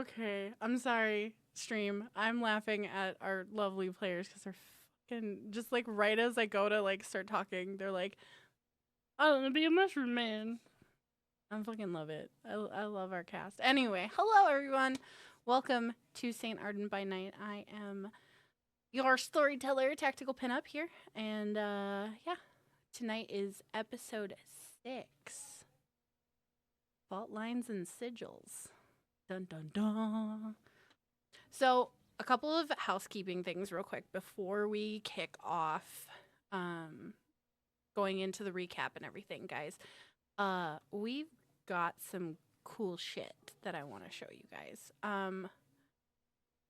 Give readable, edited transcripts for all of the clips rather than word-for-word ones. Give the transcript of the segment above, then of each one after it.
Okay, I'm sorry, stream. I'm laughing at our lovely players because they're fucking just like right as I go to like start talking, they're like, "I want to be a mushroom man." I fucking love it. I love our cast. Anyway, hello everyone. Welcome to St. Ardent by Night. I am your storyteller, Tactical Pinup here, and yeah, tonight is episode 6. Fault lines and sigils. Dun dun dun. So, a couple of housekeeping things real quick before we kick off going into the recap and everything, guys. We've got some cool shit that I want to show you guys.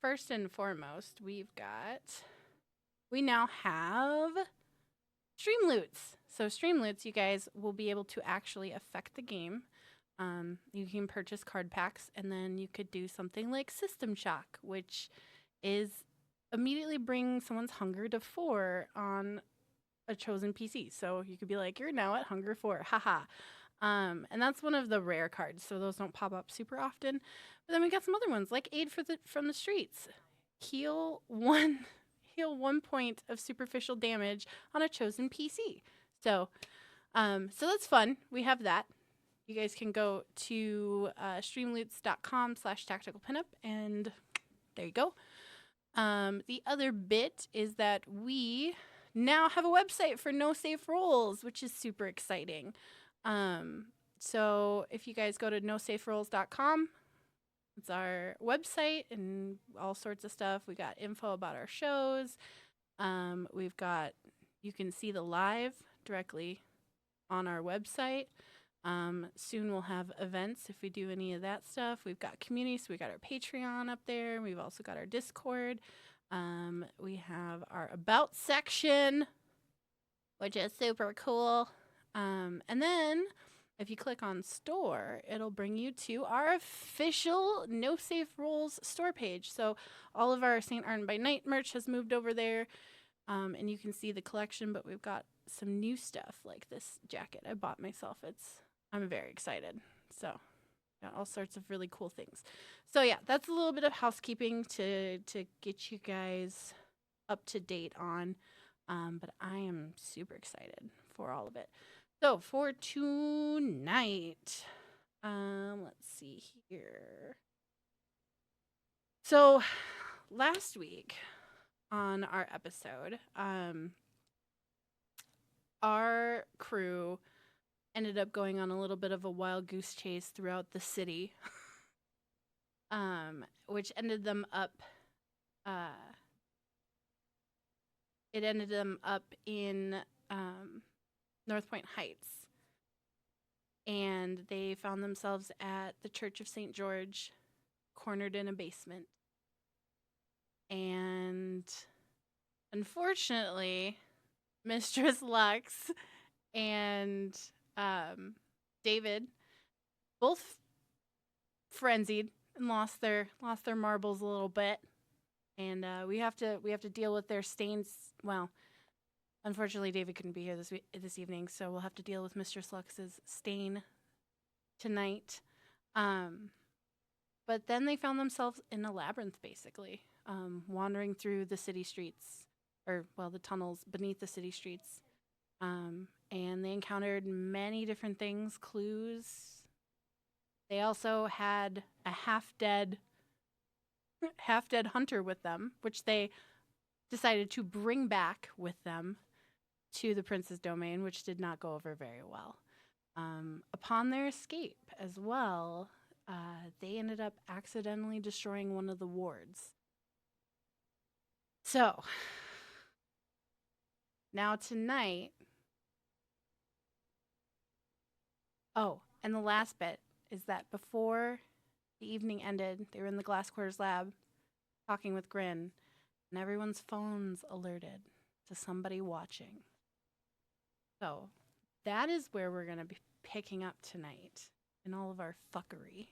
First and foremost, we now have stream loots. So stream loots, you guys will be able to actually affect the game. You can purchase card packs, and then you could do something like System Shock, which is immediately bring someone's hunger to 4 on a chosen PC. So you could be like, you're now at hunger 4, haha. And that's one of the rare cards, so those don't pop up super often. But then we got some other ones, like Aid from the Streets. Heal 1 point of superficial damage on a chosen PC. So that's fun. We have that. You guys can go to streamloots.com/tacticalpinup, and there you go. The other bit is that we now have a website for No Safe Rolls, which is super exciting. So if you guys go to nosaferolls.com, it's our website and all sorts of stuff. We got info about our shows. You can see the live directly on our website. Soon we'll have events if we do any of that stuff. We've got community, so we got our Patreon up there. We've also got our Discord. We have our About section, which is super cool. And then if you click on store, it'll bring you to our official No Safe Rolls store page. So all of our St. Ardent by Night merch has moved over there. And you can see the collection, but we've got some new stuff like this jacket I bought myself. I'm very excited. So got all sorts of really cool things. So yeah, that's a little bit of housekeeping to get you guys up to date on. But I am super excited for all of it. So for tonight, let's see here. So last week on our episode, our crew ended up going on a little bit of a wild goose chase throughout the city, which ended them up. It ended them up in North Point Heights, and they found themselves at the Church of St. George, cornered in a basement. And unfortunately, Mistress Lux and David both frenzied and lost their marbles a little bit, and we have to deal with their stains. Well, unfortunately, David couldn't be here this evening, so we'll have to deal with Mistress Lux's stain tonight. But then they found themselves in a labyrinth, basically, wandering through the city streets, the tunnels beneath the city streets. And they encountered many different things, clues. They also had a half-dead hunter with them, which they decided to bring back with them to the prince's domain, which did not go over very well. Upon their escape as well, they ended up accidentally destroying one of the wards. So, now tonight... Oh, and the last bit is that before the evening ended, they were in the Glass Quarters lab talking with Grin, and everyone's phones alerted to somebody watching. So that is where we're going to be picking up tonight in all of our fuckery.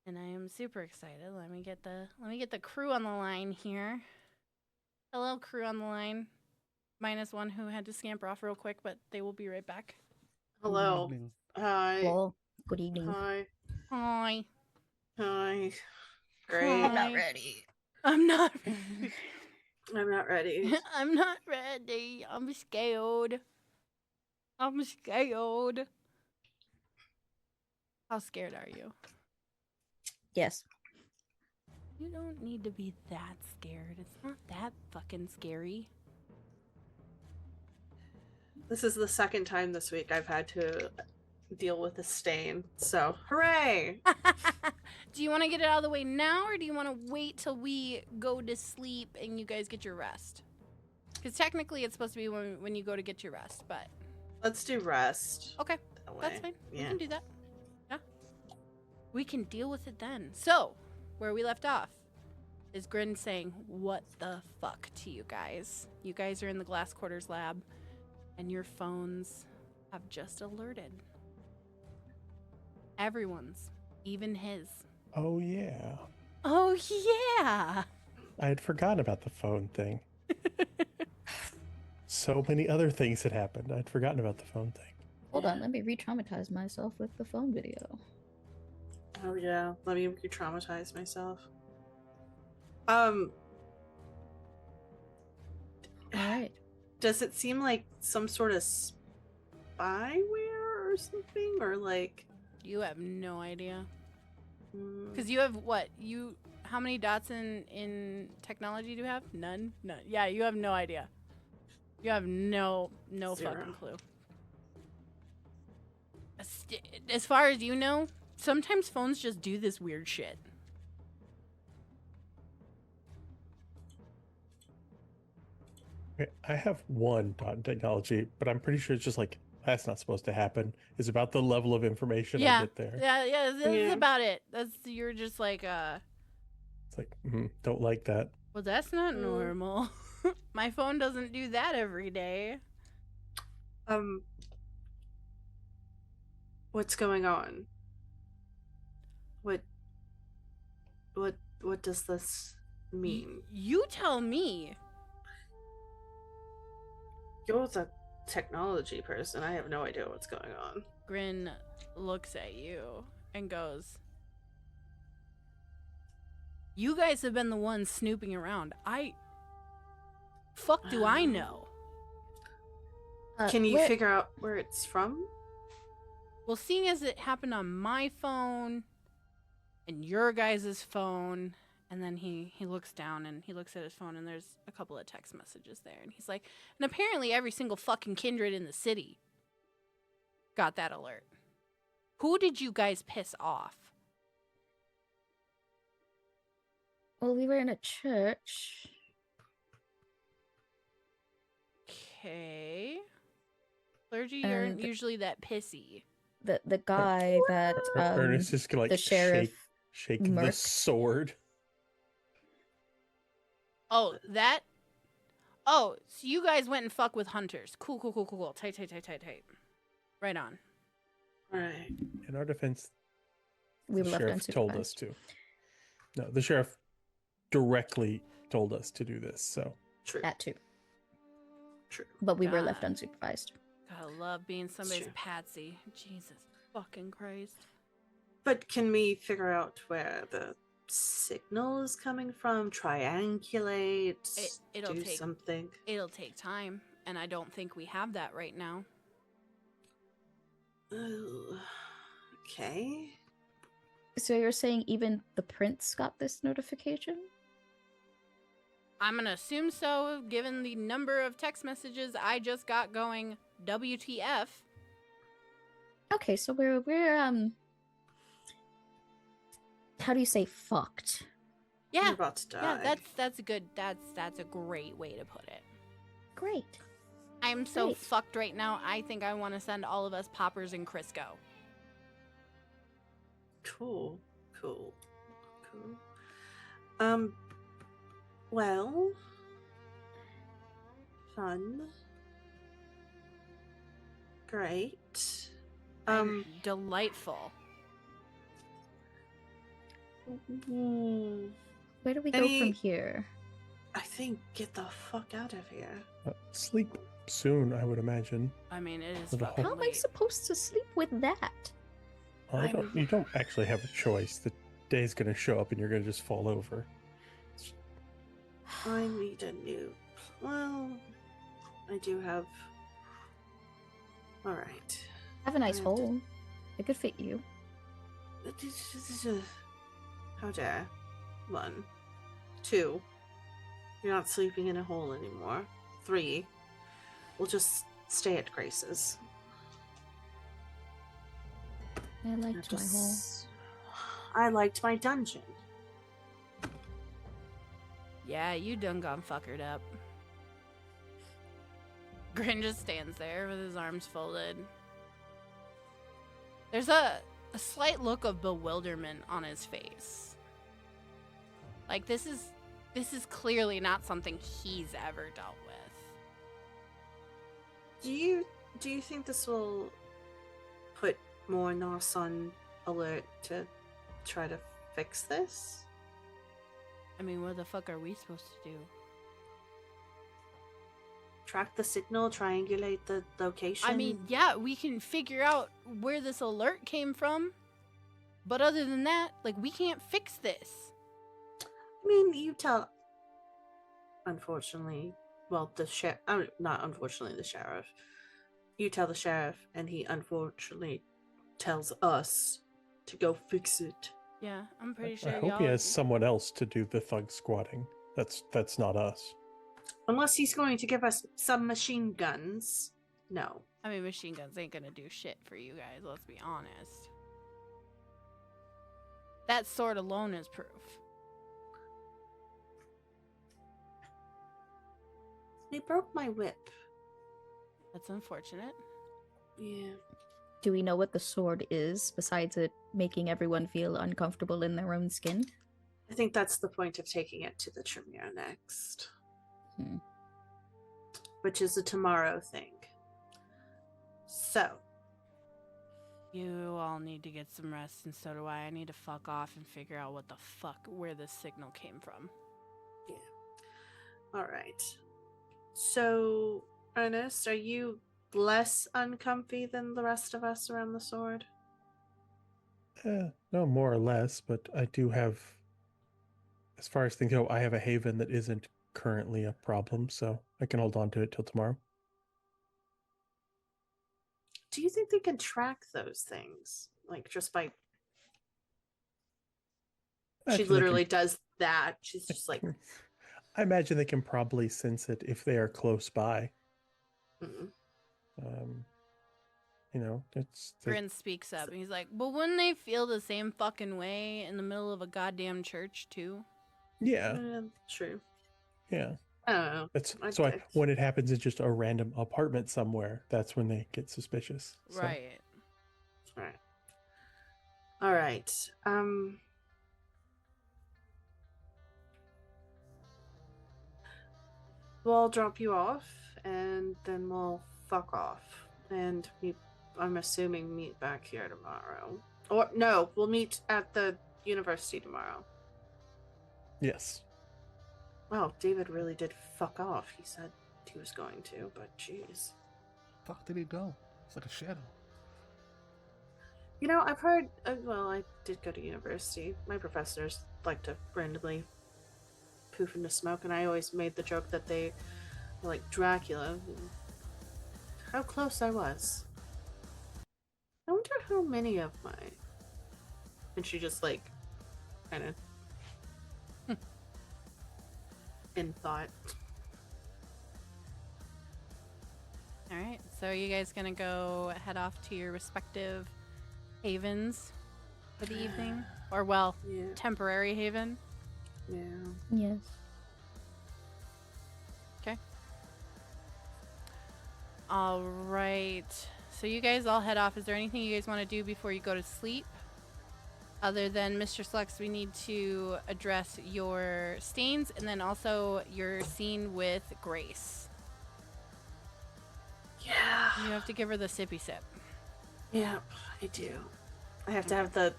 And I am super excited. Let me get the crew on the line here. Hello, crew on the line. -1 who had to scamper off real quick, but they will be right back. Hello. Hi. Hello. Good evening. Hi. Hi. Hi. Great. I'm not Hi. ready. I'm not. I'm not ready. I'm not ready. I'm scared. I'm scared. How scared are you? Yes. You don't need to be that scared. It's not that fucking scary. This is the second time this week I've had to deal with a stain. So, hooray! Do you want to get it out of the way now, or do you want to wait till we go to sleep and you guys get your rest? Because technically it's supposed to be when you go to get your rest, but... Let's do rest. Okay, That that's way. fine. Yeah. We can do that. Yeah. We can deal with it then. So, where we left off is Grin saying, "What the fuck" to you guys. You guys are in the glass quarters lab, and your phones have just alerted. Everyone's, even his. Oh, yeah. Oh, yeah! I had forgotten about the phone thing. So many other things had happened. I'd forgotten about the phone thing. Hold on, let me re-traumatize myself with the phone video. Oh yeah, let me re-traumatize myself. Alright. Does it seem like some sort of spyware or something, or like? You have no idea. Because you have what? How many dots in technology do you have? None? None. Yeah, you have no idea. You have no Zero. fucking clue. As far as you know, sometimes phones just do this weird shit. Okay, I have one dot in technology, but I'm pretty sure it's just like, that's not supposed to happen. It's about the level of information I get there. Yeah, that's Yeah. about it. You're just like, It's like, don't like that. well, that's not normal. My phone doesn't do that every day. What's going on? What does this mean? You tell me. You're the technology person. I have no idea what's going on. Grin looks at you and goes, "You guys have been the ones snooping around. Fuck do I know?" Can you figure out where it's from? Well, seeing as it happened on my phone and your guys' phone, and then he looks down and he looks at his phone and there's a couple of text messages there. And he's like, and apparently every single fucking Kindred in the city got that alert. Who did you guys piss off? Well, we were in a church. Okay. Clergy aren't usually that pissy. The guy that Ernest is gonna like the sheriff shake the sword. Oh, that? Oh, so you guys went and fuck with hunters. Cool. Tight. Right on. Right. In our defense, we the were left sheriff told unsupervised. us to. No, the sheriff directly told us to do this, so. True. That too. True. But we were left unsupervised. Gotta love being somebody's patsy. Jesus fucking Christ. But can we figure out where the signal is coming from? Triangulate? It'll do take something? It'll take time, and I don't think we have that right now. Oh, okay. So you're saying even the prince got this notification? I'm gonna assume so, given the number of text messages I just got going WTF. Okay, so we're how do you say fucked? Yeah. We're about to die. Yeah, that's a great way to put it. Great. I'm so fucked right now. I think I want to send all of us Poppers and Crisco. Cool. Well, fun. Great. Delightful. Where do we go from here? I think get the fuck out of here. Sleep soon, I would imagine. I mean, it is How am I supposed to sleep with that? You don't actually have a choice. The day's gonna show up and you're gonna just fall over. I need a new. Well, I do have. All right. Have a nice I have to- hole. It could fit you. How dare? 1, 2. You're not sleeping in a hole anymore. 3. We'll just stay at Grace's. I liked my hole. I liked my dungeon. Yeah, you done gone fuckered up. Grin just stands there with his arms folded. There's a slight look of bewilderment on his face. Like this is clearly not something he's ever dealt with. Do you think this will put more Nos on alert to try to fix this? I mean, what the fuck are we supposed to do? Track the signal, triangulate the location? I mean, yeah, we can figure out where this alert came from. But other than that, like, we can't fix this. I mean, you tell. Unfortunately, well, the sheriff. Not unfortunately, the sheriff. You tell the sheriff, and he unfortunately tells us to go fix it. Yeah, I'm pretty sure I hope y'all... he has someone else to do the thug squatting. That's not us. Unless he's going to give us some machine guns. No. I mean, machine guns ain't gonna do shit for you guys, let's be honest. That sword alone is proof. They broke my whip. That's unfortunate. Yeah. Do we know what the sword is, besides it making everyone feel uncomfortable in their own skin? I think that's the point of taking it to the Tremere next. Which is a tomorrow thing. So. You all need to get some rest, and so do I. I need to fuck off and figure out what the fuck, where this signal came from. Yeah. Alright. So, Ernest, are you less uncomfy than the rest of us around the sword? No, more or less, but I do have, as far as things go, I have a haven that isn't currently a problem, so I can hold on to it till tomorrow. Do you think they can track those things? Like, just by... Actually, She they literally can- does that. She's just like... I imagine they can probably sense it if they are close by. mm. You know, it's Grin speaks up, and he's like, but wouldn't they feel the same fucking way in the middle of a goddamn church, too? yeah, True. yeah. I don't know. That's I so. get- When it happens in just a random apartment somewhere, that's when they get suspicious. So, Right. Alright. Alright. We'll drop you off, and then we'll fuck off. And I'm assuming meet back here tomorrow. Or, no, we'll meet at the university tomorrow. Yes. Wow, David really did fuck off. He said he was going to, but jeez. Fuck did he go? It's like a shadow. You know, I've heard, well, I did go to university. My professors like to randomly poof into smoke, and I always made the joke that they were like Dracula. How close I was. I wonder how many of my... And she just like, kind of... in thought. Alright, so are you guys gonna go head off to your respective havens for the evening? Or, well, Yeah. temporary haven? Yeah. Yes. Alright. So you guys all head off. Is there anything you guys want to do before you go to sleep? Other than Mr. Slux, we need to address your stains and then also your scene with Grace. Yeah. You have to give her the sippy sip. Yeah, I do. I have to have the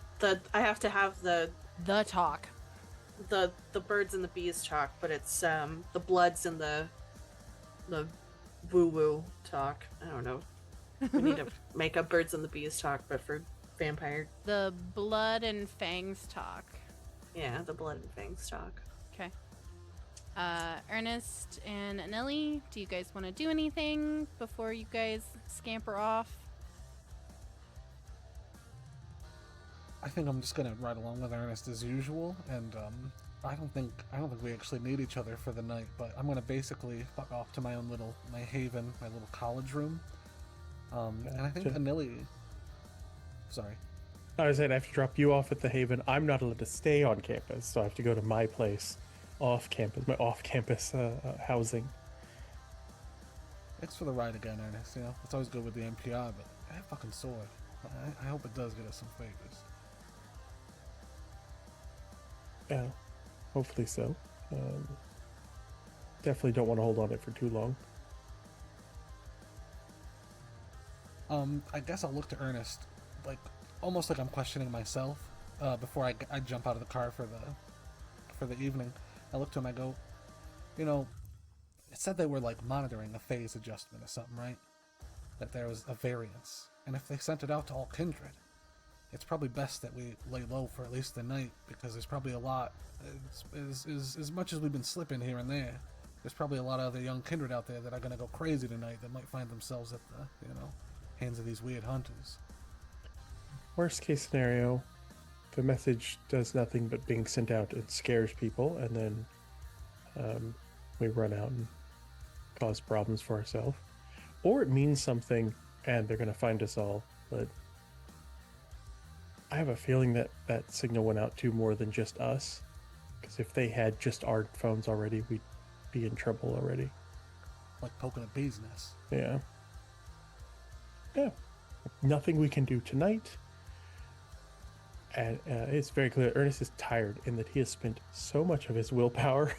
The talk. the birds and the bees talk, but it's the bloods and the woo woo talk. I don't know. We need to make a birds and the bees talk, but for vampire. The blood and fangs talk. Yeah, the blood and fangs talk. Okay. Ernest and Nelly, do you guys want to do anything before you guys scamper off? I think I'm just gonna ride along with Ernest as usual, and I don't think we actually need each other for the night. But I'm gonna basically fuck off to my haven, my little college room. And I think Anili. Sorry. I was saying I have to drop you off at the Haven. I'm not allowed to stay on campus, so I have to go to my place off campus, my off-campus housing. Thanks for the ride again, Ernest. You know, it's always good with the NPR, but that fucking sword. I hope it does get us some favors. Yeah, hopefully so. Definitely don't want to hold on it for too long. I guess I'll look to Ernest, like almost like I'm questioning myself before I jump out of the car for the evening. I look to him. I go, you know, it said they were like monitoring a phase adjustment or something, right? That there was a variance, and if they sent it out to all Kindred, it's probably best that we lay low for at least the night, because there's probably a lot. As much as we've been slipping here and there, there's probably a lot of other young Kindred out there that are gonna go crazy tonight. That might find themselves at the hands of these weird hunters. Worst case scenario, the message does nothing but being sent out and scares people, and then we run out and cause problems for ourselves. Or it means something and they're going to find us all. But I have a feeling that that signal went out to more than just us. Because if they had just our phones already, we'd be in trouble already. Like poking a bee's nest. Yeah. Yeah. Nothing we can do tonight. And it's very clear Ernest is tired in that he has spent so much of his willpower.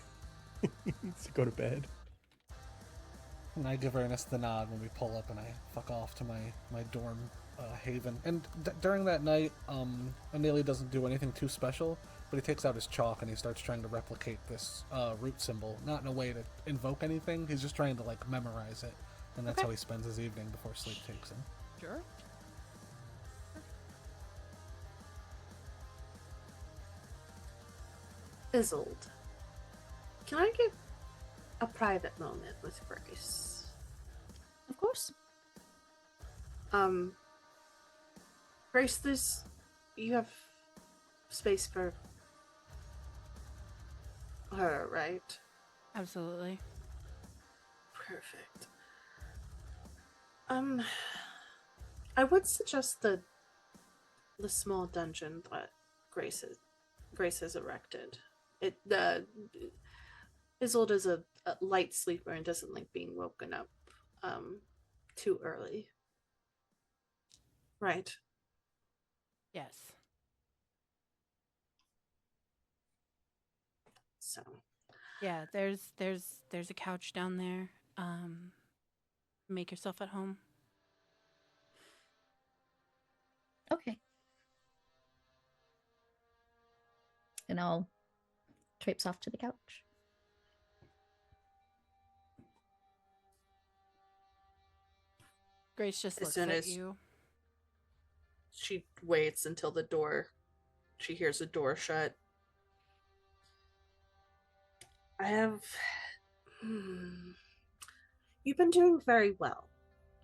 He needs to go to bed. And I give Ernest the nod when we pull up, and I fuck off to my dorm haven. And during that night, Amelia doesn't do anything too special, but he takes out his chalk and he starts trying to replicate this root symbol. Not in a way to invoke anything, he's just trying to like memorize it. And that's how he spends his evening before sleep takes him. Sure. Fizzled. Can I get a private moment with Grace? Of course. Grace, you have space for her, right? Absolutely. Perfect. I would suggest the small dungeon that Grace has erected. Isolde is a light sleeper and doesn't like being woken up too early. Right. Yes. So Yeah, there's a couch down there. Make yourself at home. Okay. And I'll traipse off to the couch. Grace just As looks soon at as- you. she waits until she hears the door shut. You've been doing very well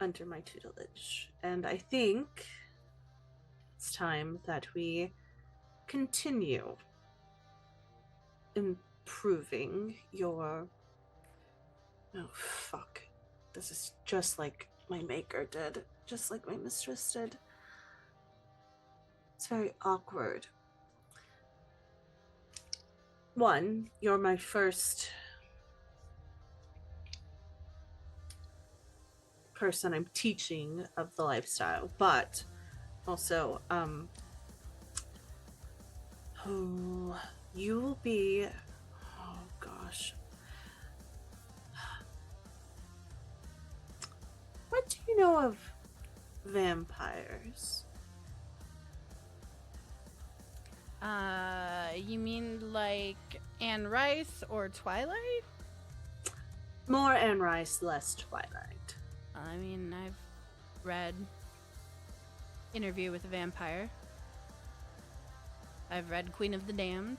under my tutelage, and I think it's time that we continue improving your... Oh, fuck. This is just like my maker did. Just like my mistress did. It's very awkward. One, you're my first person I'm teaching of the lifestyle, but also, you will be, oh gosh. What do you know of vampires? You mean like Anne Rice or Twilight? More Anne Rice, less Twilight. I mean, I've read Interview with a Vampire. I've read Queen of the Damned.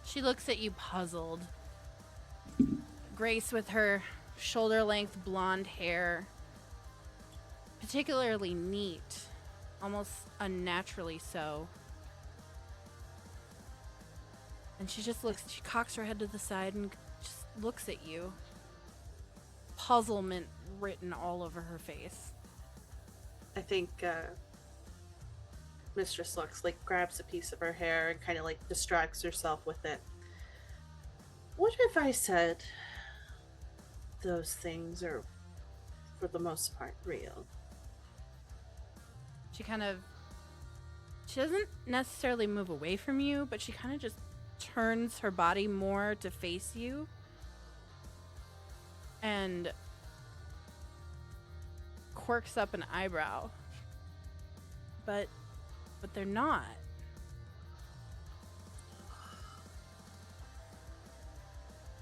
She looks at you puzzled. Grace with her shoulder-length blonde hair, particularly neat, almost unnaturally so. And she cocks her head to the side and just looks at you. Puzzlement written all over her face. I think Mistress Lux like grabs a piece of her hair and kind of like distracts herself with it. What if I said those things are, for the most part, real? She doesn't necessarily move away from you, but she kind of just turns her body more to face you. And quirks up an eyebrow. But they're not.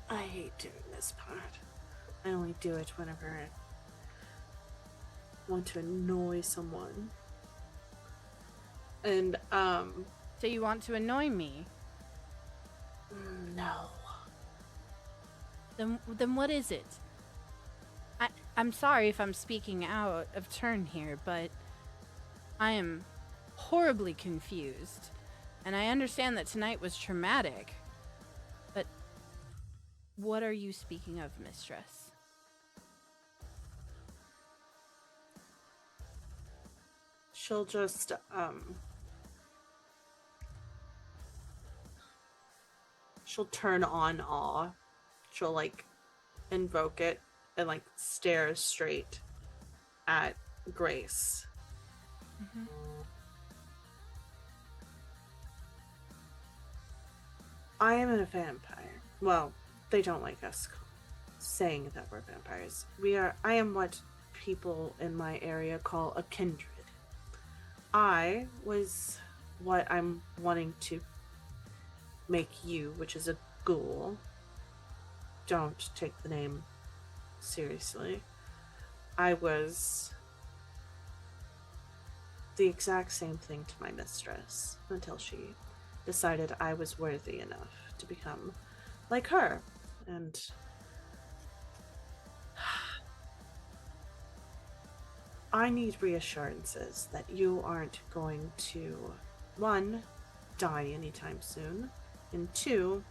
I hate doing this part. I only do it whenever I want to annoy someone. And, So you want to annoy me? no. Then what is it? I'm sorry if I'm speaking out of turn here, but I am horribly confused. And I understand that tonight was traumatic. But what are you speaking of, Mistress? She'll just, she'll turn on awe. She'll, like, invoke it and, like, stare straight at Grace. Mm-hmm. I am a vampire. Well, they don't like us saying that we're vampires. I am what people in my area call a kindred. I was what I'm wanting to make you, which is a ghoul. Don't take the name seriously. I was the exact same thing to my mistress until she decided I was worthy enough to become like her. And I need reassurances that you aren't going to, 1, die anytime soon, and 2,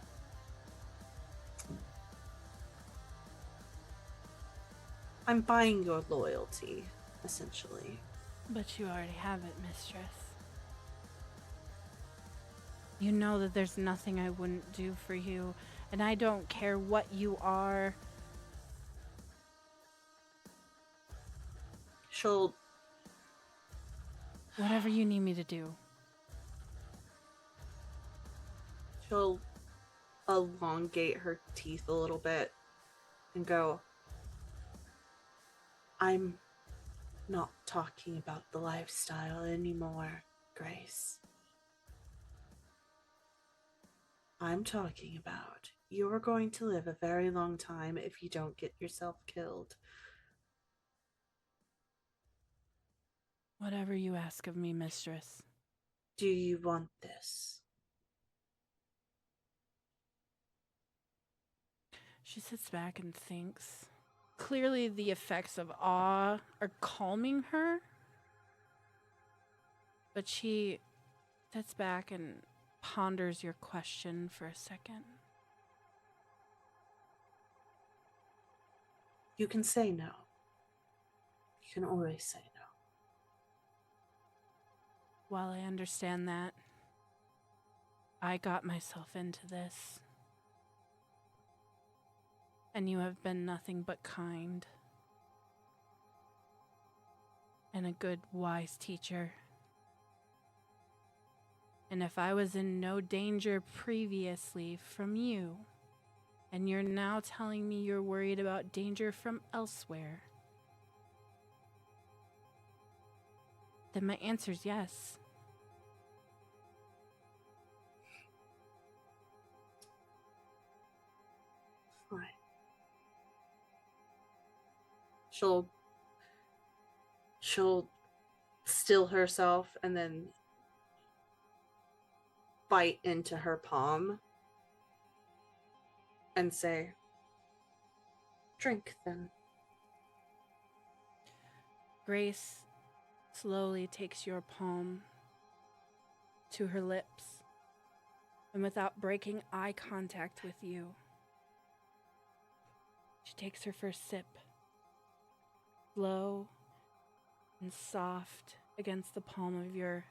I'm buying your loyalty, essentially. But you already have it, Mistress. You know that there's nothing I wouldn't do for you, and I don't care what you are. She'll Whatever you need me to do. she'll elongate her teeth a little bit and go, I'm not talking about the lifestyle anymore, Grace. I'm talking about you're going to live a very long time if you don't get yourself killed. Whatever you ask of me, Mistress. Do you want this? She sits back and thinks. Clearly the effects of awe are calming her. But she sits back and ponders your question for a second. You can say no. You can always say no. While I understand that, I got myself into this. And you have been nothing but kind. And a good, wise teacher. And if I was in no danger previously from you, and you're now telling me you're worried about danger from elsewhere, then my answer's yes. Fine. She'll still herself and then bite into her palm and say, "Drink then." Grace slowly takes your palm to her lips, and without breaking eye contact with you, she takes her first sip, slow and soft against the palm of your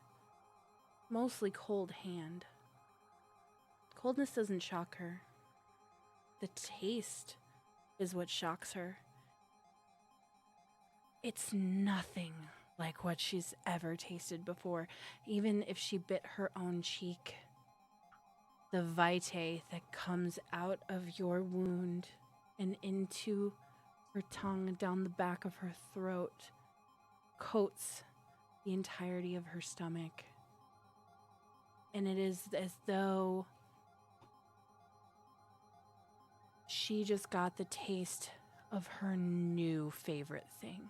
mostly cold hand. Coldness doesn't shock her. The taste is what shocks her. It's nothing like what she's ever tasted before, even if she bit her own cheek. The vitae that comes out of your wound and into her tongue down the back of her throat coats the entirety of her stomach. And it is as though she just got the taste of her new favorite thing.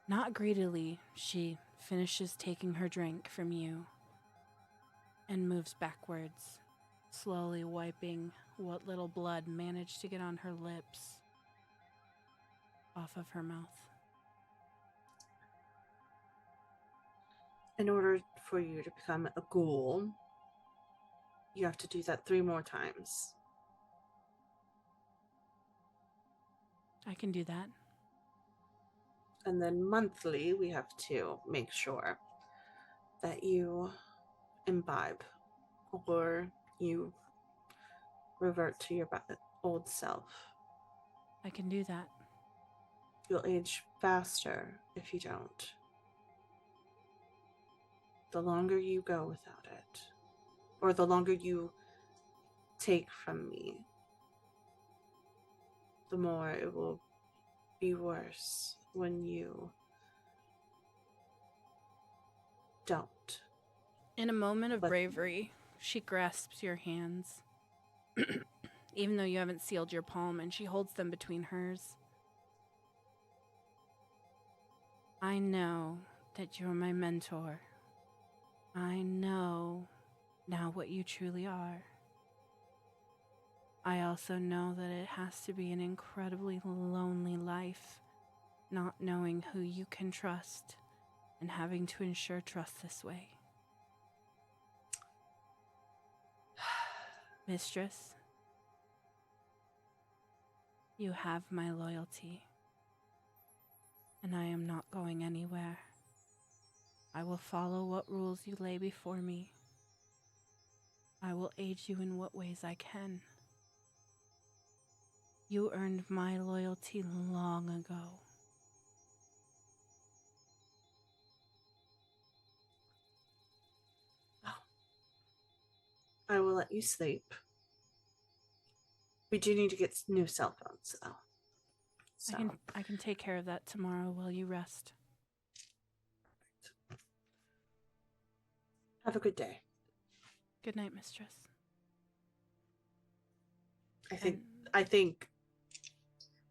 Not greedily, she finishes taking her drink from you and moves backwards, slowly wiping what little blood managed to get on her lips off of her mouth. In order for you to become a ghoul, you have to do that 3 more times. I can do that. And then monthly, we have to make sure that you imbibe or you revert to your old self. I can do that. You'll age faster if you don't. The longer you go without it, or the longer you take from me, the more it will be worse when you don't. In a moment of But- bravery, she grasps your hands, even though you haven't sealed your palm, and she holds them between hers. I know that you're my mentor. I know now what you truly are. I also know that it has to be an incredibly lonely life, not knowing who you can trust and having to ensure trust this way. Mistress, you have my loyalty, and I am not going anywhere. I will follow what rules you lay before me. I will aid you in what ways I can. You earned my loyalty long ago. I will let you sleep. We do need to get new cell phones, though. So, I can take care of that tomorrow while you rest. have a good day. Good night, mistress. I think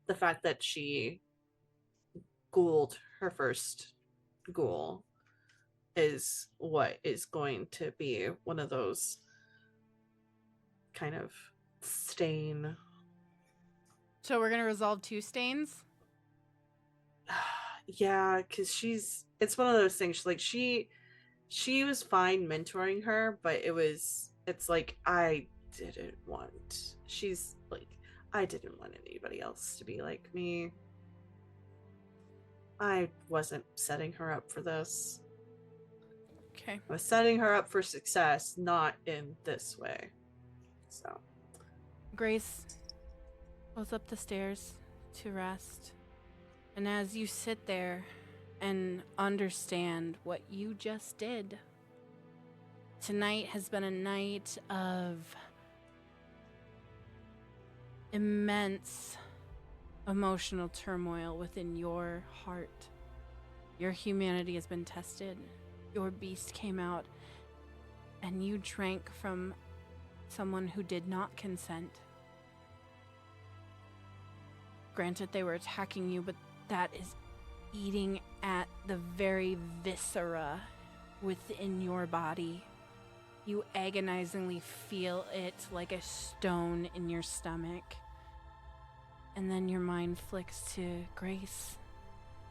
the fact that she ghouled her first ghoul is what is going to be one of those kind of stain. So we're gonna resolve 2 stains? Yeah, because it's one of those things, like she was fine mentoring her, but it's like I didn't want anybody else to be like me. I wasn't setting her up for this. Okay. I was setting her up for success, not in this way. So Grace goes up the stairs to rest. And as you sit there and understand what you just did, tonight has been a night of immense emotional turmoil within your heart. Your humanity has been tested. Your beast came out, and you drank from someone who did not consent. Granted, they were attacking you, but that is eating at the very viscera within your body. You agonizingly feel it like a stone in your stomach. And then your mind flicks to Grace,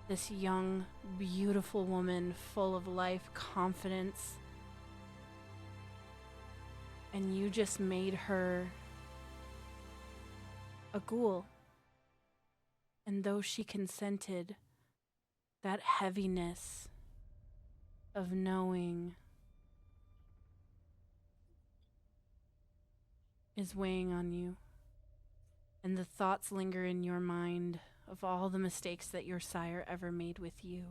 this young, beautiful woman full of life, confidence. And you just made her a ghoul. And though she consented, that heaviness of knowing is weighing on you. And the thoughts linger in your mind of all the mistakes that your sire ever made with you.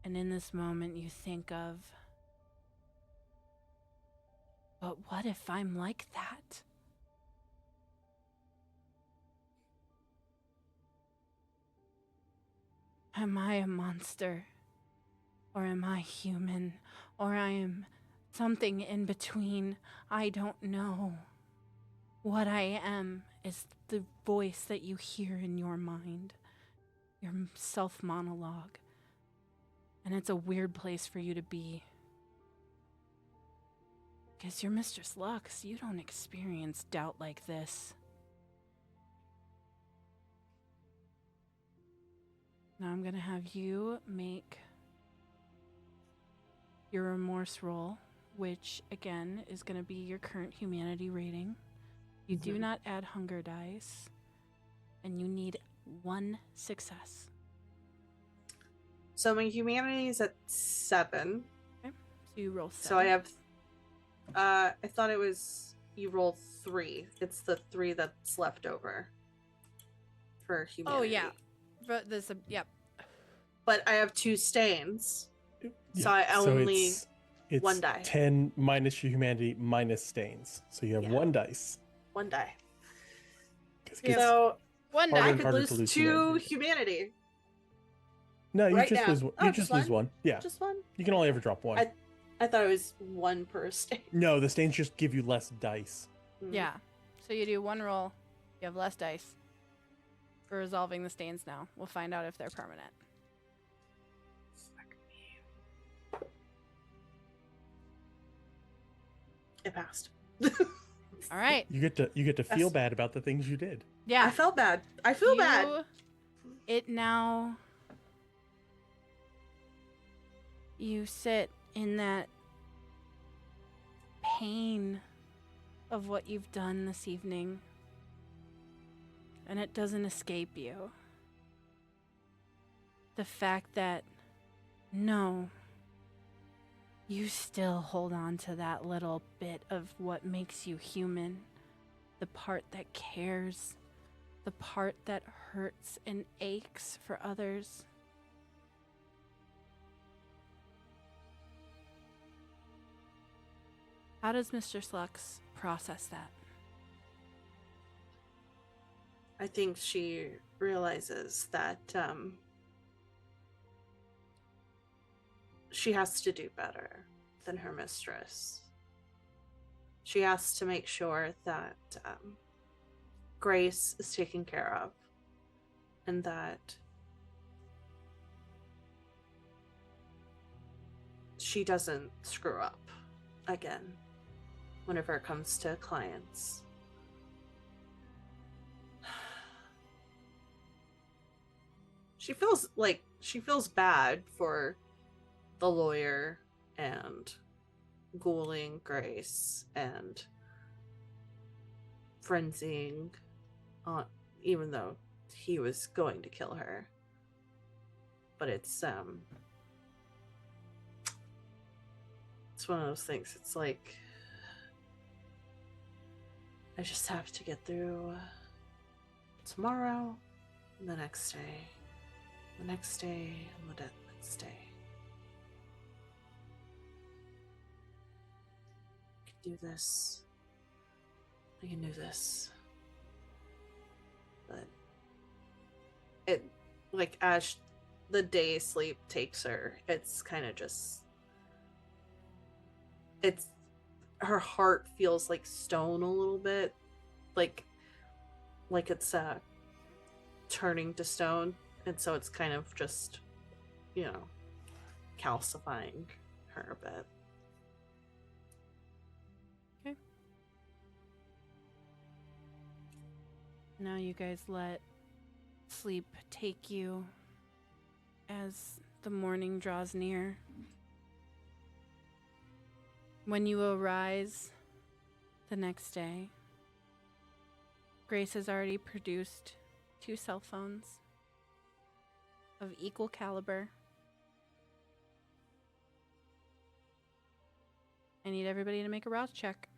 And in this moment you think of, but what if I'm like that? Am I a monster? Or am I human? Or I am something in between? I don't know. What I am is the voice that you hear in your mind. Your self-monologue. And it's a weird place for you to be. Because you're Mistress Lux. You don't experience doubt like this. Now I'm going to have you make your remorse roll, which again is going to be your current humanity rating. You do not add hunger dice, and you need 1 success. So my humanity is at 7. Okay, so you roll 7. So I have. I thought it was you roll 3. It's the 3 that's left over for humanity. Oh yeah, but there's a yep. But I have 2 stains, Yeah, so I only it's 1 die. 10 minus your humanity minus stains. So you have Yeah. 1 dice. 1 die. 'Cause it gets So 1 harder I die. and could harder lose to lose 2 humanity. No, you right just now. lose. Oh, You just lose 1. Yeah, Just 1. you can only ever drop 1. I thought it was 1 per stain. No, the stains just give you less dice. Yeah, so you do 1 roll. You have less dice for resolving the stains. Now we'll find out if they're permanent. It passed. All right. You get to feel That's- bad about the things you did. Yeah. I felt bad. I feel bad. It now. You sit in that pain of what you've done this evening, and it doesn't escape you. The fact that, no, you still hold on to that little bit of what makes you human, the part that cares, the part that hurts and aches for others. How does Mr. Slux process that? I think she realizes that she has to do better than her mistress. She has to make sure that Grace is taken care of, and that she doesn't screw up again whenever it comes to clients. She feels bad for the lawyer and ghouling Grace and frenzying on, even though he was going to kill her. But it's one of those things. It's like, I just have to get through tomorrow, and the next day, the next day, and the next day. I can do this. I can do this. But it, like, as the day sleep takes her, it's kind of just, it's, her heart feels like stone a little bit, like it's turning to stone, and so it's kind of just calcifying her a bit. Okay. Now you guys let sleep take you as the morning draws near. When you arise the next day, Grace has already produced 2 cell phones of equal caliber. I need everybody to make a rouse check.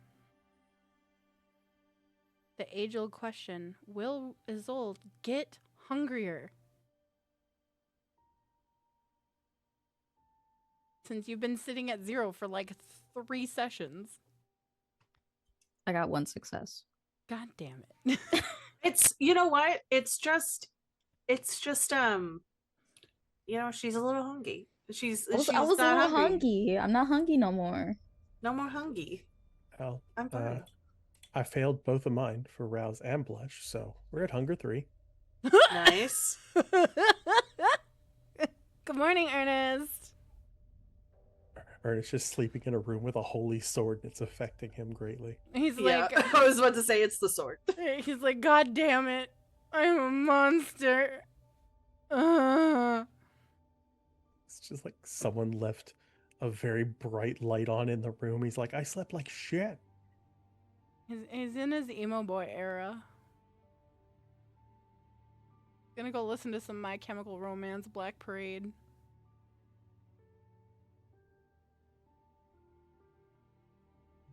The age-old question, will Isolde get hungrier? Since you've been sitting at 0 for like 3 sessions. I got 1 success. God damn it. It's, you know what? It's just she's a little hungry. She's I was a not little hungry. hungry. I'm not hungry no more. No more hungry. Well, I'm fine. I failed both of mine for rouse and blush, so we're at hunger 3. Nice. Good morning, Ernest. Ernest's just sleeping in a room with a holy sword, and it's affecting him greatly. He's Yeah, like, I was about to say it's the sword. he's like, God damn it, I'm a monster. It's just like someone left a very bright light on in the room. He's like, I slept like shit. He's in his emo boy era. Gonna go listen to some My Chemical Romance Black Parade.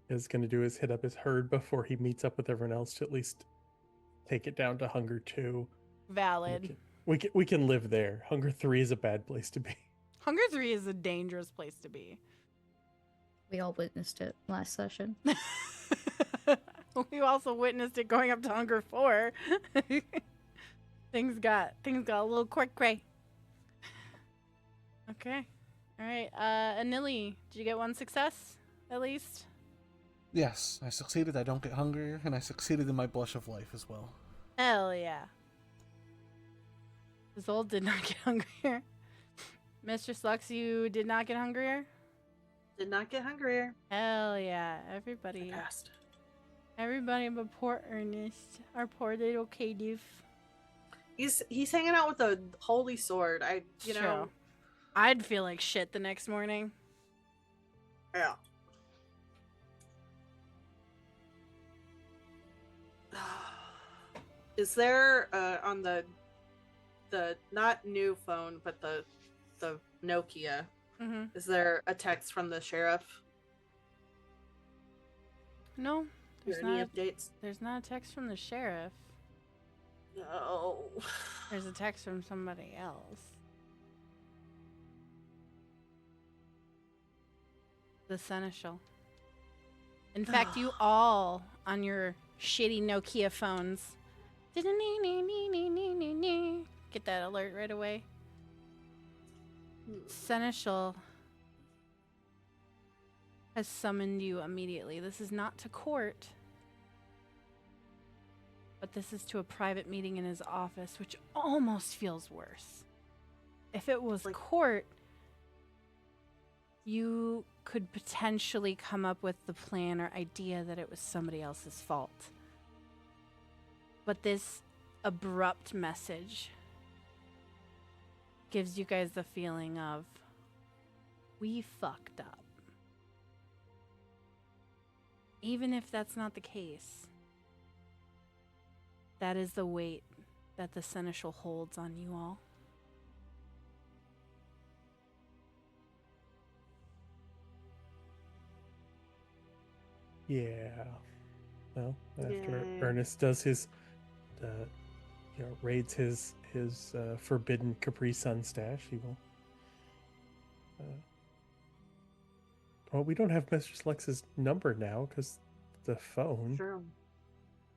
Is going to do is hit up his herd before he meets up with everyone else to at least take it down to hunger 2. Valid. We can live there. Hunger 3 is a bad place to be. Hunger 3 is a dangerous place to be. We all witnessed it last session. We also witnessed it going up to Hunger 4. Things got a little cray. Okay. All right. Anili, did you get 1 success at least? Yes, I succeeded. I don't get hungrier, and I succeeded in my blush of life as well. Hell yeah. Isolde did not get hungrier. Mistress Lux, you did not get hungrier? Did not get hungrier. Hell yeah. I Everybody passed. but poor Ernest. Our poor little K-Doof. He's hanging out with a holy sword. You know. True. I'd feel like shit the next morning. Yeah. Is there on the not new phone but the Nokia? Mm-hmm. Is there a text from the sheriff? No, Or any updates? there's not a text from the sheriff. No. There's a text from somebody else. The Seneschal. In fact, you all on your shitty Nokia phones get that alert right away. Seneschal has summoned you immediately. This is not to court, but this is to a private meeting in his office, which almost feels worse. If it was court, you could potentially come up with the plan or idea that it was somebody else's fault. But this abrupt message gives you guys the feeling of, we fucked up. Even if that's not the case, that is the weight that the Seneschal holds on you all. Yeah. Well, after Yay. Ernest does his, raids his forbidden Capri Sun stash, he will. Well, we don't have Mistress Lex's number now because the phone. True.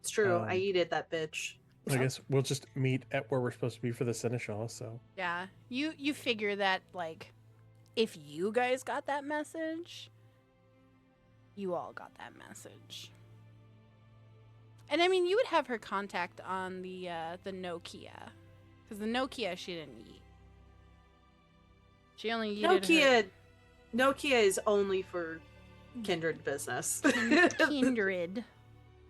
It's true. I eated that bitch. I guess we'll just meet at where we're supposed to be for the Seneschal. So Yeah, you figure that, like, if you guys got that message, you all got that message. And I mean, you would have her contact on the Nokia, because the Nokia she didn't eat. She only yeeted Nokia is only for Kindred business. her Kindred.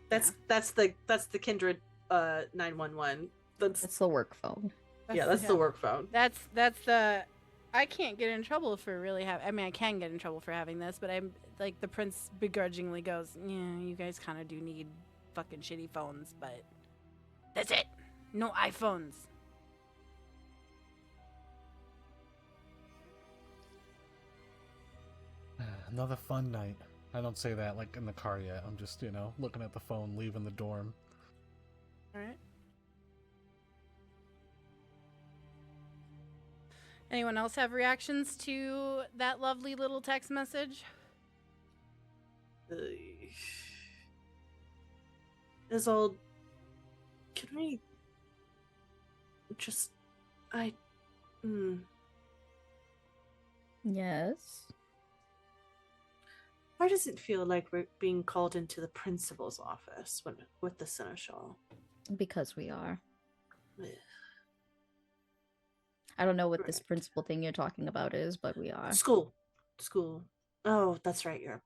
That's the Kindred 911. It's the work phone. That's the work phone. That's the. I can't get in trouble for really having. I mean, I can get in trouble for having this, but I'm like the prince begrudgingly goes, "Yeah, you guys kind of do need fucking shitty phones, but that's it. No iPhones." Another fun night. I don't say that like in the car yet. I'm just, looking at the phone, leaving the dorm. All right. Anyone else have reactions to that lovely little text message? Isolde, can we just... Yes. Why does it feel like we're being called into the principal's office with the seneschal? Because we are. Ugh. I don't know what this principal thing you're talking about is, but we are. School. Oh, that's right, you're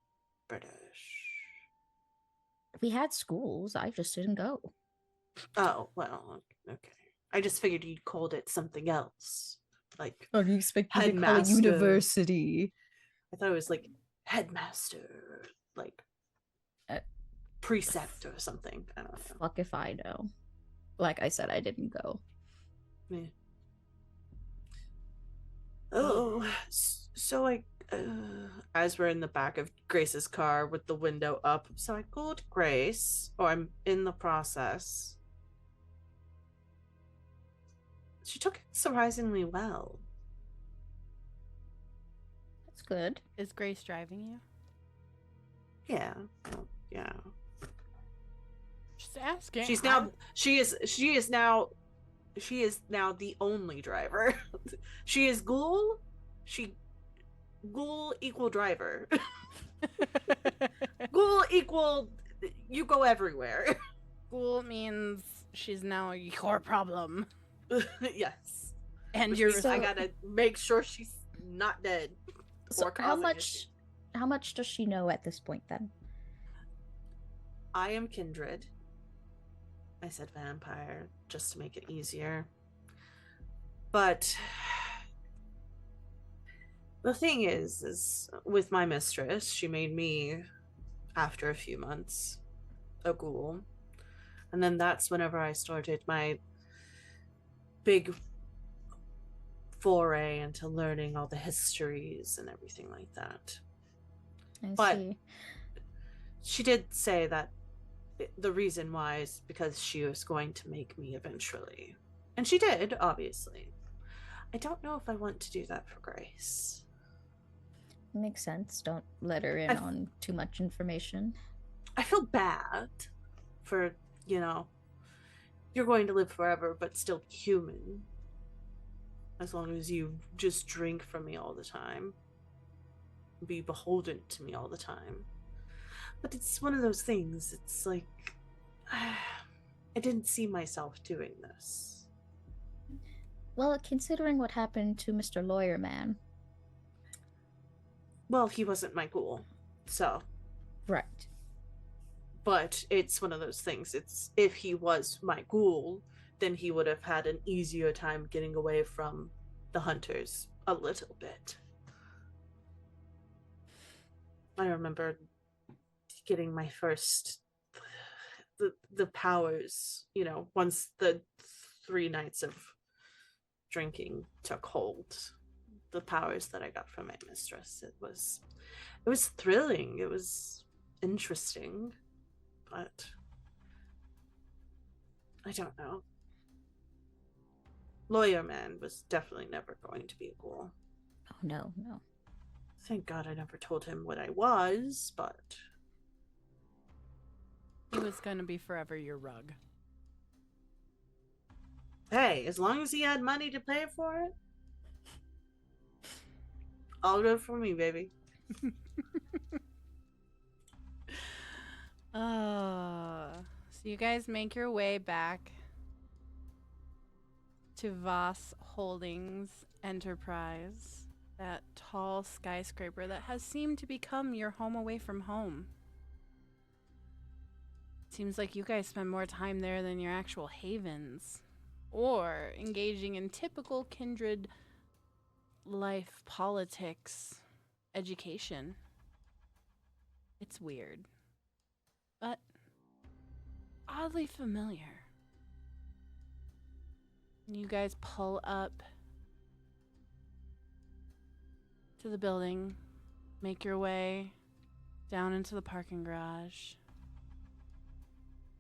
British. We had schools, I just didn't go. Oh, well, okay. I just figured you'd called it something else. Like, Oh, you expect me to call it headmaster. university? I thought it was like headmaster, like precept or something. I don't know. Fuck if I know. Like I said, I didn't go. Yeah. Oh, so as we're in the back of Grace's car with the window up, so I called Grace, or I'm in the process. She took it surprisingly well. That's good. Is Grace driving you? Yeah. Well, yeah. Just asking. She is now the only driver. She is ghoul. Ghoul equal driver. Ghoul equal you go everywhere. Ghoul means she's now your problem. Yes. And Which you're means I gotta make sure she's not dead. So or how causing much does she know at this point then? I am Kindred. I said vampire just to make it easier. But the thing is with my mistress, she made me, after a few months, a ghoul. And then that's whenever I started my big foray into learning all the histories and everything like that. I see. She did say that the reason why is because she was going to make me eventually. And she did, obviously. I don't know if I want to do that for Grace. Makes sense. Don't let her in on too much information. I feel bad for, you're going to live forever, but still human. As long as you just drink from me all the time. Be beholden to me all the time. But it's one of those things, it's like, I didn't see myself doing this. Well, considering what happened to Mr. Lawyer Man. Well, he wasn't my ghoul, so. Right. But it's one of those things, it's, if he was my ghoul, then he would have had an easier time getting away from the hunters a little bit. I remember getting my first the powers, once the 3 nights of drinking took hold, the powers that I got from my mistress, it was thrilling, it was interesting, but I don't know. Lawyer Man was definitely never going to be a ghoul. Oh no. Thank God I never told him what I was, but He was going to be forever your rug. hey, as long as he had money to pay for it, all good for me, baby. So you guys make your way back to Voss Holdings Enterprise. That tall skyscraper that has seemed to become your home away from home. Seems like you guys spend more time there than your actual havens. Or engaging in typical Kindred life, politics, education. It's weird. But oddly familiar. You guys pull up to the building, make your way down into the parking garage,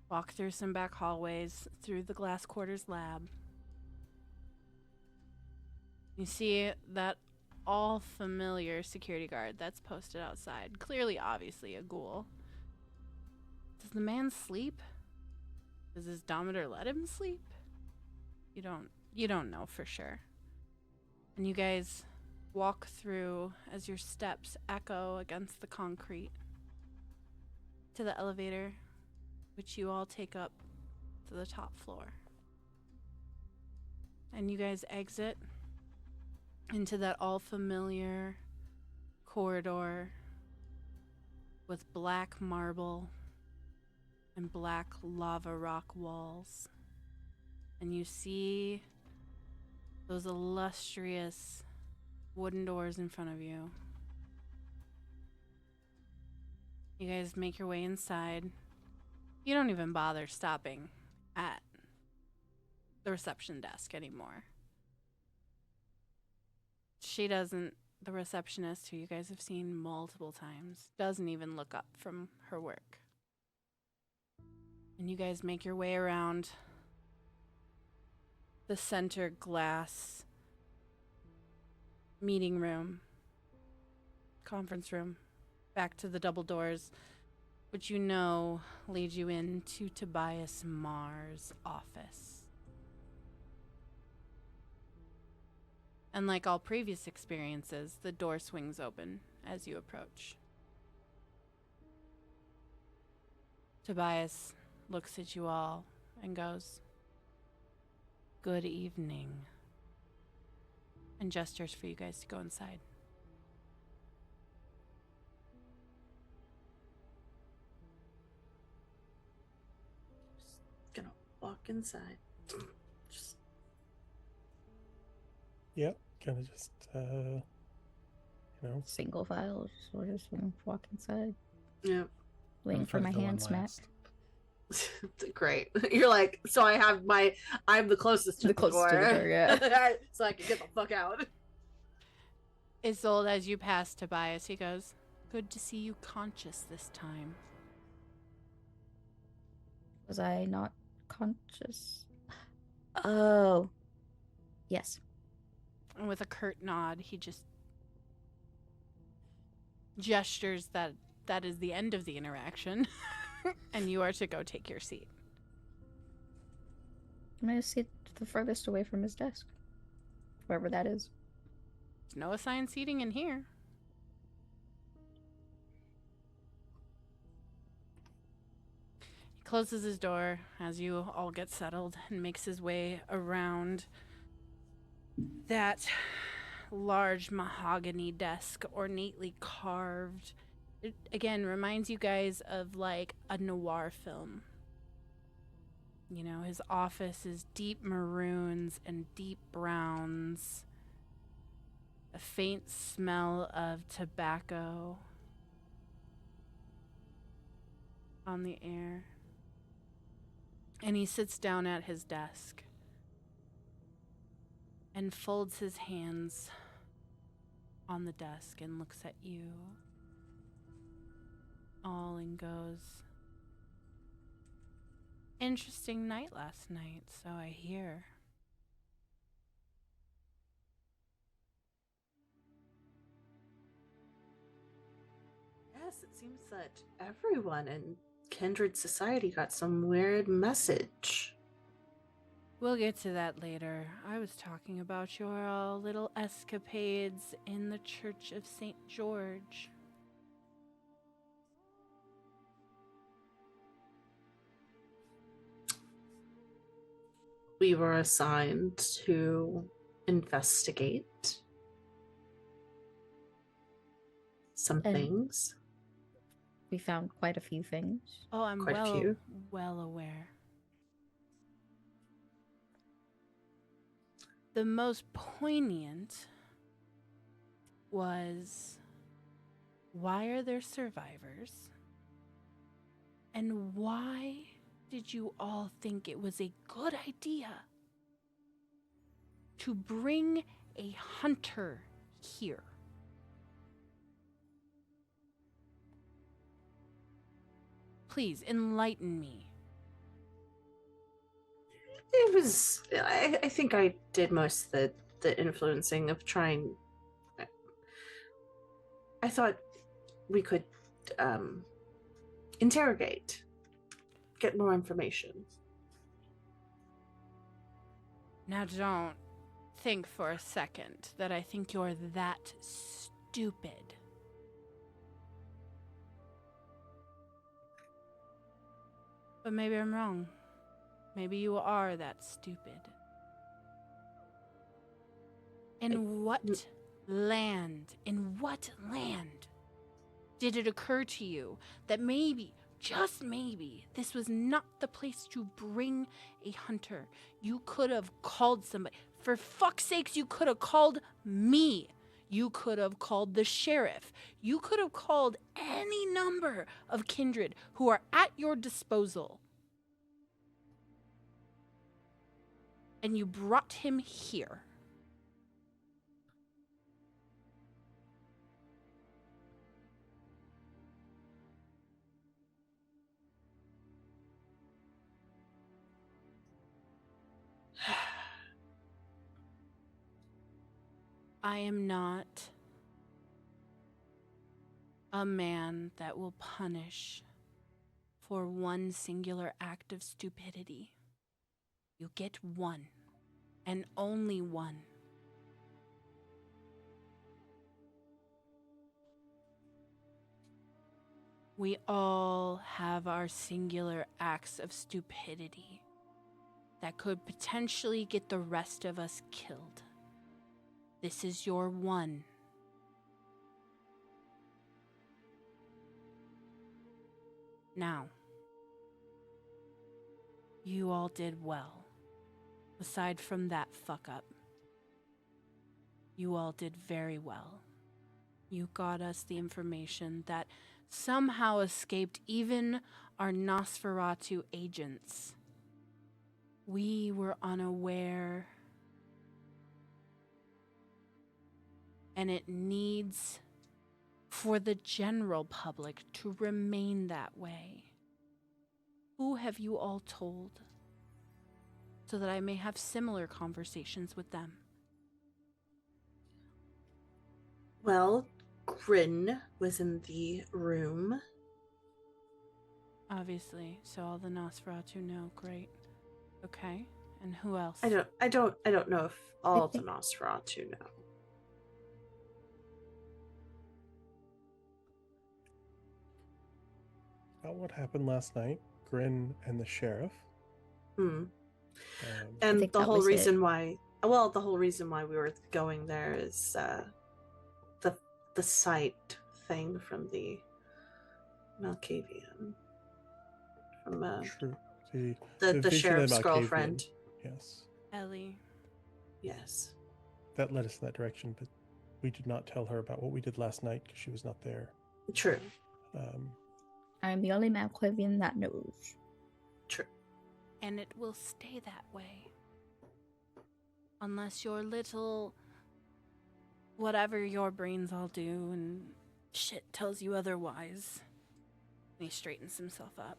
walk through some back hallways, through the glass quarters lab. You see that all familiar security guard that's posted outside, clearly, obviously, a ghoul. Does the man sleep? Does his Domitor let him sleep? You don't know for sure. And you guys walk through as your steps echo against the concrete to the elevator, which you all take up to the top floor. And you guys exit into that all familiar corridor with black marble and black lava rock walls. And you see those illustrious wooden doors in front of you. You guys make your way inside. You don't even bother stopping at the reception desk anymore. She doesn't, the receptionist who you guys have seen multiple times, doesn't even look up from her work. And you guys make your way around the center glass meeting room, conference room, back to the double doors, which you know lead you into Tobias Marr's office. And like all previous experiences, the door swings open as you approach. Tobias looks at you all and goes, "Good evening," and gestures for you guys to go inside. Just gonna walk inside. Just Yep, kind of just, Single file, just sort of walk inside, yeah. waiting for my hand smack. Great. You're like, so I'm the closest to The closest to the door, yeah. So I can get the fuck out. Isolde, as you pass Tobias, he goes, "Good to see you conscious this time." Was I not conscious? Oh. Yes. And with a curt nod, he just gestures that that is the end of the interaction, and you are to go take your seat. I'm gonna sit the furthest away from his desk. Wherever that is. There's no assigned seating in here. He closes his door as you all get settled and makes his way around that large mahogany desk, ornately carved. It, again, reminds you guys of like a noir film. You know, his office is deep maroons and deep browns. A faint smell of tobacco on the air. And he sits down at his desk and folds his hands on the desk and looks at you all and goes, "Interesting night last night, so I hear." Yes, it seems that everyone in Kindred Society got some weird message. We'll get to that later. I was talking about your little escapades in the Church of St. George. We were assigned to investigate. some And- things. We found quite a few things. Oh, I'm Quite a few. well aware. The most poignant was, why are there survivors? And why did you all think it was a good idea to bring a hunter here? Please enlighten me. It was. I think I did most of the influencing of trying. I thought we could interrogate, get more information. Now don't think for a second that I think you're that stupid. But maybe I'm wrong. Maybe you are that stupid. In what land did it occur to you that maybe, just maybe, this was not the place to bring a hunter? You could have called somebody. For fuck's sakes, you could have called me. You could have called the sheriff. You could have called any number of kindred who are at your disposal. And you brought him here. I am not a man that will punish for one singular act of stupidity. You get one, and only one. We all have our singular acts of stupidity that could potentially get the rest of us killed. This is your one. Now, you all did well. Aside from that fuck up, you all did very well. You got us the information that somehow escaped even our Nosferatu agents. We were unaware, and it needs for the general public to remain that way. Who have you all told, so that I may have similar conversations with them? Well, Grin was in the room. Obviously, so all the Nosferatu know. Great. Okay, and who else? I don't know if all of the think- Nosferatu know. About what happened last night, Grin and the sheriff. Hmm. Um, And think the that whole was it. reason why, well, the whole reason why we were going there is the sight thing from the Malkavian, from true. The the vision of sheriff's Malkavian. girlfriend. Yes, Ellie. Yes. that led us in that direction, but we did not tell her about what we did last night because she was not there. True. I'm the only Malkavian that knows. True. And it will stay that way. Unless your little... whatever your brains all do and shit tells you otherwise. And he straightens himself up.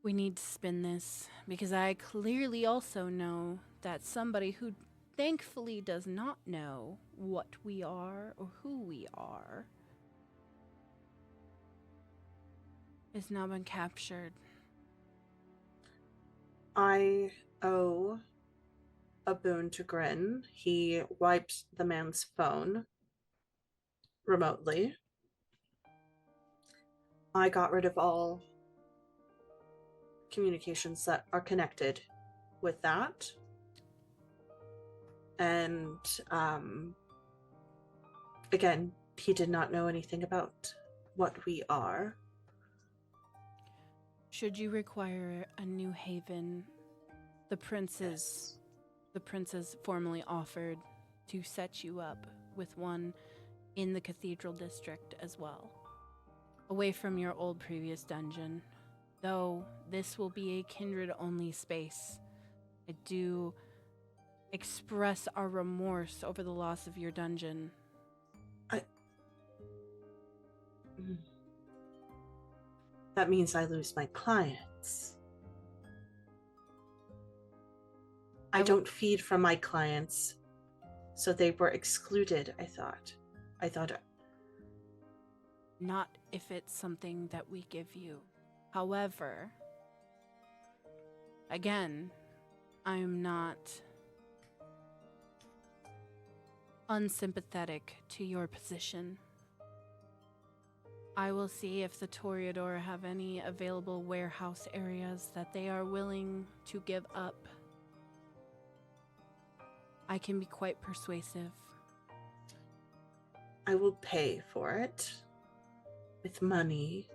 We need to spin this, because I clearly also know that somebody who thankfully does not know what we are or who we are has now been captured. I owe a boon to Grin. He wiped the man's phone remotely. I got rid of all communications that are connected with that. And Again, he did not know anything about what we are. Should you require a new haven, the princes formally offered to set you up with one in the Cathedral District as well, away from your old previous dungeon. Though this will be a Kindred-only space, I do express our remorse over the loss of your dungeon. That means I lose my clients. I don't feed from my clients, so they were excluded, I thought. Not if it's something that we give you. However, again, I'm not unsympathetic to your position. I will see if the Toreador have any available warehouse areas that they are willing to give up. I can be quite persuasive. I will pay for it with money.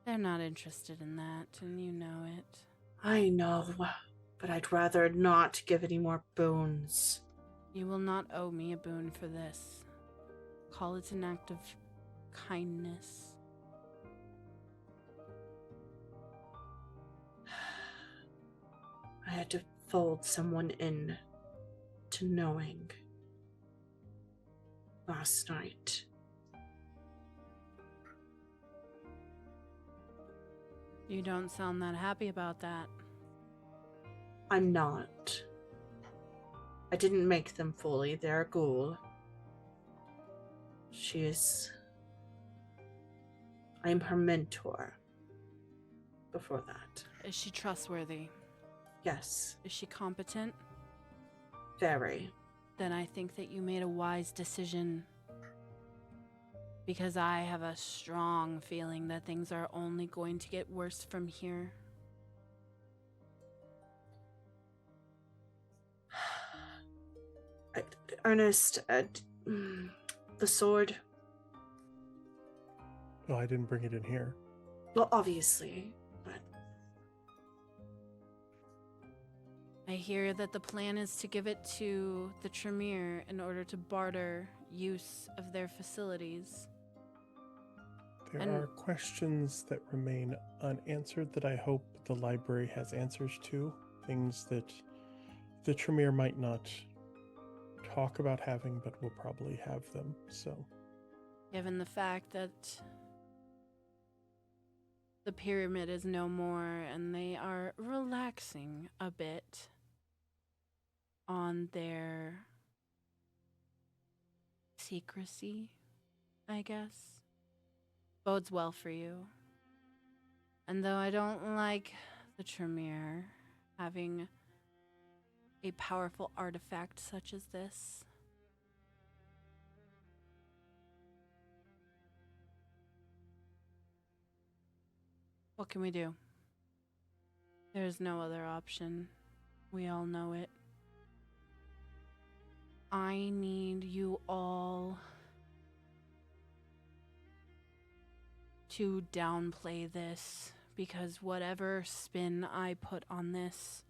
They're not interested in that, and you know it. I know, but I'd rather not give any more boons. You will not owe me a boon for this. Call it an act of kindness. I had to fold someone in to knowing last night. You don't sound that happy about that. I'm not. I didn't make them fully. They're a ghoul. I'm her mentor. Before that. Is she trustworthy? Yes. Is she competent? Very. Then I think that you made a wise decision. Because I have a strong feeling that things are only going to get worse from here. Ernest, the sword. Oh, I didn't bring it in here. Well, obviously, but I hear that the plan is to give it to the Tremere in order to barter use of their facilities. There are questions that remain unanswered that I hope the library has answers to. Things that the Tremere might not talk about having, but will probably have them. So, Given the fact that the pyramid is no more and they are relaxing a bit on their secrecy, I guess, bodes well for you. And though I don't like the Tremere having a powerful artifact such as this, what can we do? There's no other option. We all know it. I need you all to downplay this, because whatever spin I put on this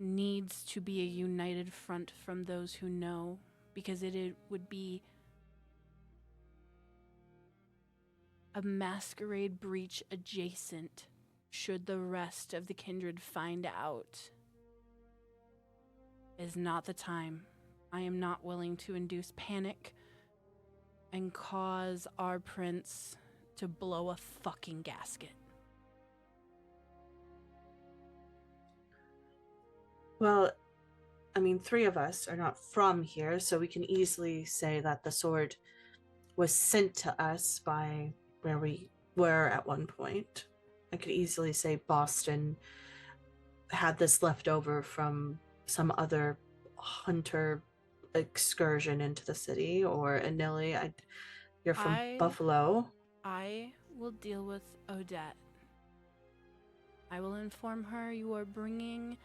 needs to be a united front from those who know, because it would be a Masquerade breach adjacent should the rest of the Kindred find out. Is not the time. I am not willing to induce panic and cause our prince to blow a fucking gasket. well, I mean, 3 of us are not from here, so we can easily say that the sword was sent to us by where we were at one point. I could easily say Boston had this left over from some other hunter excursion into the city, or Anili. You're from Buffalo. I will deal with Odette. I will inform her you are bringing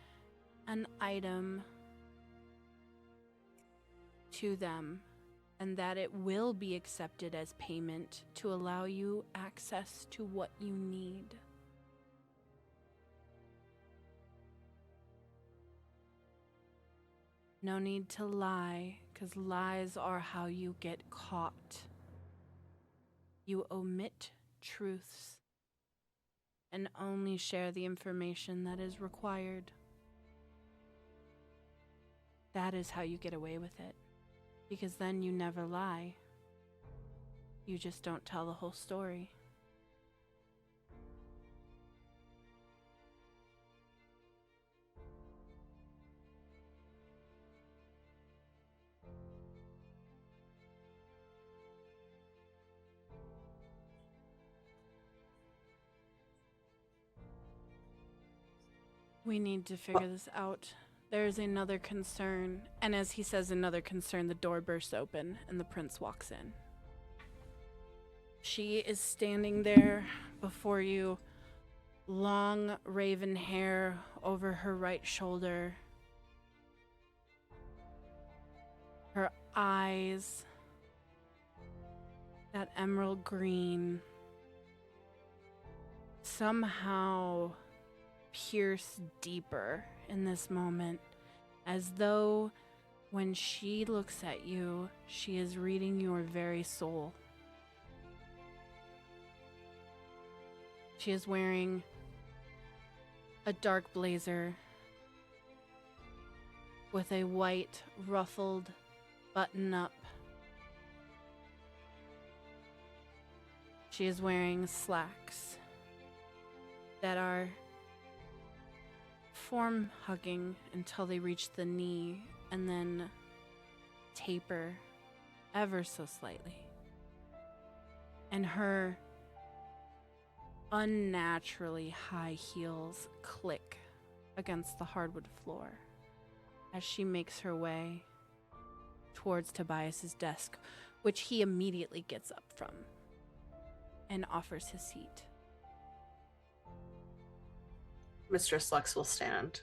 an item to them, and that it will be accepted as payment to allow you access to what you need. No need to lie, because lies are how you get caught. You omit truths and only share the information that is required. That is how you get away with it, because then you never lie. You just don't tell the whole story. We need to figure this out. There is another concern, and as he says another concern, the door bursts open and the prince walks in. She is standing there before you, long raven hair over her right shoulder. Her eyes, that emerald green, somehow pierce deeper in this moment, as though when she looks at you, she is reading your very soul. She is wearing a dark blazer with a white ruffled button-up. She is wearing slacks that are form-hugging until they reach the knee and then taper ever so slightly. And her unnaturally high heels click against the hardwood floor as she makes her way towards Tobias's desk, which he immediately gets up from and offers his seat. Mistress Lux will stand.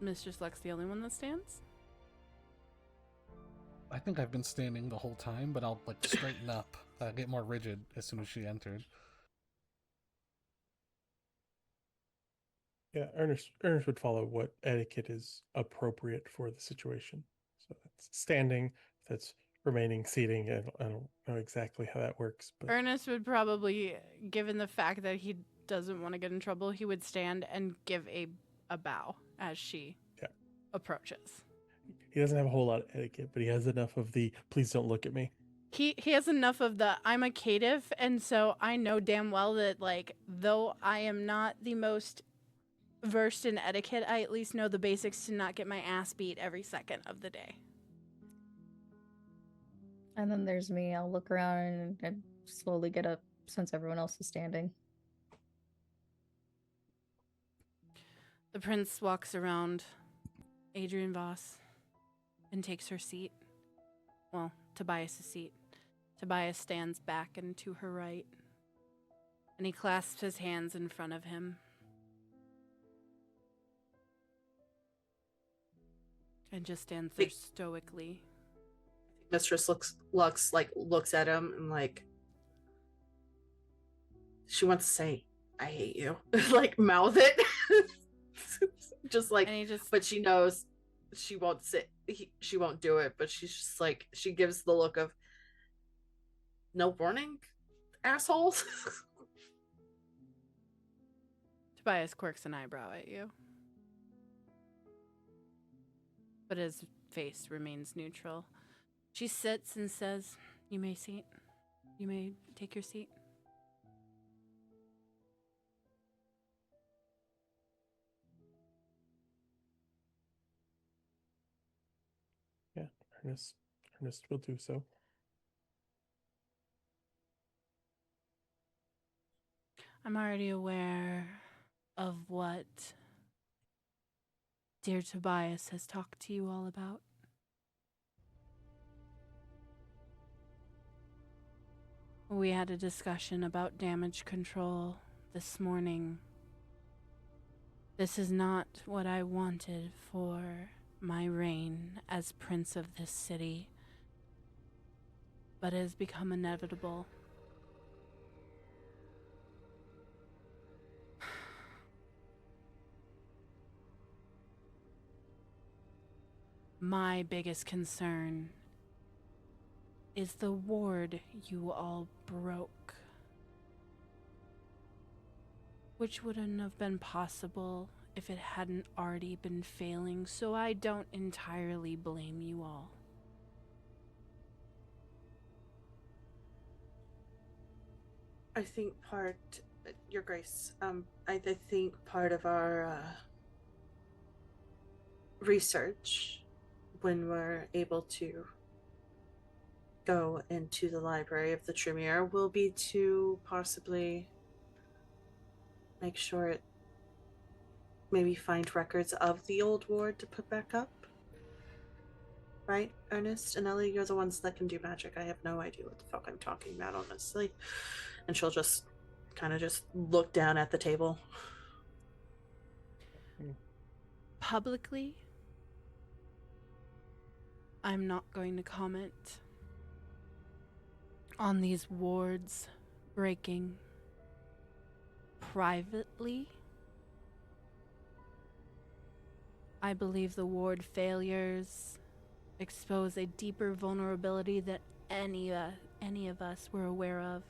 Mistress Lux, the only one that stands? I think I've been standing the whole time, but I'll like straighten up, get more rigid as soon as she entered. Yeah, Ernest would follow what etiquette is appropriate for the situation. So that's standing, that's remaining seating. I don't know exactly how that works, but Ernest would probably, given the fact that he doesn't want to get in trouble, he would stand and give a bow as she approaches. he doesn't have a whole lot of etiquette, but he has enough of the please don't look at me. He has enough of the I'm a caitiff, and so I know damn well that, like, though I am not the most versed in etiquette, I at least know the basics to not get my ass beat every second of the day. And then there's me. I'll look around and slowly get up since everyone else is standing. The prince walks around Adrian Voss and takes her seat. Well, Tobias's seat. Tobias stands back and to her right, and he clasps his hands in front of him. And just stands there stoically. Mistress Lux like looks at him and like she wants to say, "I hate you," like mouth it, just like. And he just, But she knows she won't she won't do it. But she's just like she gives the look of no warning, assholes. Tobias quirks an eyebrow at you, but his face remains neutral. She sits and says, "You may take your seat." Yeah, Ernest will do so. I'm already aware of what dear Tobias has talked to you all about. We had a discussion about damage control this morning. This is not what I wanted for my reign as prince of this city, but it has become inevitable. My biggest concern is the ward you all broke, which wouldn't have been possible if it hadn't already been failing, so I don't entirely blame you all. I think Your Grace, I think part of our research, when we're able to go into the library of the Tremere, will be to possibly make sure it maybe find records of the old ward to put back up. Right, Ernest and Ellie, you're the ones that can do magic. I have no idea what the fuck I'm talking about, honestly. And she'll just kind of just look down at the table. Publicly, I'm not going to comment on these wards breaking. Privately, I believe the ward failures expose a deeper vulnerability that any of us were aware of.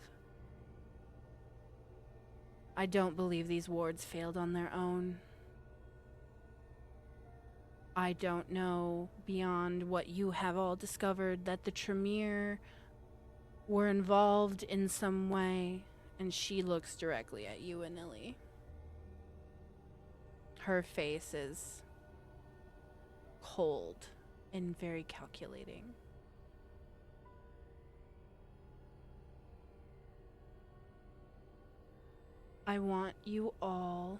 I don't believe these wards failed on their own. I don't know, beyond what you have all discovered, that the Tremere were involved in some way, and she looks directly at you, Anili. Her face is cold and very calculating. I want you all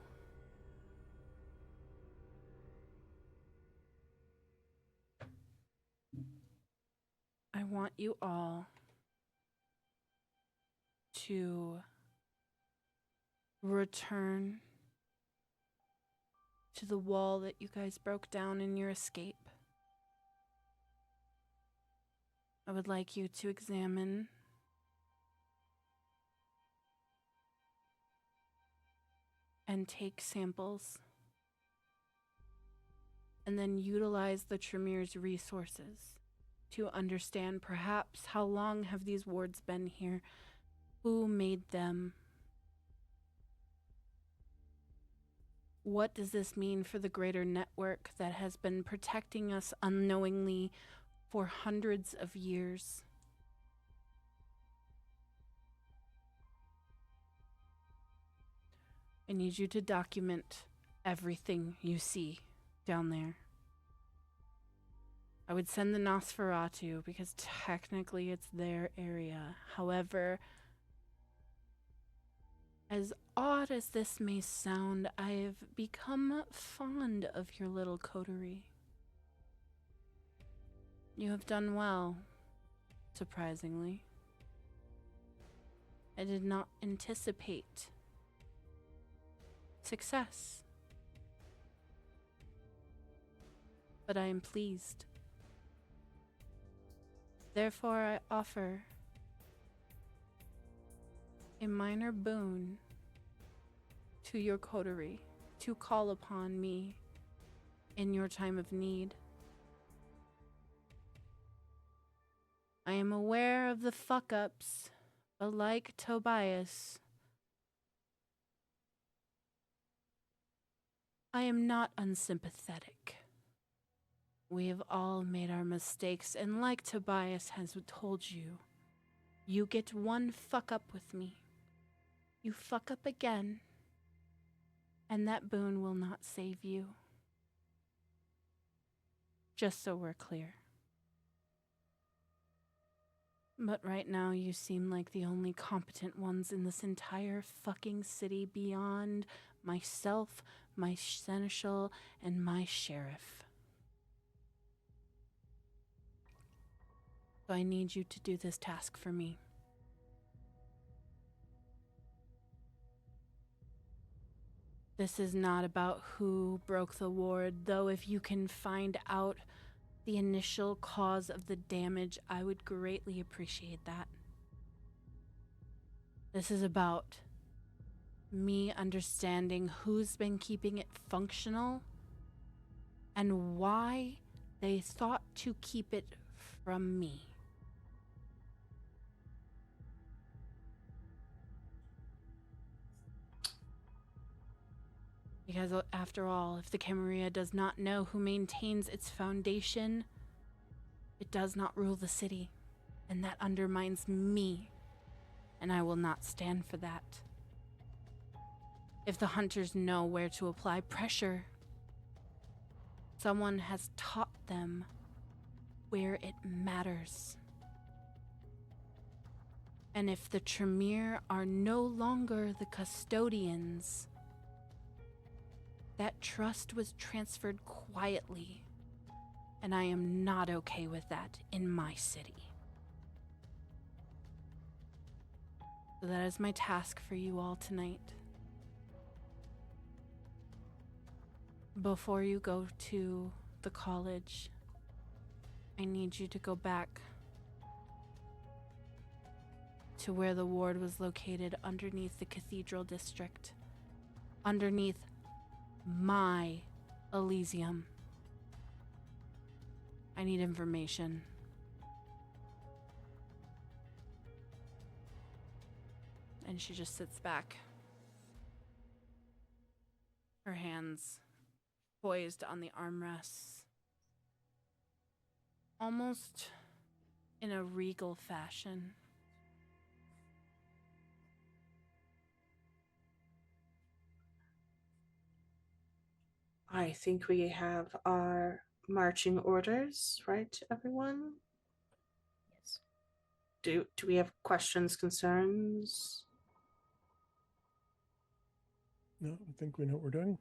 to return to the wall that you guys broke down in your escape. I would like you to examine and take samples, and then utilize the Tremere's resources to understand perhaps how long have these wards been here, who made them, what does this mean for the greater network that has been protecting us unknowingly for hundreds of years. I need you to document everything you see down there. I would send the Nosferatu because technically it's their area. However, as odd as this may sound, I've become fond of your little coterie. You have done well, surprisingly. I did not anticipate success, but I am pleased. Therefore, I offer a minor boon to your coterie to call upon me in your time of need. I am aware of the fuck-ups, but like Tobias, I am not unsympathetic. We have all made our mistakes, and like Tobias has told you, you get one fuck-up with me. You fuck up again, and that boon will not save you. Just so we're clear. But right now you seem like the only competent ones in this entire fucking city beyond myself, my seneschal, and my sheriff. So I need you to do this task for me. This is not about who broke the ward, though if you can find out the initial cause of the damage, I would greatly appreciate that. This is about me understanding who's been keeping it functional and why they thought to keep it from me. Because after all, if the Camarilla does not know who maintains its foundation, it does not rule the city, and that undermines me, and I will not stand for that. If the hunters know where to apply pressure, someone has taught them where it matters. And if the Tremere are no longer the custodians, that trust was transferred quietly, and I am not okay with that in my city. So that is my task for you all tonight. Before you go to the college, I need you to go back to where the ward was located underneath the Cathedral District, underneath my Elysium. I need information. And she just sits back, her hands poised on the armrests, almost in a regal fashion. I think we have our marching orders, right, everyone? Yes. Do we have questions, concerns? No, I think we know what we're doing.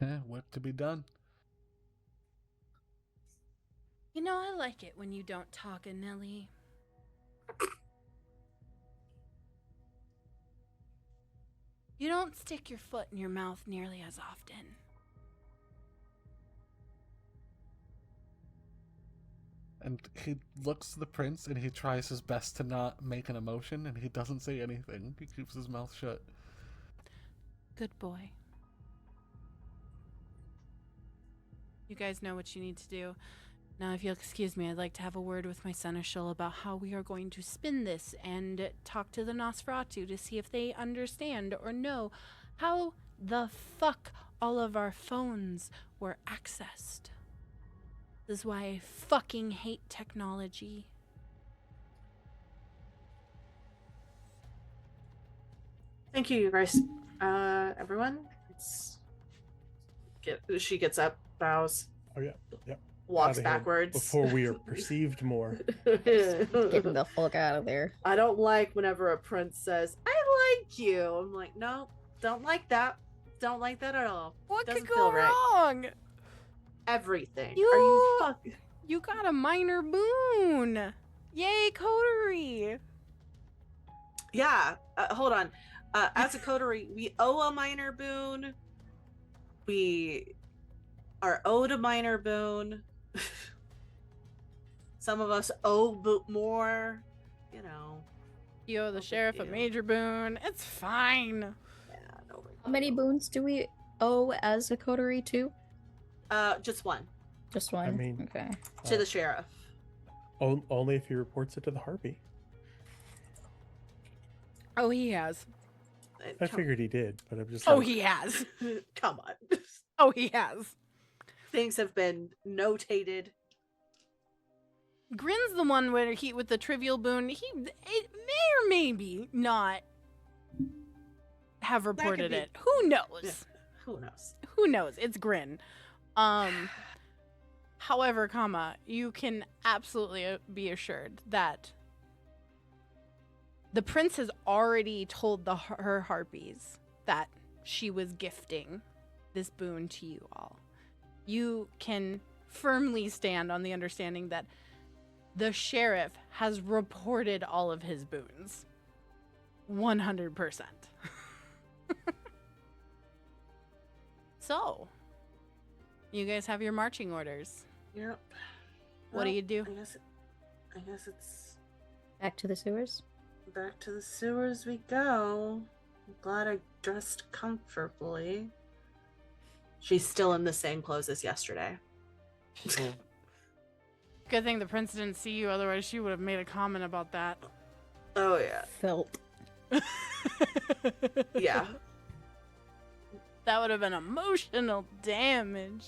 Yeah, work to be done. You know, I like it when you don't talk, Nelly. You don't stick your foot in your mouth nearly as often. And he looks to the prince and he tries his best to not make an emotion and he doesn't say anything. He keeps his mouth shut. Good boy. You guys know what you need to do. Now, if you'll excuse me, I'd like to have a word with my seneschal about how we are going to spin this and talk to the Nosferatu to see if they understand or know how the fuck all of our phones were accessed. This is why I fucking hate technology. Thank you, guys. Everyone. She gets up, bows, Oh yeah, yep. walks Outta here backwards. before we are perceived more. Getting the fuck out of there. I don't like whenever a prince says, "I like you." I'm like, no, don't like that. Don't like that at all. What Doesn't could feel go right. wrong? Everything. You- Are you fuck? You got a minor boon. Yay, coterie. Yeah. Hold on. As a coterie, we owe a minor boon. We are owed a minor boon. Some of us owe more. You know. You owe the No big sheriff a deal. major boon. It's fine. Yeah. No big How many deal. boons do we owe as a coterie too? Just one Just one. mean- okay. to the sheriff. Only if he reports it to the Harpy. Oh, he has. I figured he did, but I'm just Oh, like, he has. Come on. Oh, he has. Things have been notated. Grin's the one where he with the trivial boon. It may or maybe not have reported be. it. Who knows? Yeah. Who knows? Who knows? It's Grin. However, you can absolutely be assured that the prince has already told her harpies that she was gifting this boon to you all. You can firmly stand on the understanding that the sheriff has reported all of his boons. 100%. So, you guys have your marching orders. Yep. What do you do? I guess it's Back to the sewers. back to the sewers we go. I'm glad I dressed comfortably. She's still in the same clothes as yesterday. Good thing the prince didn't see you, otherwise she would have made a comment about that. Oh yeah. Felt. Yeah. That would have been emotional damage.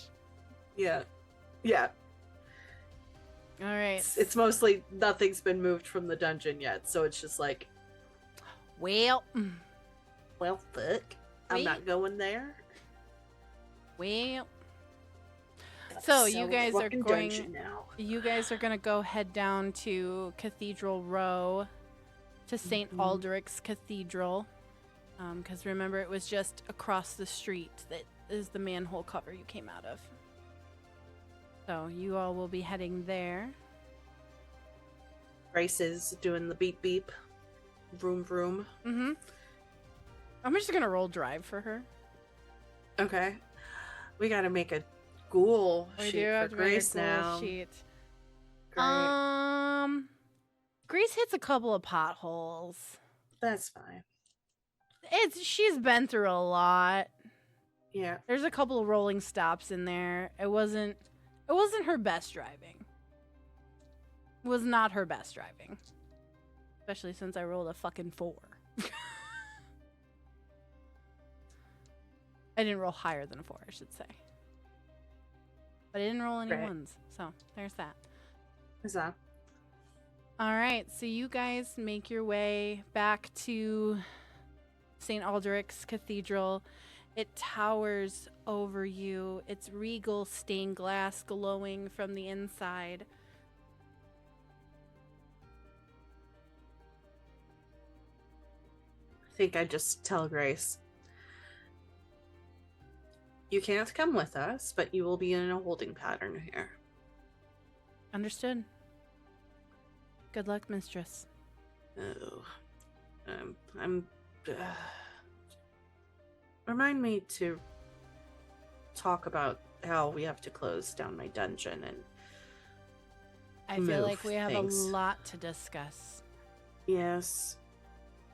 Yeah. Yeah. All right. It's mostly nothing's been moved from the dungeon yet, so it's just like, Well, well, fuck. I'm Wait. not going there. well. So you guys are fucking going. dungeon now. You guys are gonna go head down to Cathedral Row, to St. Mhm. Alderic's Cathedral, because remember it was just across the street that is the manhole cover you came out of. So you all will be heading there. Grace is doing the beep beep, vroom vroom. Mm-hmm. I'm just gonna roll drive for her. Okay, we gotta make a ghoul We sheet do for have to make a Grace goal now. sheet. Great. Grace hits a couple of potholes. That's fine. She's been through a lot. Yeah. There's a couple of rolling stops in there. It wasn't her best driving. It was not her best driving. Especially since I rolled a fucking 4. I didn't roll higher than a 4, I should say. But I didn't roll any Right. ones. So there's that. Huzzah. All right, so you guys make your way back to St. Alderic's Cathedral. It towers over you. It's regal stained glass glowing from the inside. I think I just tell Grace, you can't come with us, but you will be in a holding pattern here. Understood. Good luck, mistress. Oh, I'm. Remind me to talk about how we have to close down my dungeon and. I feel Move like we have things. a lot to discuss Yes,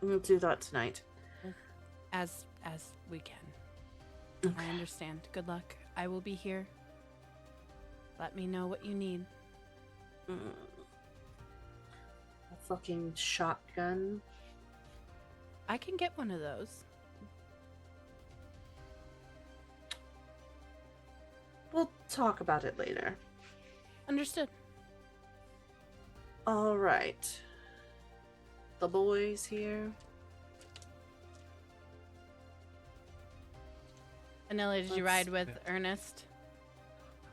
we'll do that tonight. as we can. I understand. Good luck. I will be here. Let me know what you need. Mm. A fucking shotgun. I can get one of those. We'll talk about it later. Understood. All right. The boys here. Vanilla, did you Let's- ride with yeah. Ernest?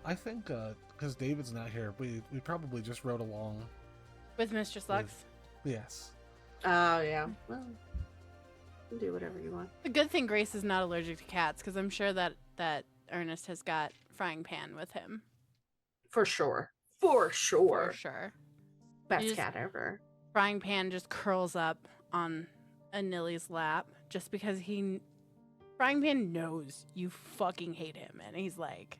I think because David's not here, we probably just rode along. With Mistress Lux? Yes. Oh, yeah. Well, you can do whatever you want. The good thing Grace is not allergic to cats, because I'm sure that Ernest has got Frying Pan with him. For sure. For sure. For sure. Best You just- cat ever. Frying Pan just curls up on Anili's lap just because Frying Pan knows you fucking hate him, and he's like,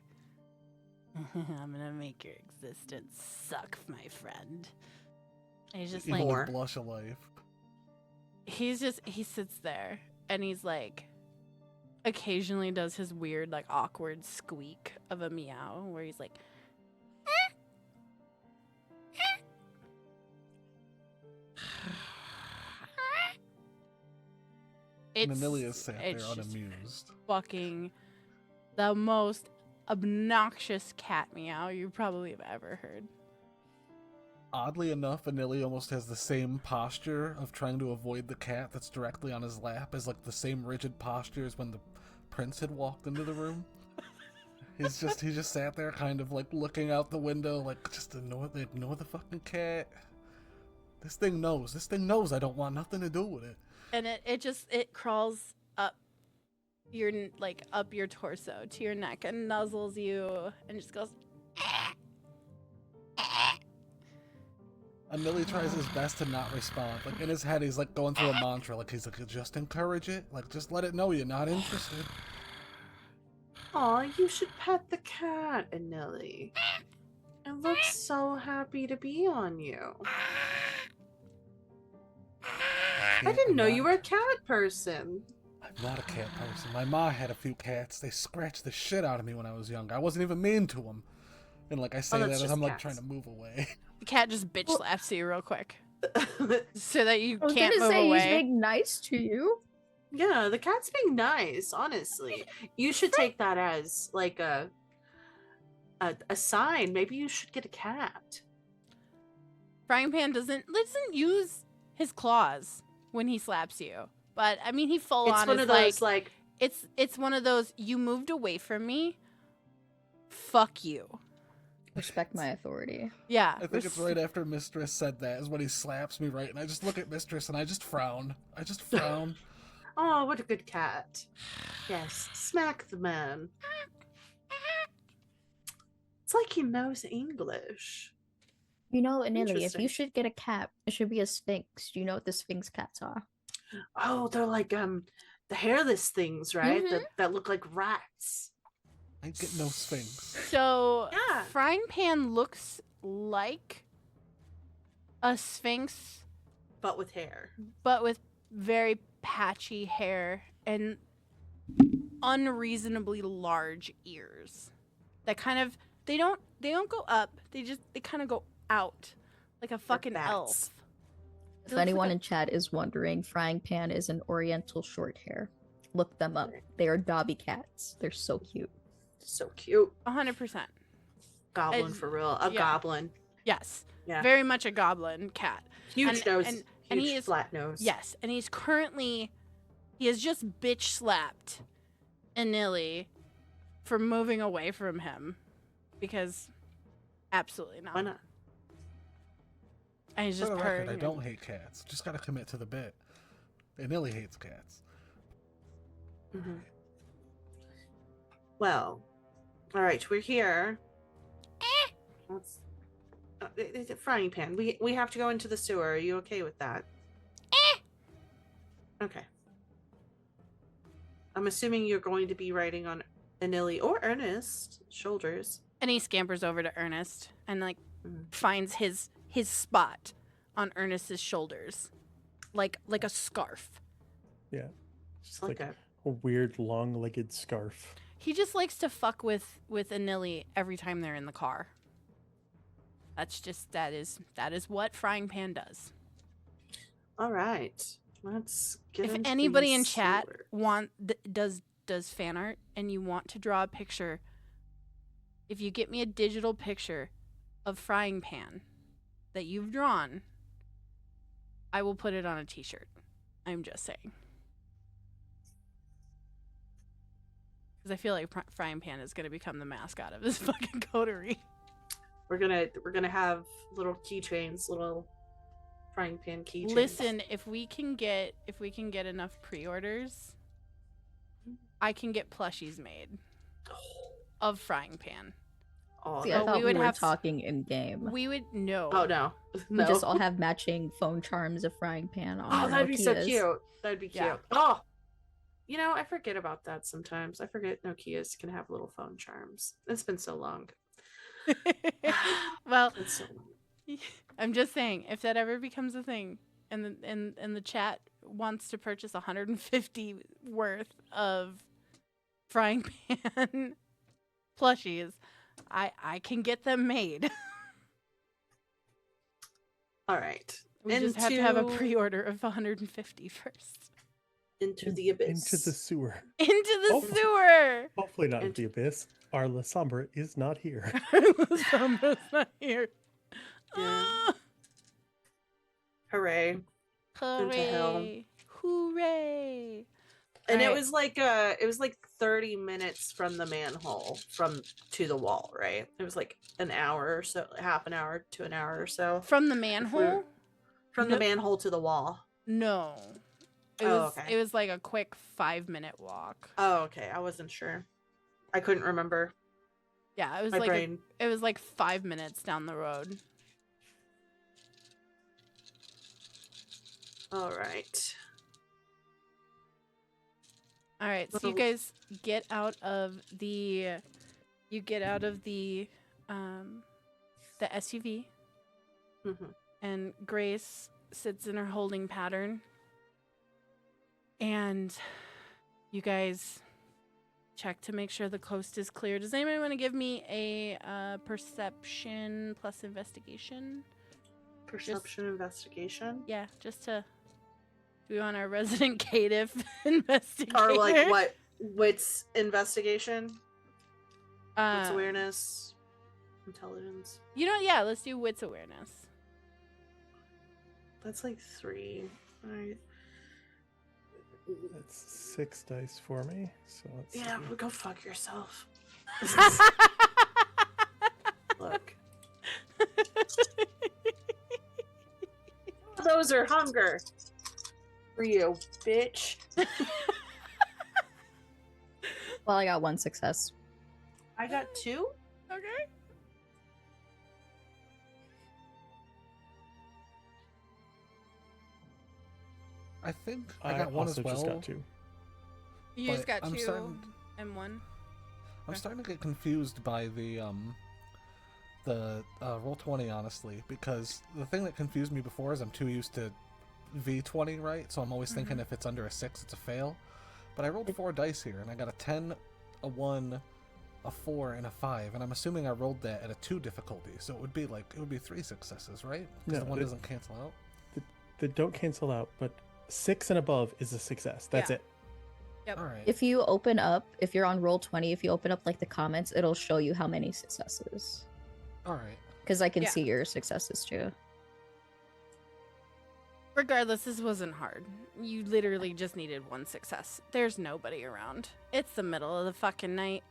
I'm gonna make your existence suck, my friend. And he's just Even like, More. the blush of life. he sits there and he's like, occasionally does his weird, like, awkward squeak of a meow where he's like, And it's Amelia sat there it's just unamused. fucking the most obnoxious cat meow you probably have ever heard. Oddly enough, Anili almost has the same posture of trying to avoid the cat that's directly on his lap as like the same rigid posture as when the prince had walked into the room. He just sat there kind of like looking out the window like just ignore the fucking cat. This thing knows I don't want nothing to do with it. And it crawls up up your torso to your neck and nuzzles you and just goes Anili tries his best to not respond. Like in his head he's like going through a mantra, like he's like, just encourage it, like just let it know you're not interested. Aw. Aw, you should pet the cat, Anelli. It looks so happy to be on you. I didn't know you were a cat person. I'm not a cat person. My ma had a few cats. They scratched the shit out of me when I was young. I wasn't even mean to them. And like I say that's that as just I'm like cats. trying to move away. The cat just bitch slaps you real quick so that you I was can't gonna move say he's away. being nice to you. Yeah, the cat's being nice, honestly. You should take that as like a sign. Maybe you should get a cat. Frying Pan doesn't use his claws when he slaps you. But I mean, he full It's on one is of those like it's one of those, you moved away from me. Fuck you. Respect my authority. Yeah. I think it's right after Mistress said that is when he slaps me, right? And I just look at Mistress and I just frown. oh, what a good cat. Yes, smack the man. It's like he knows English. You know, Anili, if Interesting. you should get a cat, it should be a sphinx. Do you know what the sphinx cats are? Oh, they're like the hairless things, right? Mhm. That look like rats. I get no sphinx. So Yeah. Frying Pan looks like a sphinx, But with hair. but with very patchy hair and unreasonably large ears. That kind of they don't go up. They kind of go out like a fucking bats. elf. If looks anyone like in chat is wondering, Frying Pan is an oriental short hair. Look them up. They are Dobby cats. They're so cute. So cute. 100%. Goblin And- for real. A yeah. goblin. Yes. Yeah. Very much a goblin cat. Huge And- nose. and huge he is- flat nose. Yes, and he has just bitch slapped Anili for moving away from him because absolutely not. Why not? And he's For just the purring. record, I and- don't hate cats. Just gotta commit to the bit. And Nilly hates cats. Mm-hmm. Well, all right, we're here. Let's. It's a frying pan. We have to go into the sewer. Are you okay with that? Okay. I'm assuming you're going to be riding on Anili or Ernest shoulders. And he scampers over to Ernest and like Mm. finds his spot on Ernest's shoulders, like a scarf. Yeah. Just like Like- a. A weird long-legged scarf. He just likes to fuck with Anili every time they're in the car. That is what Frying Pan does. All right. Let's get. If into anybody the in chat sewer. does fan art and you want to draw a picture, if you get me a digital picture of Frying Pan that you've drawn, I will put it on a t-shirt. I'm just saying. Because I feel like Frying Pan is going to become the mascot of this fucking coterie. we're gonna have little keychains, little frying pan keychains. Listen, if we can get enough pre-orders, I can get plushies made of Frying Pan. Oh, See, I Oh, thought we we would were have to- talking in game. We would no. oh no. We No. just all have matching phone charms of Frying Pan on Oh, our that'd be so Nokias. cute. That'd be cute. Yeah. Oh, you know, I forget about that sometimes. I forget Nokias can have little phone charms. It's been so long. Well, It's so long. I'm just saying, if that ever becomes a thing, and the chat wants to purchase 150 worth of Frying Pan plushies, I can get them made. All right. We just have to have a Into- pre-order of 150 first. Into the abyss. Into the sewer. Into the Oh. sewer. Hopefully not Into- into the abyss. Our La Sombra is not here. Sombra's not here. Yeah. Ah, Hooray. hell. hooray! Hooray! And Alright. it was like 30 minutes from the manhole to the wall, right? It was like an hour or so, half an hour to an hour or so. From the manhole? From No- the manhole to the wall. No. It Oh, was okay. it was like a quick 5-minute walk. Oh, okay. I wasn't sure. I couldn't remember. Yeah, it was My like brain. it was like 5 minutes down the road. All right. All right, so you guys get out of the SUV, Mm-hmm. and Grace sits in her holding pattern, and you guys check to make sure the coast is clear. Does anybody want to give me a perception plus investigation? Perception investigation? Yeah, just to do on our resident cative investigator. Or like what? Wits investigation? Wits Uh, awareness? Intelligence? You know, yeah, let's do wits awareness. That's like 3. Alright. That's 6 dice for me. So let's Yeah, see. well, go fuck yourself. Look. Those are hunger. For you, bitch. Well, I got 1 success. I got 2? Okay. I think I got one as also well. just got 2. You But just got I'm 2 starting- and 1. I'm starting to get confused by the Roll20, honestly, because the thing that confused me before is I'm too used to V20, right? So I'm always thinking if it's under a 6, it's a fail. But I rolled 4 dice here, and I got a 10, a 1, a 4, and a 5, and I'm assuming I rolled that at a 2 difficulty, so it would be 3 successes, right? Because No, the 1 it- doesn't cancel out. They don't cancel out, but 6 and above is a success. That's Yeah. it. Yep. All right. If you open up, if you're on Roll20, if you open up like the comments, it'll show you how many successes. All right. Because I can Yeah. see your successes too. Regardless, this wasn't hard. You literally just needed 1 success. There's nobody around. It's the middle of the fucking night.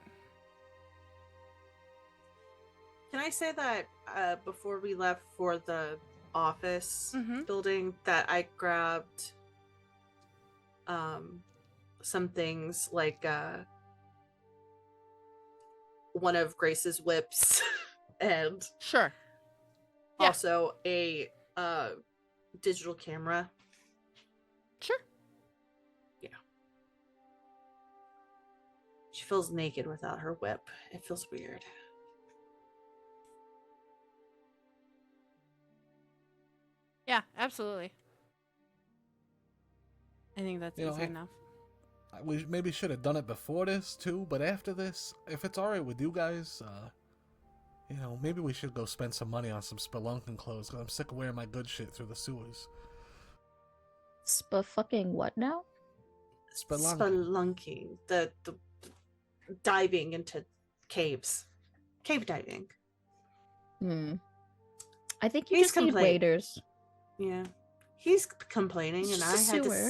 Can I say that before we left for the office Mhm. building that I grabbed some things like one of Grace's whips and Sure. Yeah. also a digital camera. Sure. She feels naked without her whip. It feels weird. Yeah, absolutely. I think that's You know, easy enough. We maybe should have done it before this too, but after this, if it's all right with you guys, maybe we should go spend some money on some spelunking clothes. Cause I'm sick of wearing my good shit through the sewers. Fucking what now? Spelunking. The diving into caves. Cave diving. I think you He's just need complaining. waiters. Yeah. He's complaining It's and just a sewer.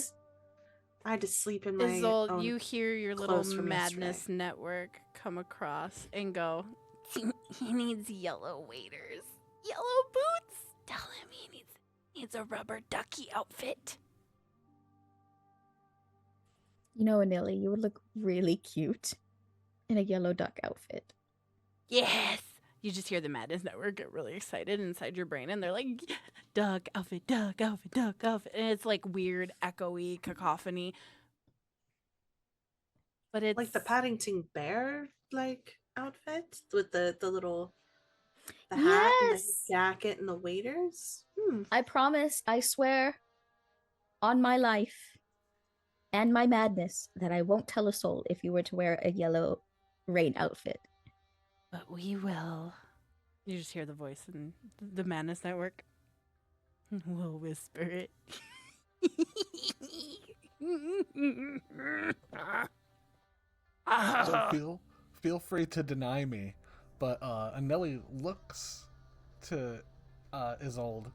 I had to sleep in my Isolde, own you hear your little clothes from madness yesterday. network come across and go, he needs yellow waders. Yellow boots? Tell him he needs a rubber ducky outfit. You know, Anili, you would look really cute in a yellow duck outfit. Yes! You just hear the madness network get really excited inside your brain, and they're like, duck outfit, duck outfit, duck outfit. And it's like weird, echoey cacophony. But it's like the Paddington Bear outfit with the little hat and the Yes! jacket and the waders. I promise, I swear, on my life and my madness, that I won't tell a soul if you were to wear a yellow rain outfit. But we will. You just hear the voice in the Madness Network. We'll whisper it. So feel free to deny me, but Anelli looks to Isolde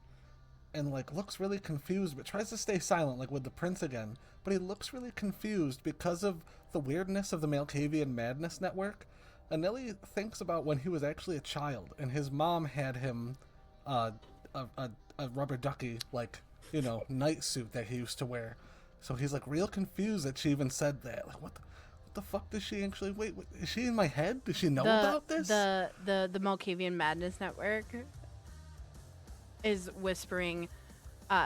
and looks really confused, but tries to stay silent, with the prince again. But he looks really confused because of the weirdness of the Malkavian Madness Network. Anelli thinks about when he was actually a child, and his mom had him a rubber ducky, night suit that he used to wear. So he's real confused that she even said that. What the fuck does she actually wait? Is she in my head? Does she know about this? The Malkavian Madness Network is whispering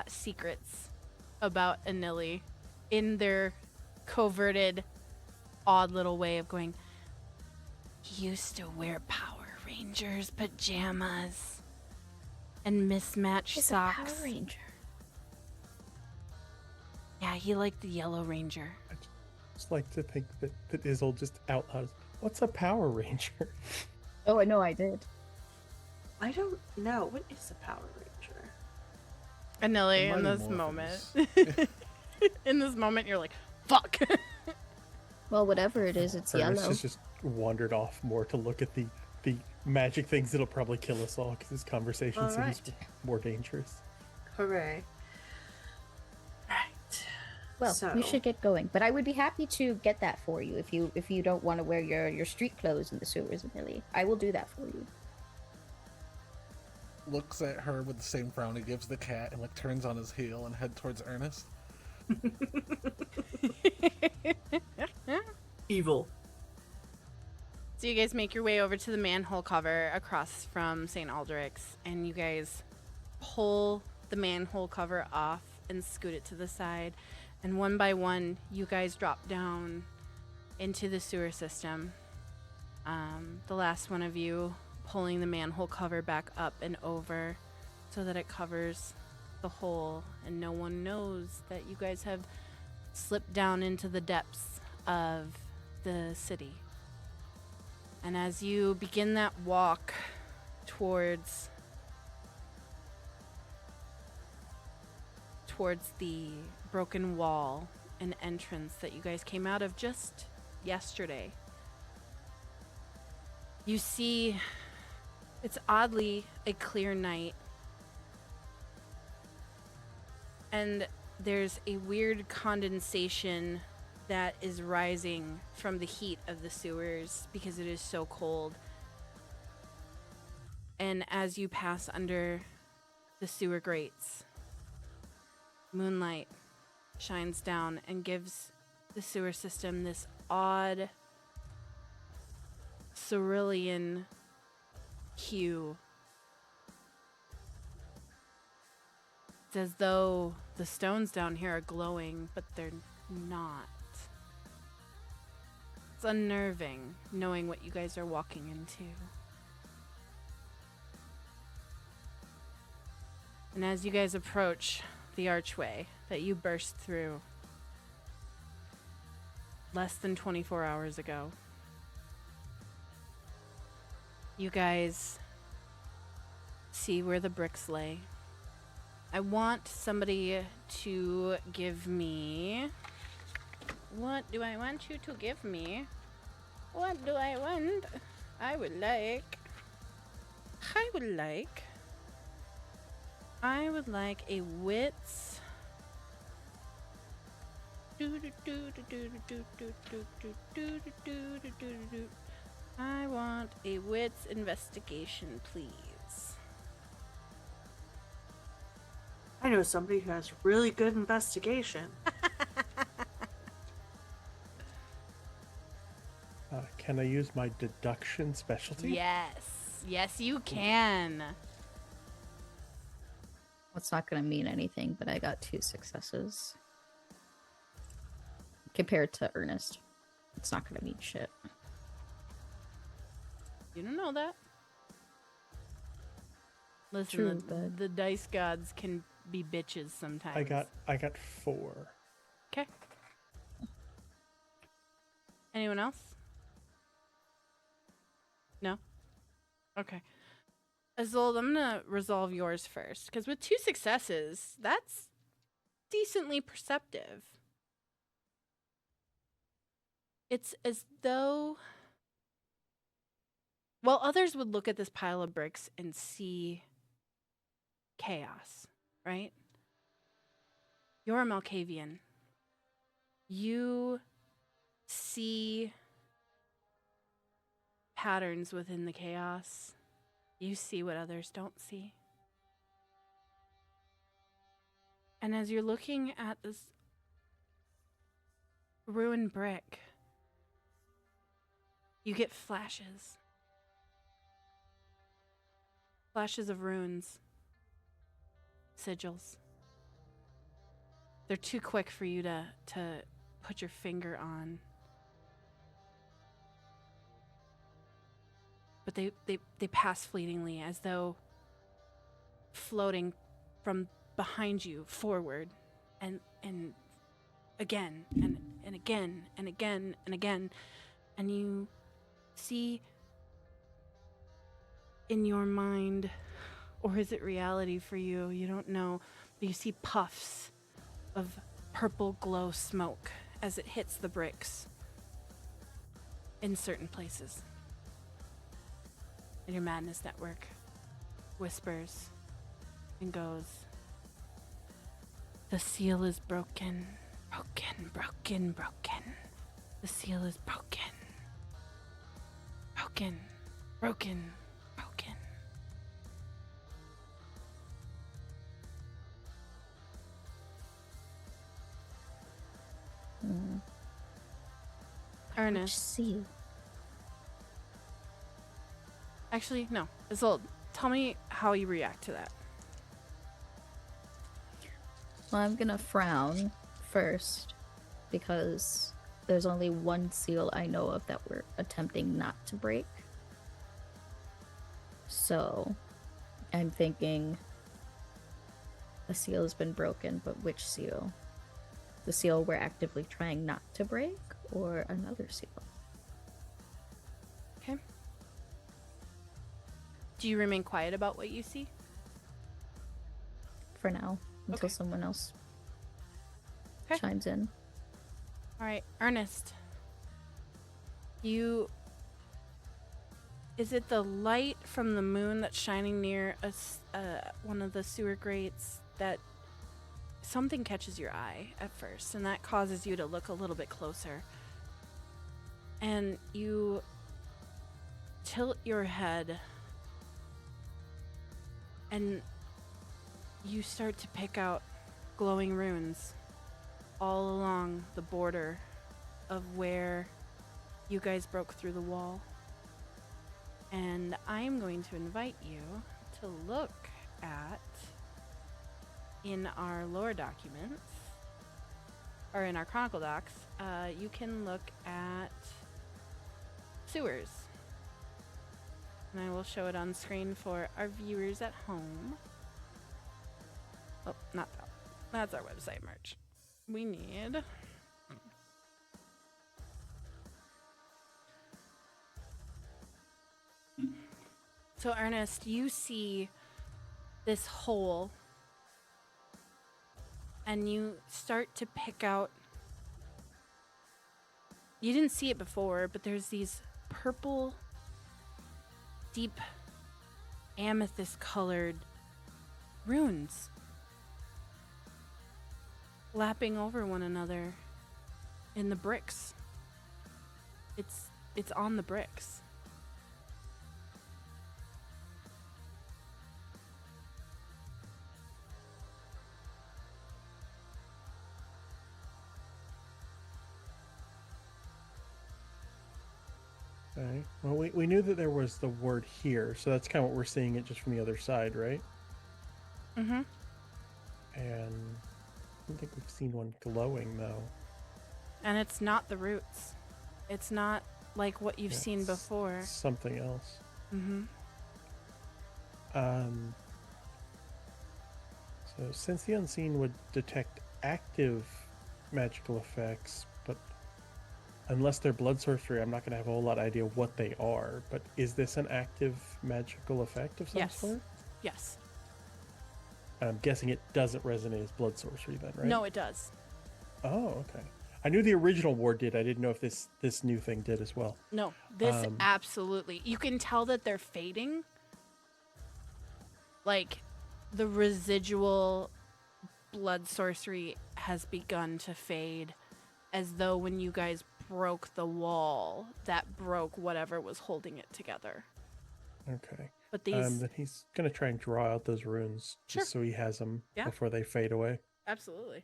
secrets about Anili in their coverted odd little way of going, he used to wear Power Rangers pajamas and mismatched He's socks. a Power Ranger. Yeah, he liked the Yellow Ranger. I just like to think that Izzle just out loud, what's a Power Ranger? Oh, I know I did. I don't know. What is a Power Ranger? And Nelly, The in Mighty this moment, Morphers. in this moment, you're like, fuck. Well, whatever it is, it's Ernest yellow. has just wandered off more to look at the magic things that'll probably kill us all because this conversation All seems right. more dangerous. Hooray. Right. Well, we So- should get going, but I would be happy to get that for you if you don't want to wear your street clothes in the sewers, Amelie. I will do that for you. Looks at her with the same frown he gives the cat and like turns on his heel and head towards Ernest. Evil. So you guys make your way over to the manhole cover across from St. Aldrich's, and you guys pull the manhole cover off and scoot it to the side. And one by one, you guys drop down into the sewer system. The last one of you pulling the manhole cover back up and over so that it covers the hole, and no one knows that you guys have slipped down into the depths of the city. And as you begin that walk towards the broken wall and entrance that you guys came out of just yesterday, you see it's oddly a clear night. And there's a weird condensation that is rising from the heat of the sewers because it is so cold. And as you pass under the sewer grates, moonlight shines down and gives the sewer system this odd cerulean hue. It's as though the stones down here are glowing, but they're not. It's unnerving knowing what you guys are walking into. And as you guys approach the archway that you burst through less than 24 hours ago, you guys see where the bricks lay. I want somebody to give me... What do I want you to give me? What do I want? I would like a wits. I want a wits investigation, please. I know somebody who has really good investigation. Can I use my deduction specialty? Yes. Yes, you can. It's not going to mean anything, but I got 2 successes. Compared to Ernest, it's not going to mean shit. You don't know that. Listen, True, but... the dice gods can be bitches sometimes. I got 4. Okay. Anyone else? No? Okay. Azold, I'm gonna resolve yours first, because with 2 successes, that's decently perceptive. It's as though... Well, others would look at this pile of bricks and see chaos, right? You're a Malkavian. You see patterns within the chaos. You see what others don't see. And as you're looking at this ruined brick, you get flashes. Flashes of runes. Sigils. They're too quick for you to put your finger on. but they pass fleetingly, as though floating from behind you forward, and again and again and again and again, and you see in your mind, or is it reality for you? You don't know, but you see puffs of purple glow smoke as it hits the bricks in certain places. And your Madness Network whispers and goes, "The seal is broken, broken, broken, broken. The seal is broken, broken, broken, broken." Which Ernest. seal? Actually, no. Isolde, tell me how you react to that. Well, I'm gonna frown first because there's only one seal I know of that we're attempting not to break. So I'm thinking a seal has been broken, but which seal? The seal we're actively trying not to break, or another seal? Okay. Do you remain quiet about what you see? For now, until Okay. someone else Okay. chimes in. All right, Ernest. Is it the light from the moon that's shining near one of the sewer grates that something catches your eye at first, and that causes you to look a little bit closer? And you tilt your head, and you start to pick out glowing runes all along the border of where you guys broke through the wall. And I'm going to invite you to look at, in our lore documents, or in our chronicle docs, you can look at sewers. And I will show it on screen for our viewers at home. Oh, not that. That's our website merch. We need... So, Ernest, you see this hole, and you start to pick out... You didn't see it before, but there's these purple, deep amethyst-colored runes lapping over one another in the bricks. It's on the bricks. Okay. Well, we knew that there was the word here, so that's kind of what we're seeing it just from the other side, right? Mm-hmm. And I don't think we've seen one glowing, though. And it's not the roots. It's not like what you've Yeah, seen it's before. Something else. Mm-hmm. So since the unseen would detect active magical effects, but unless they're blood sorcery, I'm not going to have a whole lot of idea what they are. But is this an active magical effect of some Yes. sort? Yes. I'm guessing it doesn't resonate as blood sorcery then, right? No, it does. Oh, okay. I knew the original ward did. I didn't know if this new thing did as well. No, this absolutely. You can tell that they're fading. Like, the residual blood sorcery has begun to fade, as though when you guys broke the wall, that broke whatever was holding it together. Okay. But these... Then he's going to try and draw out those runes Sure. just so he has them Yeah. before they fade away. Absolutely.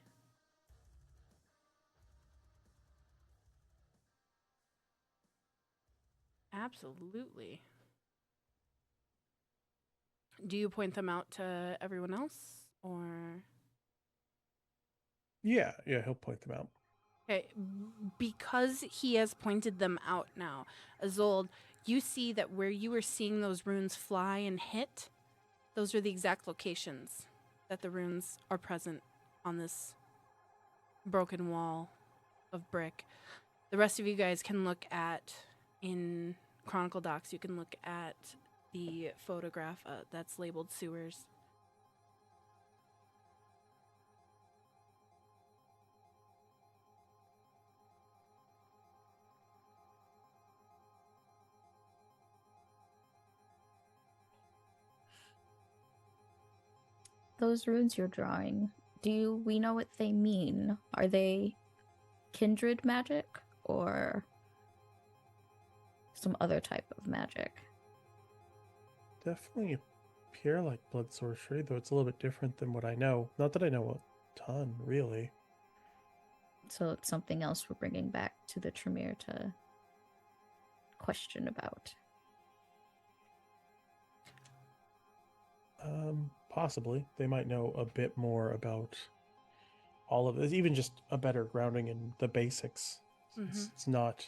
Absolutely. Do you point them out to everyone else, or... Yeah, he'll point them out. Okay, because he has pointed them out now, Isolde, you see that where you were seeing those runes fly and hit, those are the exact locations that the runes are present on this broken wall of brick. The rest of you guys can look at, in Chronicle Docs, you can look at the photograph that's labeled sewers. Those runes you're drawing, do we know what they mean? Are they kindred magic or some other type of magic? Definitely appear like blood sorcery, though it's a little bit different than what I know. Not that I know a ton, really. So it's something else we're bringing back to the Tremere to question about. Possibly. They might know a bit more about all of this, even just a better grounding in the basics. It's not...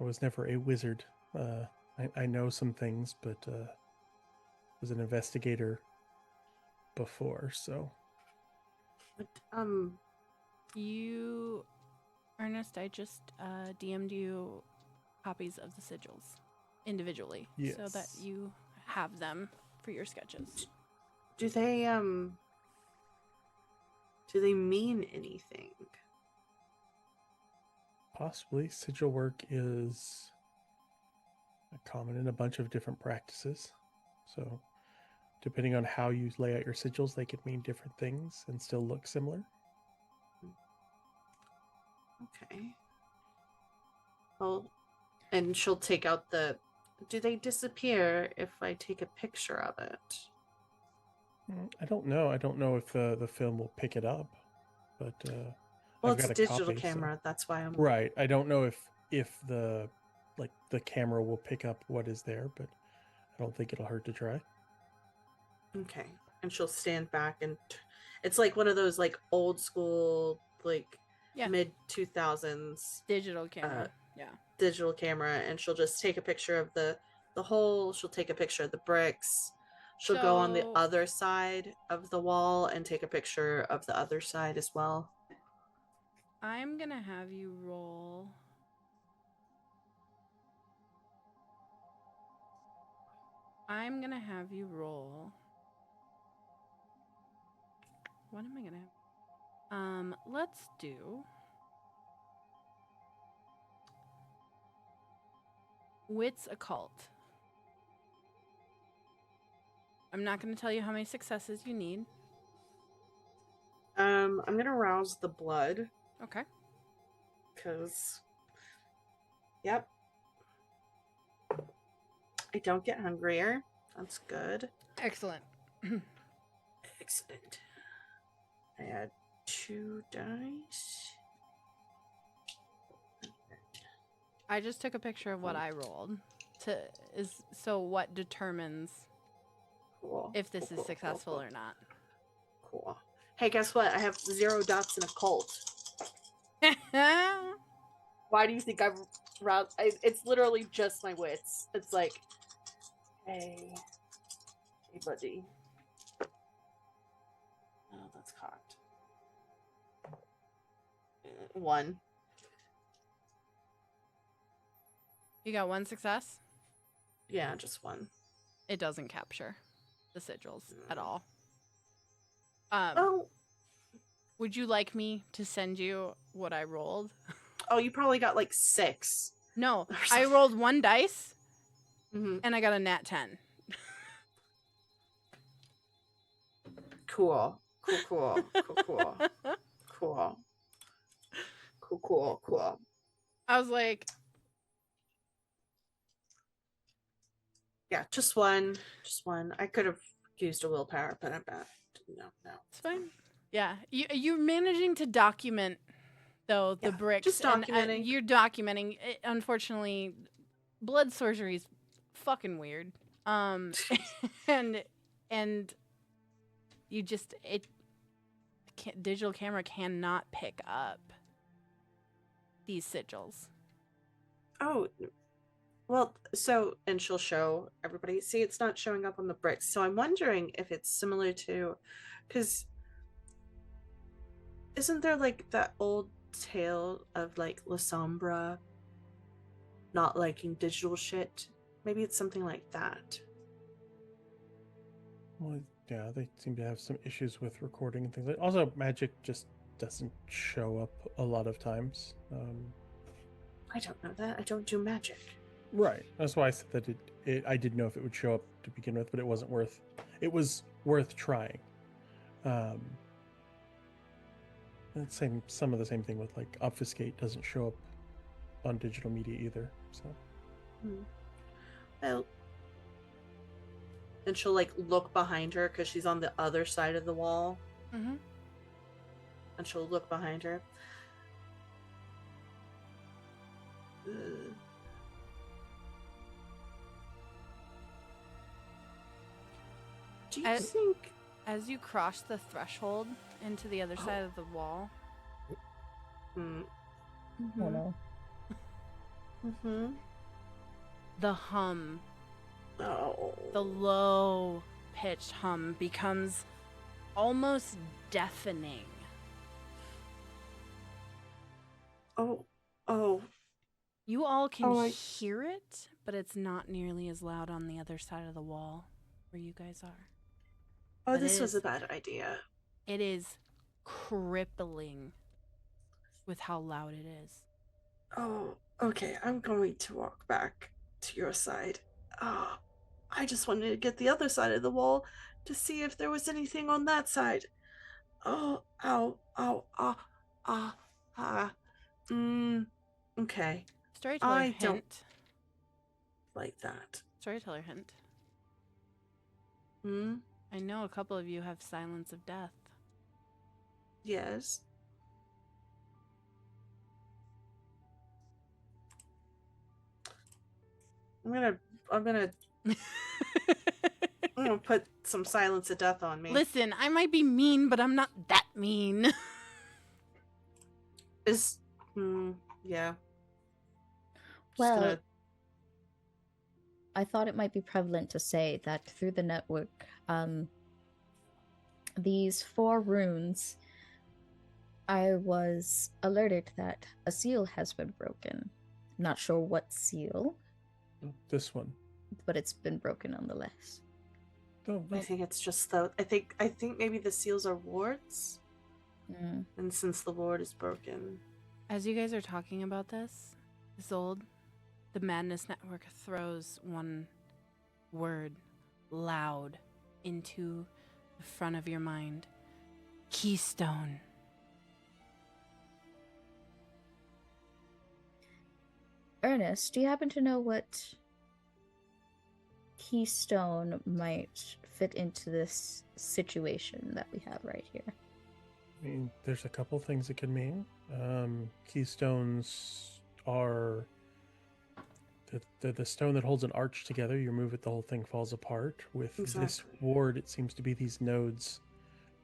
I was never a wizard. I know some things, but was an investigator before, so... But, You, Ernest, I just DM'd you copies of the sigils individually so that Yes. you have them for your sketches. do they mean anything? Possibly. Sigil work is common in a bunch of different practices. So, depending on how you lay out your sigils, they could mean different things and still look similar. Okay. Well, and she'll take out the... Do they disappear if I take a picture of it? I don't know. I don't know if the film will pick it up, but Well, I've it's got a a digital copy, so- camera. That's why I'm... Right. I don't know if the camera will pick up what is there, but I don't think it'll hurt to try. Okay. And she'll stand back and... It's like one of those, like, old school, like, Yeah. mid-2000s Digital camera. Yeah. digital camera, and she'll just take a picture of the hole. She'll take a picture of the bricks. She'll go on the So- other side of the wall and take a picture of the other side as well. I'm going to have you roll. What am I going to have? Let's do Wits Occult. I'm not going to tell you how many successes you need. I'm gonna rouse the blood Okay. because, yep, I don't get hungrier. That's good. Excellent. Excellent. I add 2 dice. I just took a picture of what I rolled. So what determines Cool. if this Cool, is cool, successful cool, or not. Cool. Hey, guess what? I have 0 dots in occult. Why do you think I've roused? It's literally just my wits. It's like, hey buddy. Oh, that's cocked. 1. You got 1 success? Yeah, just 1. It doesn't capture the sigils at all. Oh, Would you like me to send you what I rolled? oh, you probably got like 6. No, I rolled 1 dice Mm-hmm. and I got a nat 10. Cool. Cool. I was like, Yeah, just one. I could have used a willpower, but I'm not. No. it's fine. Yeah, you're managing to document, though, the Yeah, bricks. just and, documenting. you're documenting. Unfortunately, blood sorcery is fucking weird. And you just digital camera cannot pick up these sigils. Oh, Well, so, and she'll show everybody. See, it's not showing up on the bricks. So I'm wondering if it's similar to, because isn't there like that old tale of like La Sombra not liking digital shit? Maybe it's something like that. Well, yeah, they seem to have some issues with recording and things like. Also, magic just doesn't show up a lot of times. I don't know that. I don't do magic. Right. That's why I said that I didn't know if it would show up to begin with, but it wasn't worth. It was worth trying. Some of the same thing with like obfuscate doesn't show up on digital media either. So. Well, and she'll like look behind her because she's on the other side of the wall. Mm-hmm. And she'll look behind her. Do you think? As you cross the threshold into the other side of the wall, Oh no. Mm-hmm. the hum, Oh. the low pitched hum becomes almost deafening. Oh. Oh. You all can Oh, hear it, but it's not nearly as loud on the other side of the wall where you guys are. Oh, But this it was a is- bad idea. It is crippling with how loud it is. Oh, okay. I'm going to walk back to your side. Oh, I just wanted to get the other side of the wall to see if there was anything on that side. Oh, ow, ow, ah, ah, ah. Okay. Storyteller I hint. don't like that. Storyteller hint. Hmm? I know a couple of you have silence of death. Yes. I'm gonna put some silence of death on me. Listen, I might be mean, but I'm not that mean. Yeah. Just Well, gonna- I thought it might be prevalent to say that through the network, these 4 runes, I was alerted that a seal has been broken. Not sure what seal, This one. but it's been broken nonetheless. Oh, I think it's just I think maybe the seals are wards, Mm. and since the ward is broken, As you guys are talking about this, Zold, the Madness Network throws one word loud into the front of your mind. Keystone. Ernest, do you happen to know what keystone might fit into this situation that we have right here? I mean, there's a couple things it can mean. Keystones are the stone that holds an arch together. You remove it, the whole thing falls apart. With this Exactly. ward, it seems to be these nodes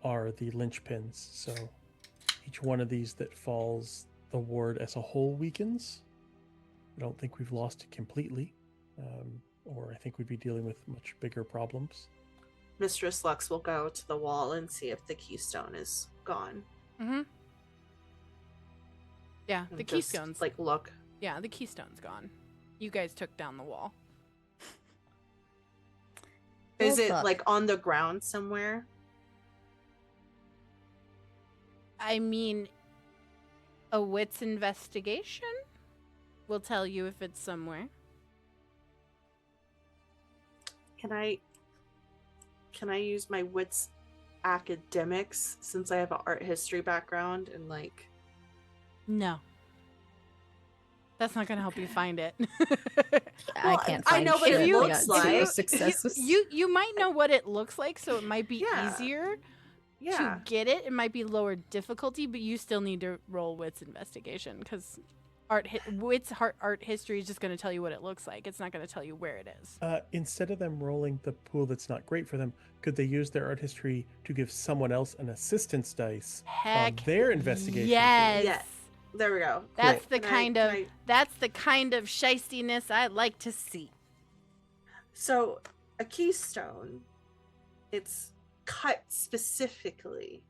are the linchpins. So each one of these that falls, the ward as a whole weakens. I don't think we've lost it completely, or I think we'd be dealing with much bigger problems. Mistress Lux will go to the wall and see if the keystone is gone. Mm-hmm. Yeah, And the just, keystone's like look. Yeah, the keystone's gone. You guys took down the wall. Is Well it thought. like on the ground somewhere? I mean, a wits investigation will tell you if it's somewhere. Can I use my wits academics since I have an art history background and like No. That's not gonna help you find it. I Well, can't I find know what shit. it We looks got 0 like. successes. You might know what it looks like, so it might be Yeah. easier yeah. to get it. It might be lower difficulty, but you still need to roll wits investigation because art history is just going to tell you what it looks like. It's not going to tell you where it is. Instead of them rolling the pool that's not great for them, could they use their art history to give someone else an assistance dice Heck, on their investigation? yes. Yes. There we go. That's Cool. the kind of Can I- that's the kind of shystiness I like to see. So, a keystone, it's cut specifically.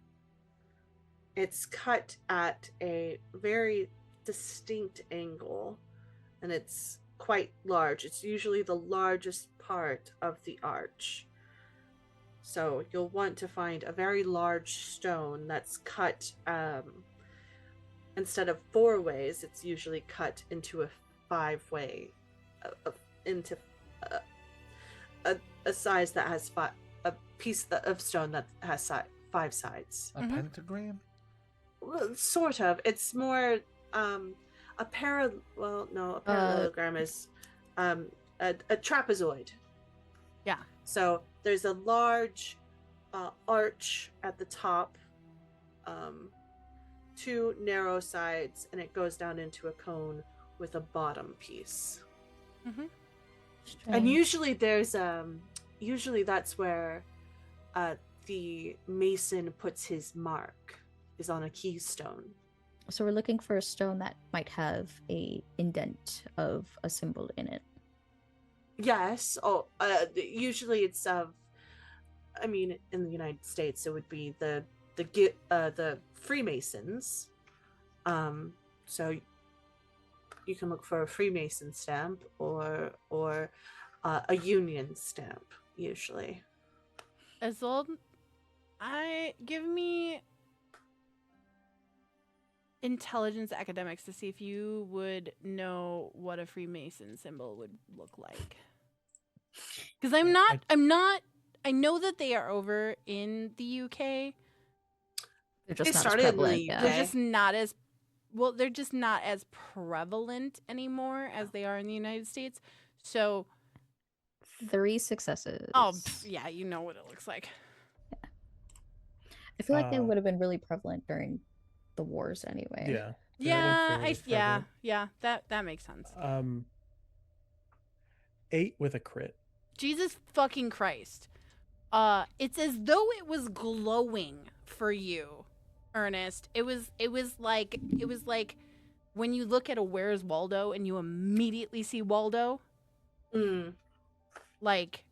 It's cut at a very distinct angle, and it's quite large. It's usually the largest part of the arch. So you'll want to find a very large stone that's cut, instead of 4 ways, it's usually cut into a 5-way, into a size that has a piece of stone that has 5 sides. A pentagram? Well, sort of. It's more a parallelogram is a trapezoid. Yeah. So there's a large arch at the top, 2 narrow sides, and it goes down into a cone with a bottom piece. Mm-hmm. And usually there's usually that's where the mason puts his mark, is on a keystone. So we're looking for a stone that might have a indent of a symbol in it. Yes. Usually it's I mean, in the United States, it would be the Freemasons. So you can look for a Freemason stamp or a Union stamp usually. Isolde, give me intelligence academics to see if you would know what a Freemason symbol would look like. Because I know that they are over in the UK. They're just They not started as in the prevalent. UK. Yeah. They're just not as prevalent anymore as they are in the United States. So 3 successes. yeah, you know what it looks like. I feel like they Uh, would have been really prevalent during the wars anyway. Yeah. Yeah, fairly prevalent. that makes sense. 8 with a crit. Jesus fucking Christ. It's as though it was glowing for you, Ernest. It was like when you look at a Where's Waldo and you immediately see Waldo. Mm. Like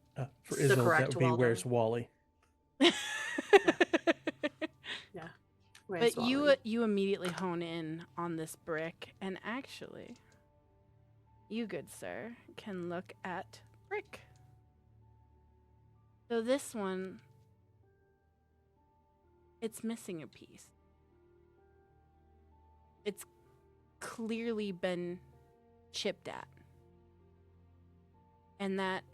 For The Isolde, that correct would be Waldo. Where's Wally? But you immediately hone in on this brick, and actually, you, good sir, can look at brick. So this one, it's missing a piece. It's clearly been chipped at. And that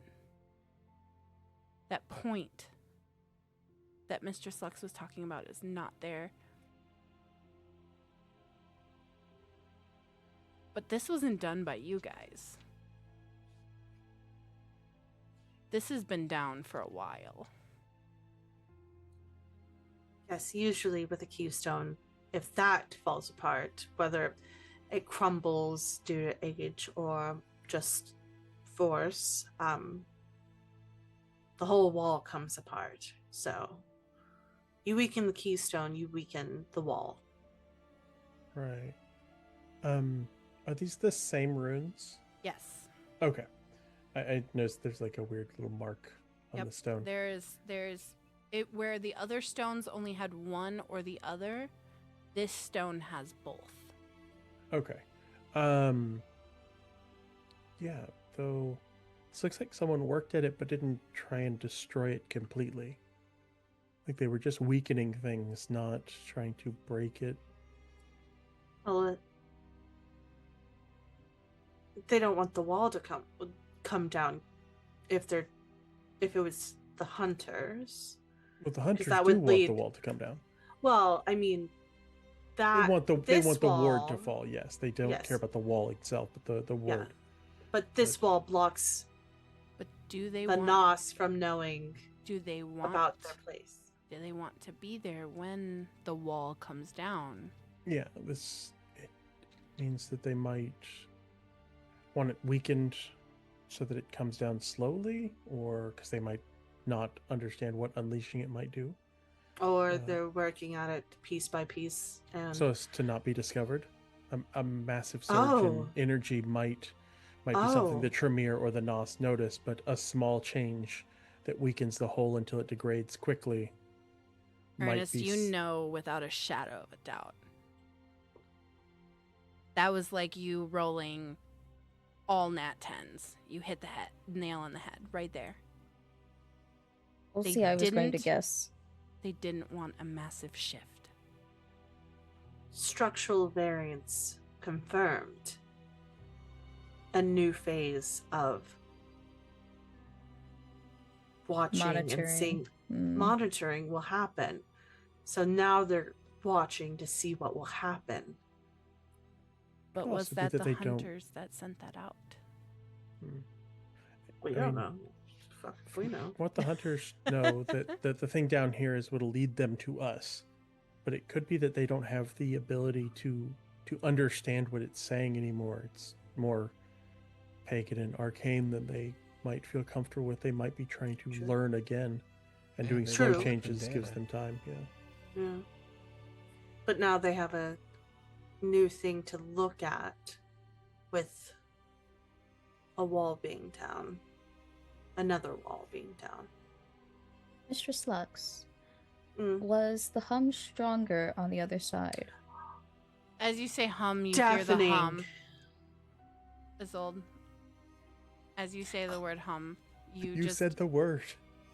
point that Mistress Lux was talking about is not there. But this wasn't done by you guys. This has been down for a while. Yes, usually with a keystone, if that falls apart, whether it crumbles due to age or just force, the whole wall comes apart. So you weaken the keystone, you weaken the wall. Right. Are these the same runes? Yes. Okay. I noticed there's like a weird little mark on Yep, the stone. There's it where the other stones only had one or the other. This stone has both. Okay. Yeah, though this looks like someone worked at it but didn't try and destroy it completely. Like they were just weakening things, not trying to break it. Well, they don't want the wall to come down if it was the hunters. Well, the hunters that do would want lead- the wall to come down. Well, I mean, They that want the ward to wall- fall. Yes, they don't Yes. care about the wall itself, but the Yeah. ward. But this wall blocks But do they the want Nos from knowing do they want about their place. do they want to be there when the wall comes down? Yeah, it means that they might want it weakened so that it comes down slowly, or because they might not understand what unleashing it might do, Or they're working at it piece by piece, and so as to not be discovered. a massive surge Oh. in energy might be Oh. something the Tremere or the Nos notice, but a small change that weakens the whole until it degrades quickly might Ernest, be. you know without a shadow of a doubt. That was like you rolling all nat 10s. You hit the nail on the head right there. We'll They see. I was going to didn't- guess. They didn't want a massive shift. Structural variance confirmed. A new phase of watching and Monitoring. seeing. Mm. Monitoring will happen. So now they're watching to see what will happen. But Could was also be that that the they don't- hunters that sent that out? We I don't mean- know. Fuck if we know. What the hunters know that the thing down here is what'll lead them to us, but it could be that they don't have the ability to understand what it's saying anymore. It's more pagan and arcane than they might feel comfortable with. They might be trying to True. learn again, and Yeah, doing they slow True. changes Data. gives them time. Yeah. Yeah. But now they have a new thing to look at with a wall being down. Another wall being down. Mistress Lux, Mm. was the hum stronger on the other side? As you say hum, you Deafening. hear the hum. Isolde, as you say the word hum, you just said the word.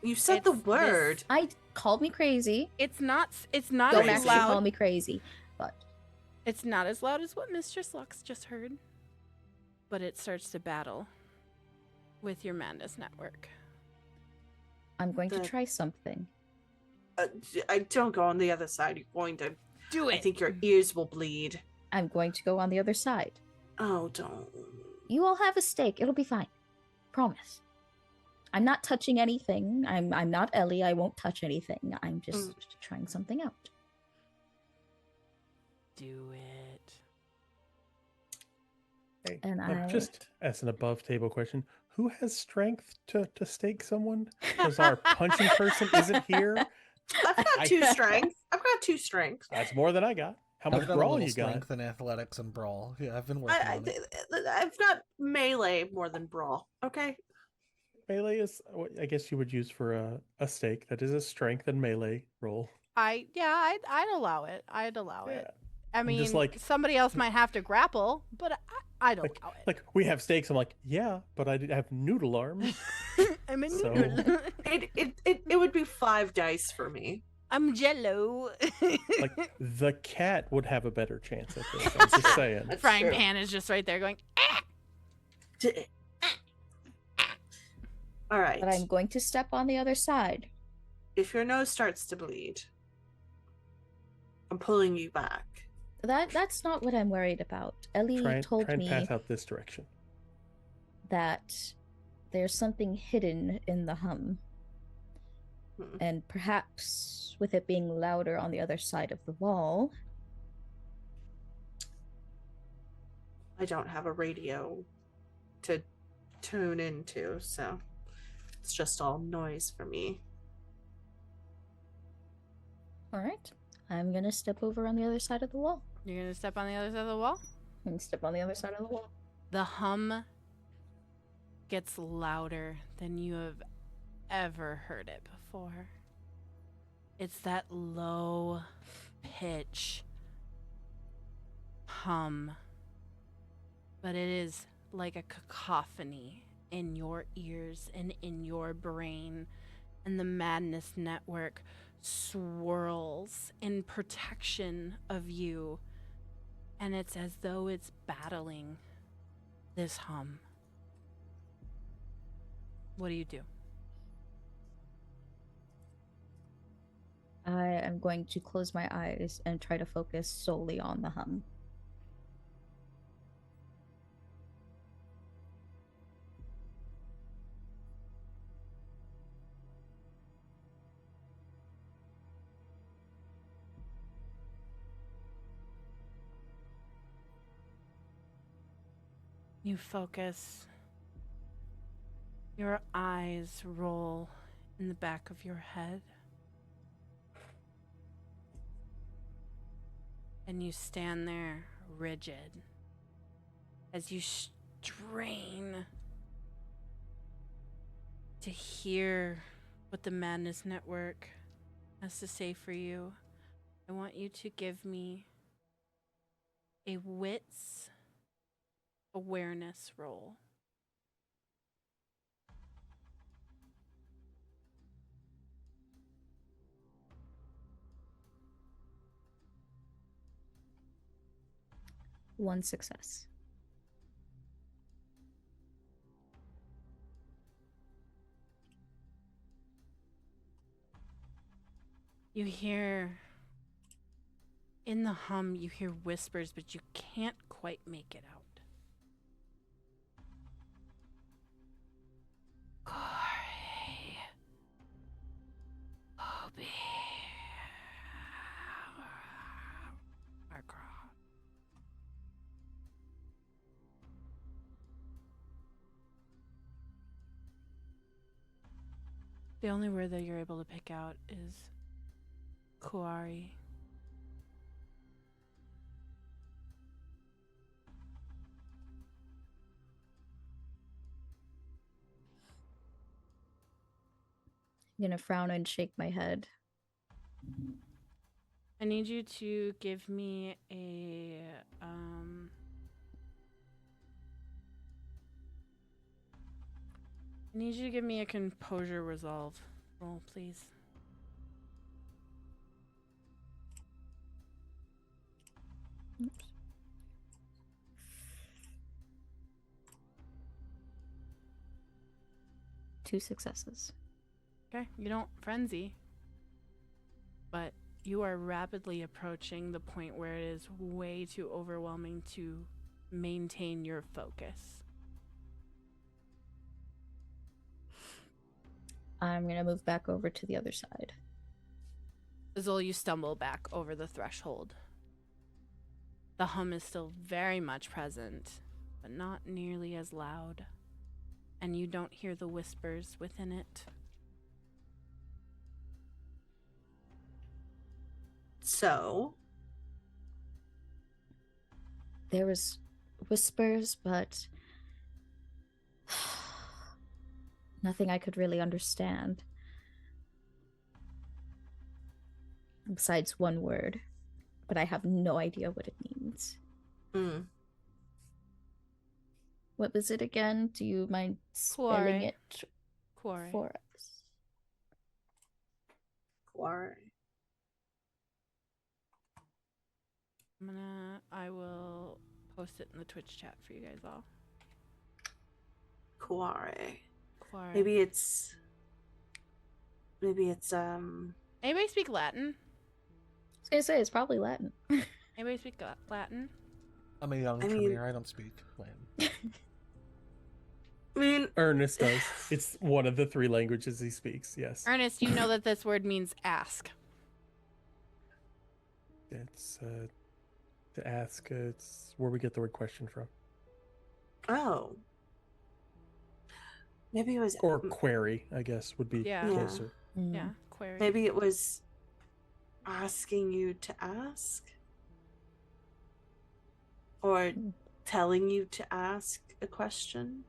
You said It's the this- word. I called me crazy. it's not Don't as actually loud. call me crazy, but It's not as loud as what Mistress Lux just heard. But it starts to battle with your madness network. I'm going to The- try something. I don't go on the other side. You're going to. Do I think your ears will bleed. I'm going to go on the other side. Oh, don't. You all have a stake. It'll be fine. Promise. I'm not touching anything. I'm not Ellie. I won't touch anything. I'm just trying something out. Do it. Hey, And just as an above table question, who has strength to stake someone? Because our punching person isn't here. I've got two strengths. I've got two strengths. That's more than I got. How much I've got a brawl little you got? strength in athletics and brawl. Yeah, I've been working on it. I've got melee more than brawl. Okay. Melee is what I guess you would use for a stake. That is a strength and melee roll. I'd allow it. I'd allow it. I I'm mean, just like- somebody else might have to grapple, but I'd Like, allow it. like we have stakes. I'm like, yeah, but I have noodle arms. I'm a so- noodle. It would be 5 dice for me. I'm Jello. Like the cat would have a better chance at this. I'm just saying. That's Frying true. pan is just right there going. All right. But I'm going to step on the other side. If your nose starts to bleed, I'm pulling you back. That's not what I'm worried about. Ellie Try told and me pass out this direction. that there's something hidden in the hum. Hmm. And perhaps with it being louder on the other side of the wall, I don't have a radio to tune into, so it's just all noise for me. alright, I'm gonna step over on the other side of the wall. You're gonna step on the other side of the wall. And step on the other side of the wall. The hum gets louder than you have ever heard it before. It's that low pitch hum, but it is like a cacophony in your ears and in your brain, and the madness network swirls in protection of you, and it's as though it's battling this hum. What do you do? I am going to close my eyes and try to focus solely on the hum. You focus. Your eyes roll in the back of your head. And you stand there rigid as you strain to hear what the Madness Network has to say for you. I want you to give me a wits awareness roll. One success. You hear, in the hum, you hear whispers, but you can't quite make it out. Corey. Obi. Arcroft. The only word that you're able to pick out is Kuari. I'm gonna frown and shake my head. I need you to give me a I need you to give me a composure resolve roll, please. Oops. Two successes. Okay, you don't frenzy, but you are rapidly approaching the point where it is way too overwhelming to maintain your focus. I'm gonna move back over to the other side. Azul, you stumble back over the threshold. The hum is still very much present, but not nearly as loud, and you don't hear the whispers within it. So, There was whispers, but nothing I could really understand. Besides one word, but I have no idea what it means. What was it again? Do you mind spelling Kuare. it Kuare. for us? Kuare. I will post it in the Twitch chat for you guys all. Kuare. Kuare. Maybe it's Anybody speak Latin? I was gonna say it's probably Latin. Anybody speak Latin? I'm a young I mean- Tremere. I don't speak Latin. I mean, Ernest does. It's one of the three languages he speaks, yes. Ernest, you know that this word means ask. It's to ask, it's where we get the word question from. oh. Maybe it was Or query, I guess, would be Yeah. closer. Yeah, query. maybe it was asking you to ask, or telling you to ask a question.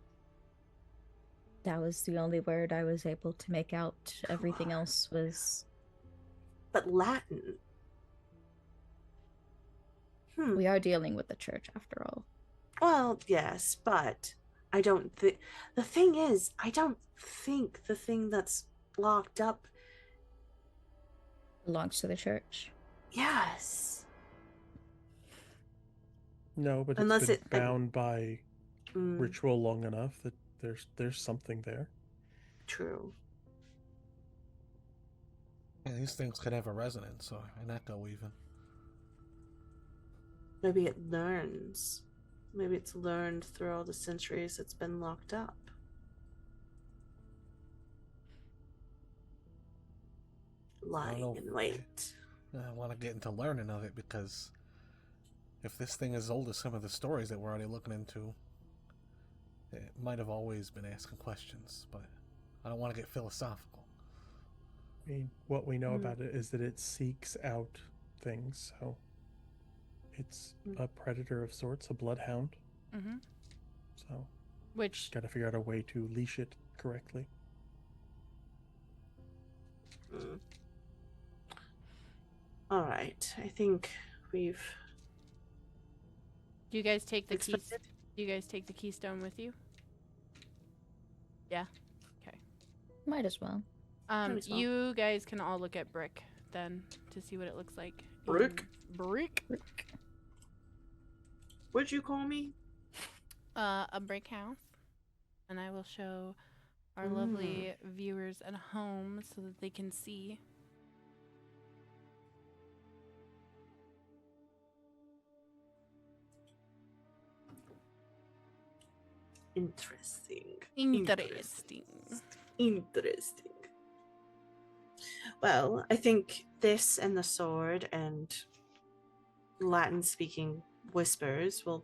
That was the only word I was able to make out. Everything else was... But Latin. We are dealing with the church after all. Well, yes, but I don't think... The thing is, I don't think the thing that's locked up... Belongs to the church. Yes. No, but Unless it's been it- bound by Mm, ritual long enough that there's something there. true. Yeah, these things could have a resonance or an echo even. Maybe it learns. Maybe it's learned through all the centuries it's been locked up. Lying know. in wait. I want to get into learning of it because if this thing is as old as some of the stories that we're already looking into, it might have always been asking questions, but I don't want to get philosophical. I mean, what we know about it is that it seeks out things, so It's a predator of sorts, a bloodhound. Mm-hmm. So, Which got to figure out a way to leash it correctly. All right. I think we've do you guys take the keys? expected. Do you guys take the keystone with you? Yeah. Might as well. Might as well. You guys can all look at brick then to see what it looks like. Brick? Brick. What'd you call me? A brick house, and I will show our lovely viewers at home so that they can see. Interesting. Interesting. Interesting. Well, I think this and the sword and Latin-speaking whispers will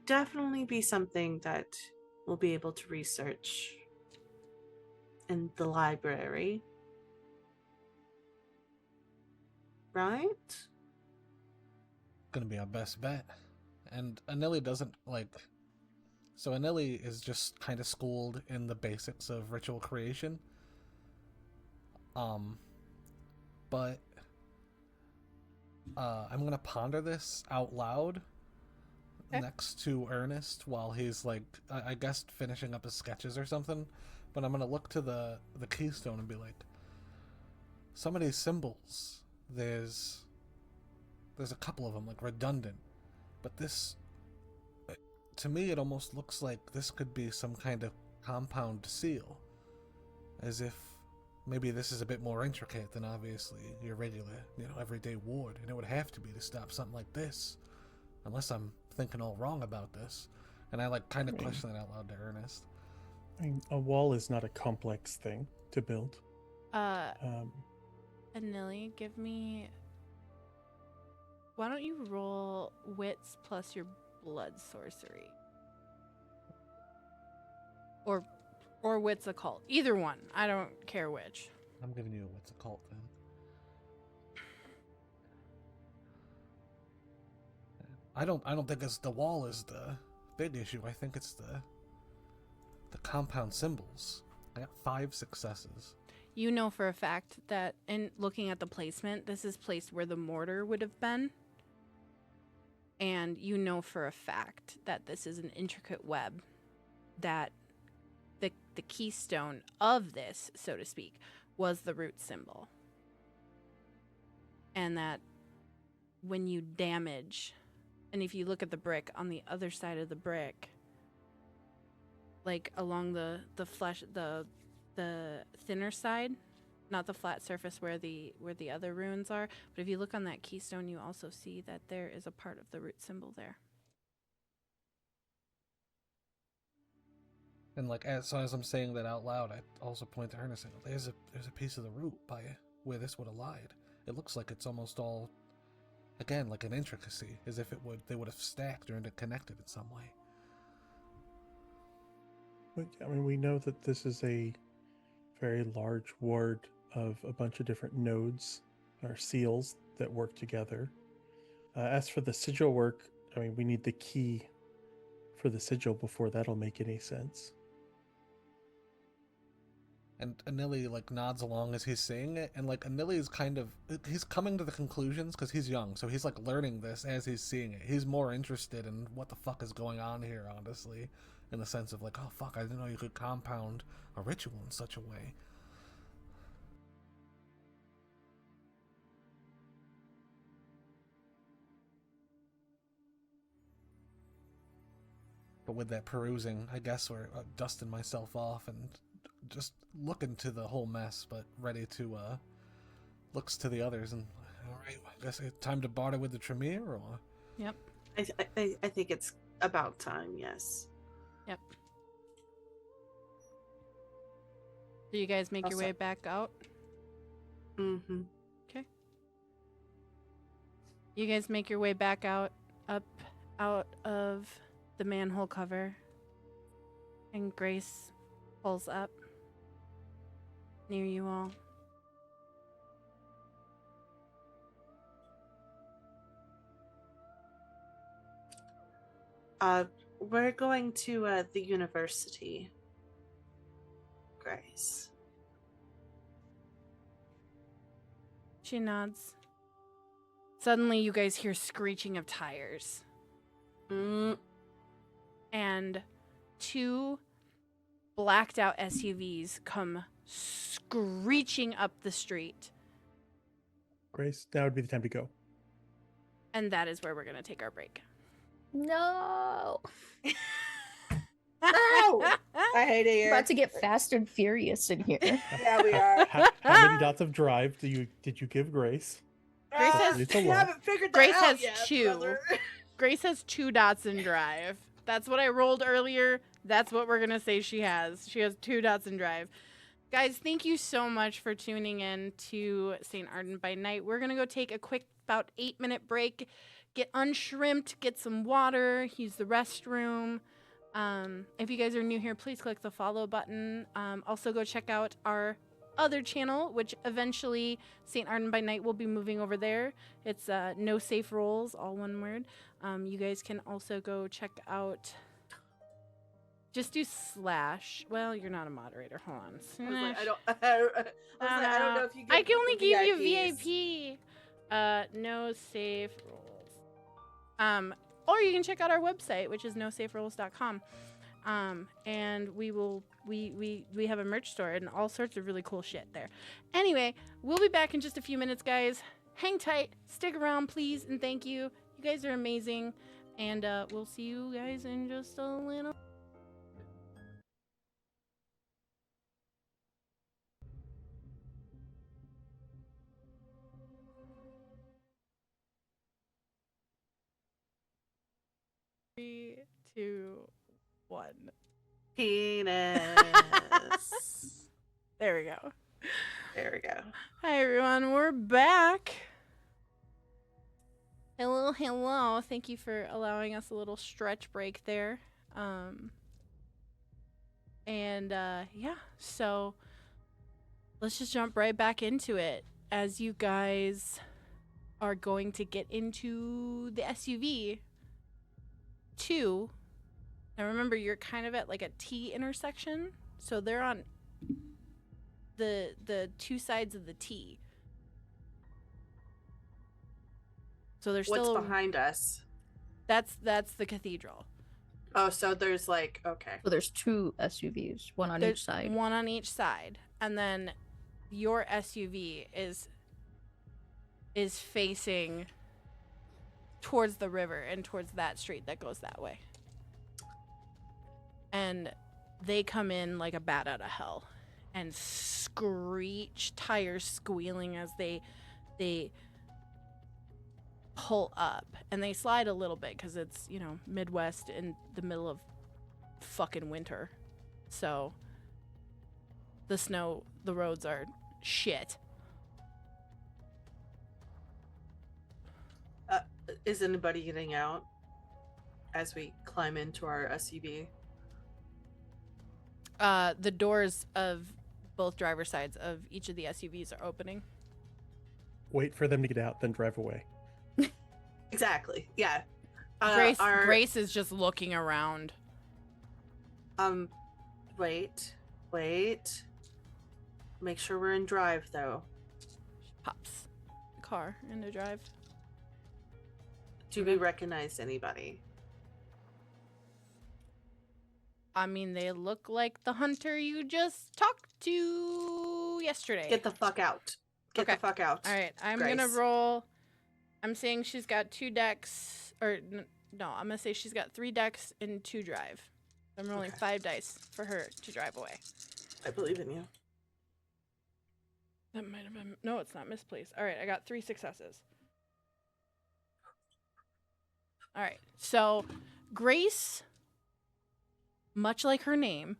definitely be something that we'll be able to research in the library. Right? Gonna be our best bet. And Anili doesn't like. So Anili is just kind of schooled in the basics of ritual creation. But I'm gonna ponder this out loud next to Ernest while he's like, I guess finishing up his sketches or something. But I'm gonna look to the keystone and be like, some of these symbols, there's a couple of them like redundant, but this, to me, it almost looks like this could be some kind of compound seal, as if maybe this is a bit more intricate than obviously your regular, everyday ward, and it would have to be to stop something like this, unless I'm thinking all wrong about this. And I like kind of question that out loud to Ernest. I mean, a wall is not a complex thing to build. Anili, give me. Why don't you roll wits plus your blood sorcery? Or wits occult. Either one. I don't care which. I'm giving you a what's occult then. I don't think it's the wall is the big issue. I think it's the compound symbols. I got 5 successes. You know for a fact that in looking at the placement, this is placed where the mortar would have been. And you know for a fact that this is an intricate web, that the keystone of this, so to speak, was the root symbol. And that when you damage, and if you look at the brick, on the other side of the brick, like along the flesh, the thinner side, not the flat surface where the other runes are, but if you look on that keystone, you also see that there is a part of the root symbol there. And like as I'm saying that out loud, I also point to Ernest and go, there's a piece of the root by where this would have lied. It looks like it's almost all, again, like an intricacy, as if they would have stacked or interconnected in some way. But, I mean, we know that this is a very large ward of a bunch of different nodes or seals that work together. As for the sigil work, I mean, we need the key for the sigil before that'll make any sense. And Anili like nods along as he's saying it, and like Anili is he's coming to the conclusions because he's young, so he's like learning this as he's seeing it. He's more interested in what the fuck is going on here, honestly, in the sense of like, oh fuck, I didn't know you could compound a ritual in such a way. But with that perusing, I guess we're dusting myself off and just looking to the whole mess, but ready to looks to the others and all right, I guess it's time to barter with the Tremere, or Yep. I think it's about time. Yes. Yep. Do you guys make your way back out? Mm-hmm. Okay. You guys make your way back out of the manhole cover, and Grace pulls up near you all. We're going to the university, Grace. She nods. Suddenly, you guys hear screeching of tires. And 2 blacked out SUVs come screeching up the street. Grace, now would be the time to go. And that is where we're going to take our break. No. Ow! I hate it here. About to get fast and furious in here. Yeah, we are. How many dots of drive did you give Grace? Grace has- It's a I lot. haven't figured that Grace out has yet, 2. brother. Grace has 2 dots in drive. That's what I rolled earlier. That's what we're going to say she has. She has 2 dots in drive. Guys, thank you so much for tuning in to St. Ardent by Night. We're going to go take a quick, about 8-minute break, get unshrimped, get some water, use the restroom. If you guys are new here, please click the follow button. Also, go check out our other channel, which eventually St. Ardent by Night will be moving over there. It's No Safe Rolls, all one word. You guys can also go check out. Just do / Well, you're not a moderator. Hold on. I was like, Slash- I don't know if you. I can only the give you VIPs. VIP. No safe rolls. Or you can check out our website, which is nosaferolls.com. And we have a merch store and all sorts of really cool shit there. Anyway, we'll be back in just a few minutes, guys. Hang tight, stick around, please, and thank you. You guys are amazing, and we'll see you guys in just a little. Three, 2, 1. Penis. There we go. There we go. Hi everyone, we're back. Hello, hello. Thank you for allowing us a little stretch break there. Yeah, so let's just jump right back into it. As you guys are going to get into the SUV 2. Now remember, you're kind of at like a T intersection, so they're on the 2 sides of the T. So there's What's still behind us? That's the cathedral. Oh, so there's like okay. So there's 2 SUVs, one on There's each side. one on each side, and then your SUV is facing towards the river and towards that street that goes that way. And they come in like a bat out of hell and screech, tires squealing as they pull up, and they slide a little bit because it's, you know, Midwest in the middle of fucking winter, so the roads are shit. Is anybody getting out as we climb into our SUV? The doors of both driver sides of each of the SUVs are opening. Wait for them to get out, then drive away. Exactly. Yeah. Grace is just looking around. Wait. Make sure we're in drive though. She pops the car into drive. Do we recognize anybody? I mean, they look like the hunter you just talked to yesterday. Get the fuck out. Get Okay. the fuck out. All right, I'm Grace. gonna roll. I'm saying she's got 2 decks, or no, I'm gonna say she's got 3 decks and 2 drive. I'm rolling Okay. 5 dice for her to drive away. I believe in you. That might have been, no, it's not misplaced. All right, I got 3 successes. All right, so Grace, much like her name,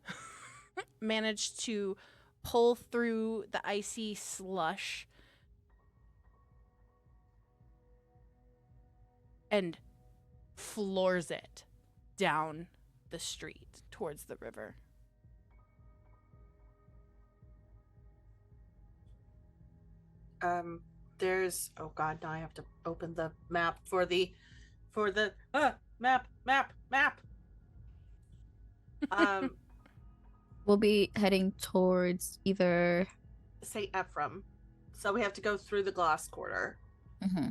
managed to pull through the icy slush and floors it down the street towards the river. There's, oh god, now I have to open the map for the for the map. We'll be heading towards either. Say Ephraim. So we have to go through the glass quarter. Mm-hmm.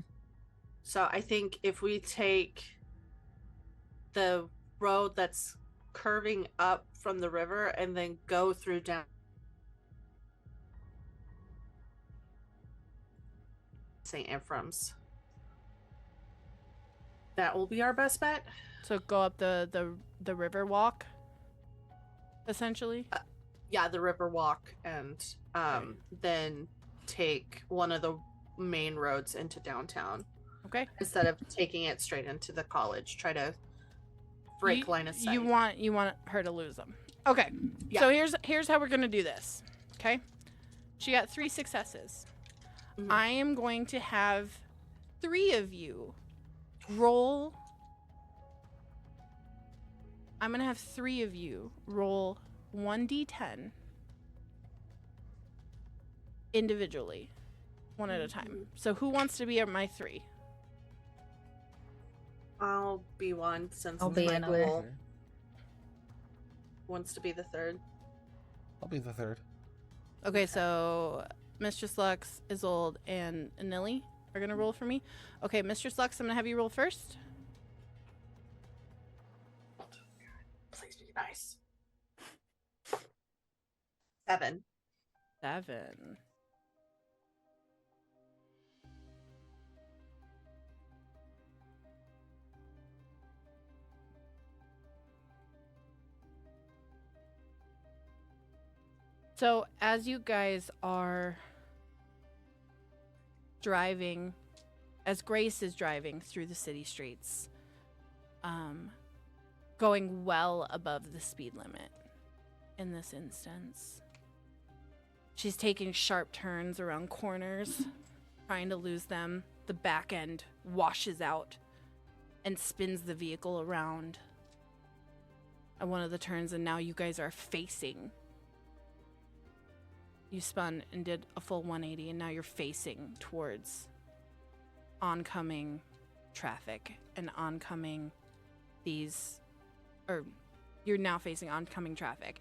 So I think if we take the road that's curving up from the river and then go through down St. Ephraim's, that will be our best bet. So go up the river walk, essentially. Yeah, the river walk, and then take one of the main roads into downtown. Okay. Instead of taking it straight into the college, try to break line of sight. You want her to lose them. Okay. Yeah. So here's how we're gonna do this. Okay. She got 3 successes. Mhm. I am going to have 3 of you roll. I'm gonna have 3 of you roll 1d10 individually, one at a time. So who wants to be at my 3? I'll be one since I'll be my another. ghoul wants to be the third. I'll be the third. Okay, so Mistress Lux, Isolde, and Nilly are gonna roll for me. Okay, Mistress Lux, I'm gonna have you roll first. Please be nice. 7. 7. So as you guys are driving, as Grace is driving through the city streets, going well above the speed limit in this instance. She's taking sharp turns around corners, trying to lose them. The back end washes out and spins the vehicle around at one of the turns, and now you guys are facing. You spun and did a full 180, and now you're facing towards oncoming traffic and oncoming you're now facing oncoming traffic,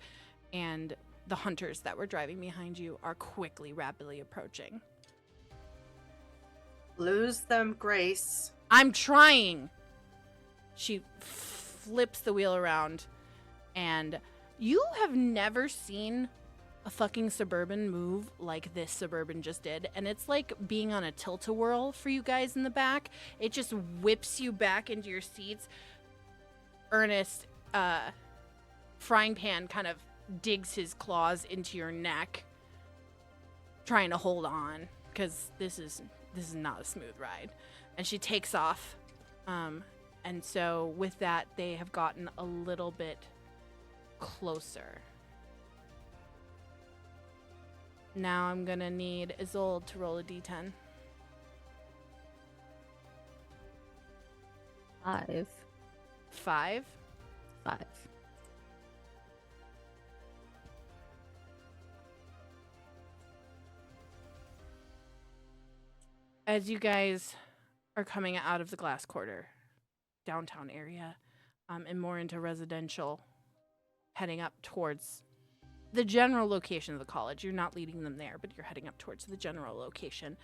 and the hunters that were driving behind you are quickly, rapidly approaching. Lose them, Grace. I'm trying! She flips the wheel around, and you have never seen a fucking Suburban move like this Suburban just did, and it's like being on a tilt-a-whirl for you guys in the back. It just whips you back into your seats. Ernest, Frying Pan kind of digs his claws into your neck, trying to hold on, because this is not a smooth ride. And she takes off, and so with that, they have gotten a little bit closer. Now I'm gonna need Isolde to roll a d10. 5. 5. 5. As you guys are coming out of the glass quarter, downtown area, and more into residential, heading up towards the general location of the college. You're not leading them there, but you're heading up towards the general location.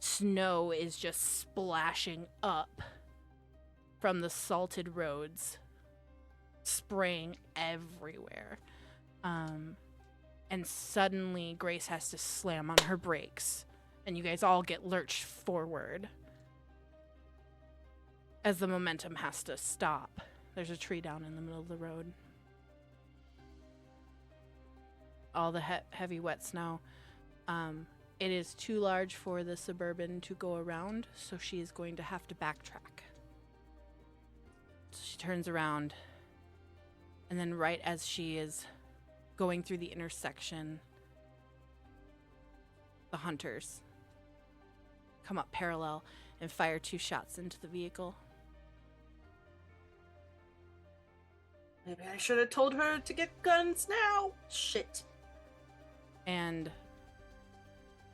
Snow is just splashing up from the salted roads, spraying everywhere. And suddenly Grace has to slam on her brakes, and you guys all get lurched forward as the momentum has to stop. There's a tree down in the middle of the road. All the heavy wet snow. It is too large for the Suburban to go around, so she is going to have to backtrack. So she turns around, and then right as she is going through the intersection, the hunters come up parallel and fire 2 shots into the vehicle. Maybe I should have told her to get guns now. Shit. And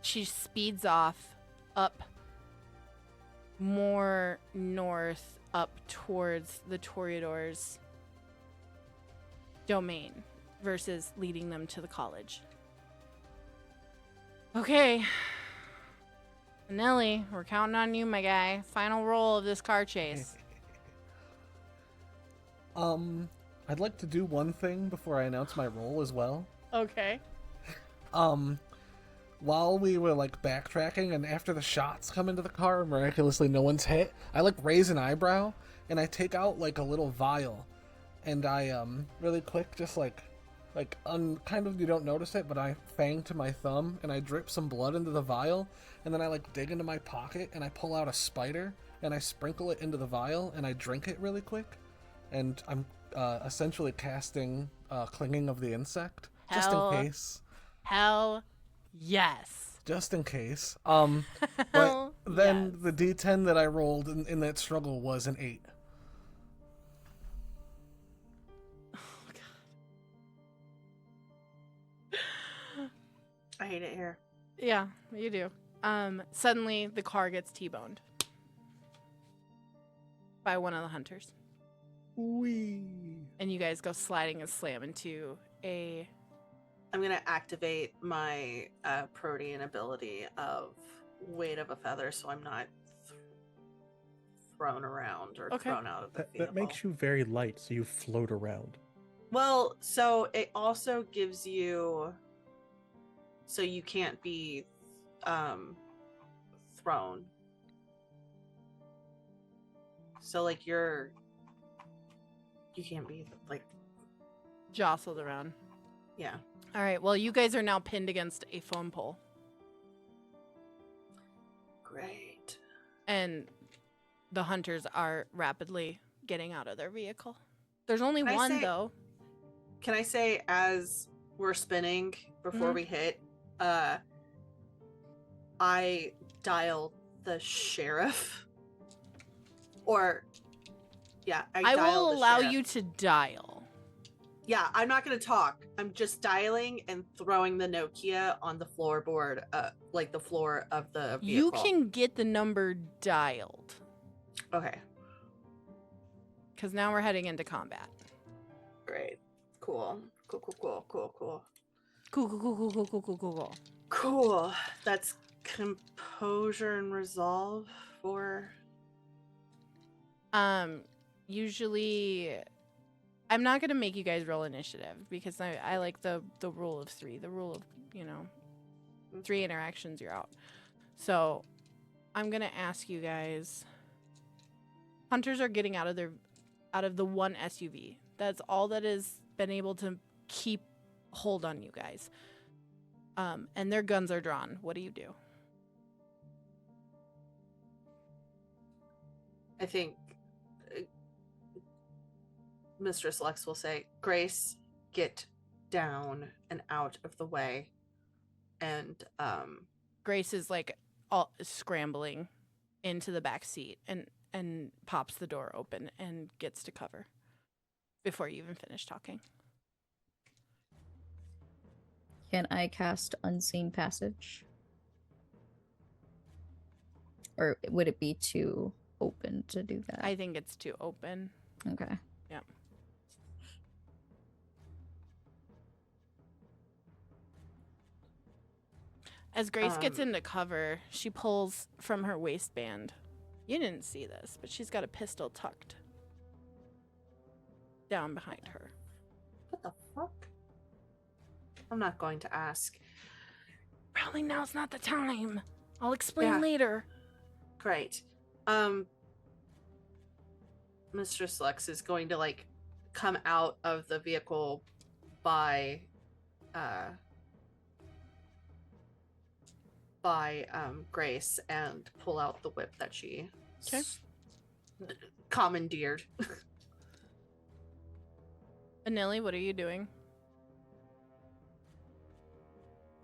she speeds off up more north up towards the Toreador's domain versus leading them to the college. Okay. Nelly, we're counting on you, my guy. Final roll of this car chase. I'd like to do one thing before I announce my role as well. Okay. While we were like backtracking and after the shots come into the car, miraculously no one's hit, I like raise an eyebrow and I take out like a little vial and I really quick just kind of you don't notice it, but I fang to my thumb and I drip some blood into the vial and then I like dig into my pocket and I pull out a spider and I sprinkle it into the vial and I drink it really quick and I'm essentially casting Clinging of the Insect just in case. Hell yes. Just in case. Hell But then yes. the D10 that I rolled in that struggle was an 8. Oh, God. I hate it here. Yeah, you do. Suddenly the car gets T-boned by one of the hunters. Wee. And you guys go sliding and slam into a... I'm gonna activate my protean ability of weight of a feather, so I'm not thrown around or Okay. thrown out of the That vehicle. makes you very light, so you float around. Well, so it also gives you, so you can't be thrown. So like you can't be like, jostled around. yeah. All right, well, you guys are now pinned against a phone pole. Great. And the hunters are rapidly getting out of their vehicle. There's only Can I one, say- though. Can I say, as we're spinning before Mhm. we hit, I dial the sheriff, or yeah, I dial will the allow sheriff. you to dial. Yeah, I'm not gonna talk. I'm just dialing and throwing the Nokia on the floorboard, like the floor of the vehicle. You can get the number dialed, Okay, because now we're heading into combat. great, cool. Cool, cool, cool, cool, cool, cool, cool, cool. Cool. That's composure and resolve for. Usually, I'm not gonna make you guys roll initiative because I like the rule of 3, the rule of 3 interactions, you're out. So I'm gonna ask you guys. Hunters are getting out of the one SUV. That's all that has been able to keep hold on you guys. And their guns are drawn. What do you do? I think Mistress Lex will say, Grace, get down and out of the way. And Grace is like all scrambling into the back seat and pops the door open and gets to cover before you even finish talking. Can I cast Unseen Passage? Or would it be too open to do that? I think it's too open. Okay. Yeah. As Grace gets into cover, she pulls from her waistband. You didn't see this, but she's got a pistol tucked down behind her. what the fuck? I'm not going to ask. Probably now's not the time. I'll explain Yeah. later. Great. Mistress Lex is going to like come out of the vehicle by Grace and pull out the whip that she Okay. commandeered. Anili, what are you doing?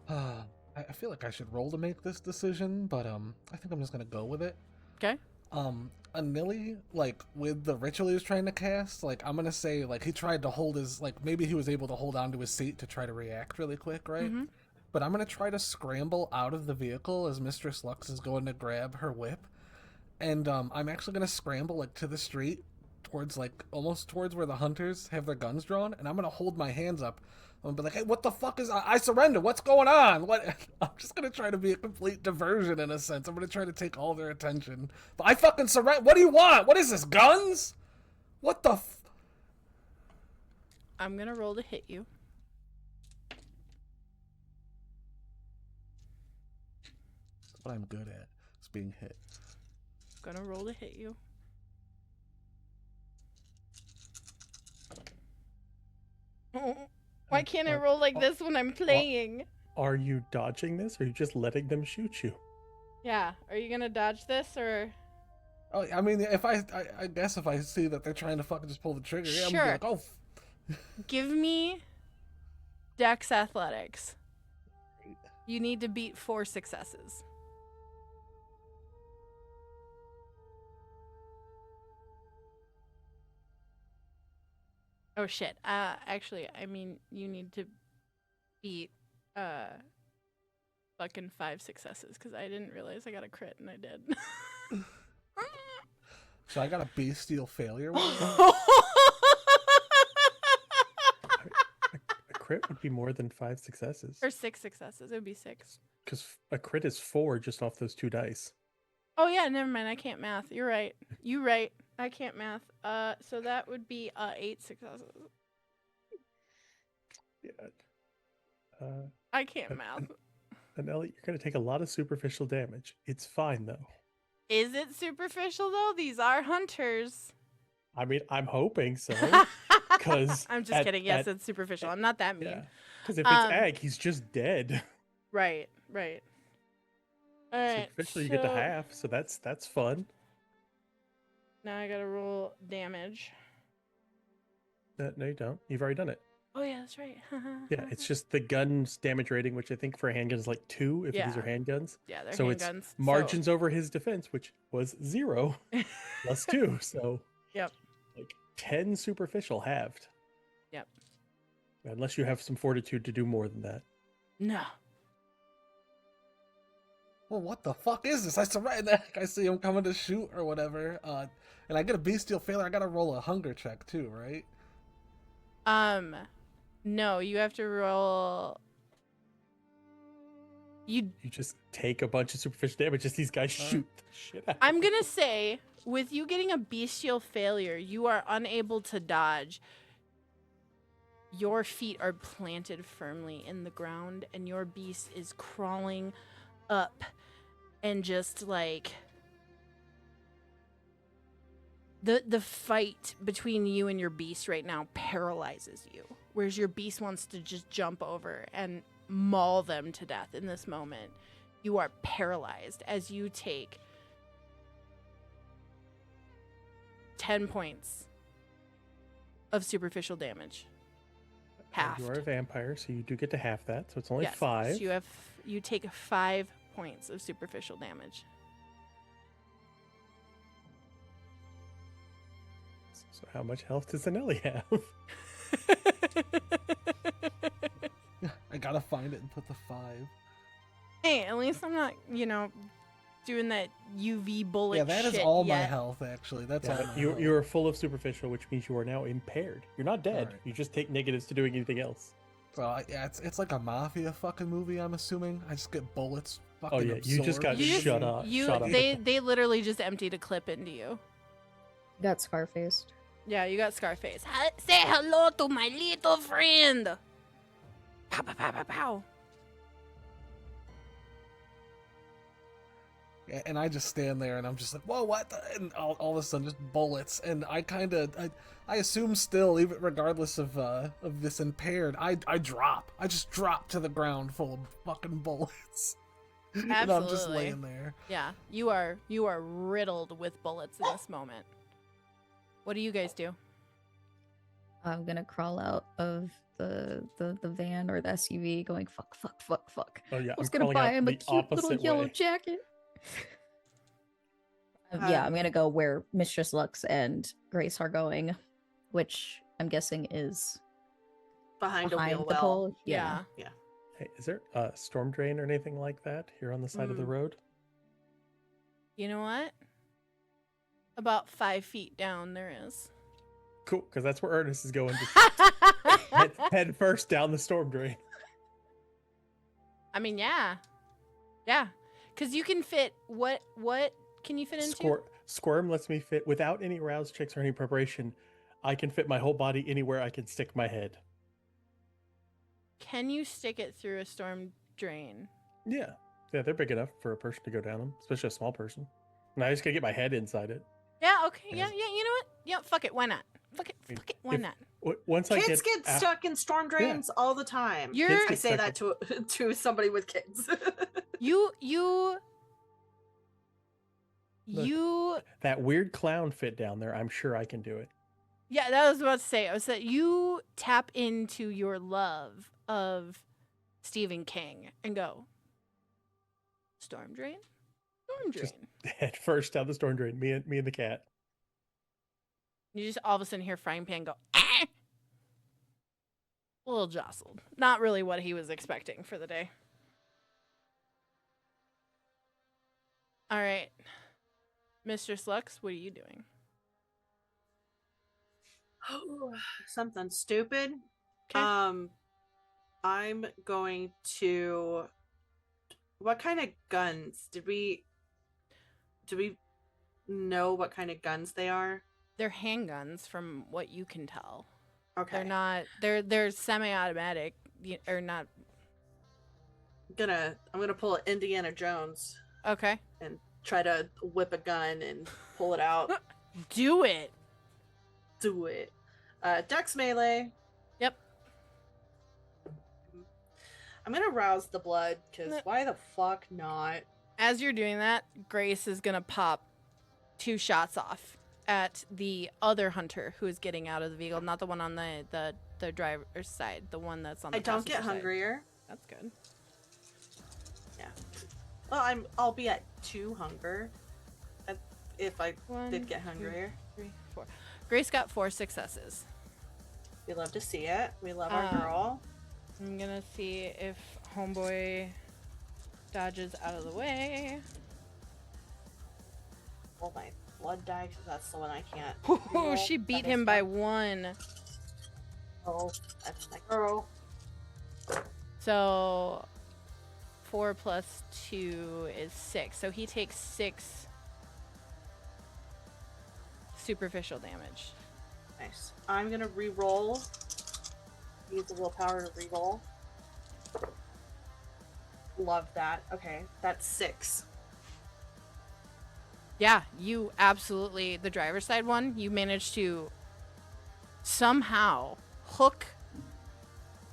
I feel like I should roll to make this decision, but I think I'm just gonna go with it. Okay. Anili, like with the ritual he was trying to cast, like I'm gonna say like he tried to hold his maybe he was able to hold on to his seat to try to react really quick, right? Mhm. But I'm gonna try to scramble out of the vehicle as Mistress Lux is going to grab her whip, and I'm actually gonna scramble like to the street towards like almost towards where the hunters have their guns drawn, and I'm gonna hold my hands up. I'm gonna be like, "Hey, what the fuck is? I surrender. What's going on? What?" I'm just gonna try to be a complete diversion in a sense. I'm gonna try to take all their attention. But I fucking surrender. What do you want? What is this? Guns? What the? I'm gonna roll to hit you. That's what I'm good at. Is being hit. Gonna roll to hit you. Why can't I roll like this when I'm playing? Are you dodging this, or are you just letting them shoot you? Yeah. Are you gonna dodge this or? Oh, I mean, if I guess if I see that they're trying to fucking just pull the trigger, yeah, I'm gonna be Sure. like, oh. Give me Dex Athletics. You need to beat 4 successes. Oh shit. Actually, I mean, you need to beat fucking 5 successes because I didn't realize I got a crit and I did. So I got a bestial failure. A crit would be more than 5 successes. Or 6 successes. It would be 6. Because a crit is 4 just off those 2 dice. Oh yeah, never mind. I can't math. You're right. You right. I can't math. So that would be 8 successes. Yeah. I can't math. And Ellie, you're going to take a lot of superficial damage. It's fine, though. Is it superficial though? These are hunters. I mean, I'm hoping so. Because I'm just kidding. Yes, it's superficial. I'm not that mean. Yeah. Because if it's Ag, he's just dead. Right. All right. Superficial, you get to half, so that's fun. Now I gotta roll damage. No, you don't. You've already done it. Oh yeah, that's right. Yeah, it's just the gun's damage rating, which I think for a handgun is like 2 if these are handguns. Yeah, they're So handguns. it's margins over his defense, which was 0 plus 2. So Yep. like 10 superficial halved. Yep. Unless you have some fortitude to do more than that. No. Well, what the fuck is this? I surrender. I see him coming to shoot or whatever. And I get a bestial failure. I gotta roll a hunger check too, right? No, you have to roll. You just take a bunch of superficial damage as these guys shoot the shit out. I'm gonna say, with you getting a bestial failure, you are unable to dodge. Your feet are planted firmly in the ground, and your beast is crawling up and just like the fight between you and your beast right now paralyzes you, whereas your beast wants to just jump over and maul them to death. In this moment, you are paralyzed as you take 10 points of superficial damage. Half. You are a vampire, so you do get to half that. So it's only Yes, 5. So you take 5 points of superficial damage. So how much health does Anelli have? I gotta find it and put the 5. Hey, at least I'm not, doing that UV bullet. Yeah, that is shit all my yet. health actually. That's all. Yeah, My you health. are full of superficial, which means you are now impaired. You're not dead. Alright. You just take negatives to doing anything else. So yeah, it's like a mafia fucking movie. I'm assuming. I just get bullets. Fucking Oh yeah, you just got You just- shut up. shot up. They literally just emptied a clip into you. Got Scarfaced. Yeah, you got Scarface. Say hello to my little friend. Pow, pow, pow, pow, pow. Yeah, and I just stand there and I'm just like, whoa, what? And all of a sudden, just bullets. And I assume still, even regardless of this impaired, I drop. I just drop to the ground full of fucking bullets. And I'm just Absolutely. laying there. Yeah, you are riddled with bullets in this moment. What do you guys do? I'm gonna crawl out of the van or the SUV going fuck. Oh yeah, I was I'm gonna crawling buy out him a the cute little opposite yellow way. jacket. Yeah, I'm gonna go where Mistress Lux and Grace are going, which I'm guessing is Behind a behind wheel the well. pole. Yeah. Hey, is there a storm drain or anything like that here on the side of the road? You know what? About 5 feet down, there is. Cool, because that's where Ernest is going. Just head first down the storm drain. I mean, yeah. Yeah. Because you can fit, what can you fit into? Squirm lets me fit, without any rouse checks or any preparation, I can fit my whole body anywhere I can stick my head. Can you stick it through a storm drain? Yeah. Yeah, they're big enough for a person to go down them, especially a small person. And I just gotta get my head inside it. Yeah, okay. Yeah. Yeah, you know what? Yeah, fuck it. Why not? Fuck it. Why not? Once I Kids get stuck in storm drains all the time. You're- I say that to somebody with kids. That weird clown fit down there, I'm sure I can do it. Yeah, that was about to say. I was that you tap into your love of Stephen King and go, storm drain? Storm drain. Just head first down the storm drain, me and the cat. You just all of a sudden hear Frying Pan go, ah! A little jostled. Not really what he was expecting for the day. All right. Mr. Lux, what are you doing? Something stupid. 'Kay. I'm going to. What kind of guns did we know what kind of guns they are? They're handguns from what you can tell. Okay. They're not, they're semi-automatic, or not. I'm gonna pull an Indiana Jones Okay. and try to whip a gun and pull it out. Do it. Do it. Dex melee. Yep. I'm gonna rouse the blood, because why the fuck not? As you're doing that, Grace is going to pop 2 shots off at the other hunter who is getting out of the vehicle, not the one on the driver's side, the one that's on the I don't get passenger side. hungrier. That's good. Yeah. Well, I'll be at 2 hunger if I did get hungrier. 3, 4. Grace got 4 successes. We love to see it. We love our girl. I'm gonna see if homeboy dodges out of the way. Roll my blood die, because that's the one I can't. Oh, roll. she beat That him is by fun. 1. Oh, that's my girl. So 4 plus 2 is 6. So he takes 6 superficial damage. Nice. I'm gonna re-roll. Use the willpower to re-roll. Love that. Okay, that's 6. Yeah, you absolutely, the driver's side one, you managed to somehow hook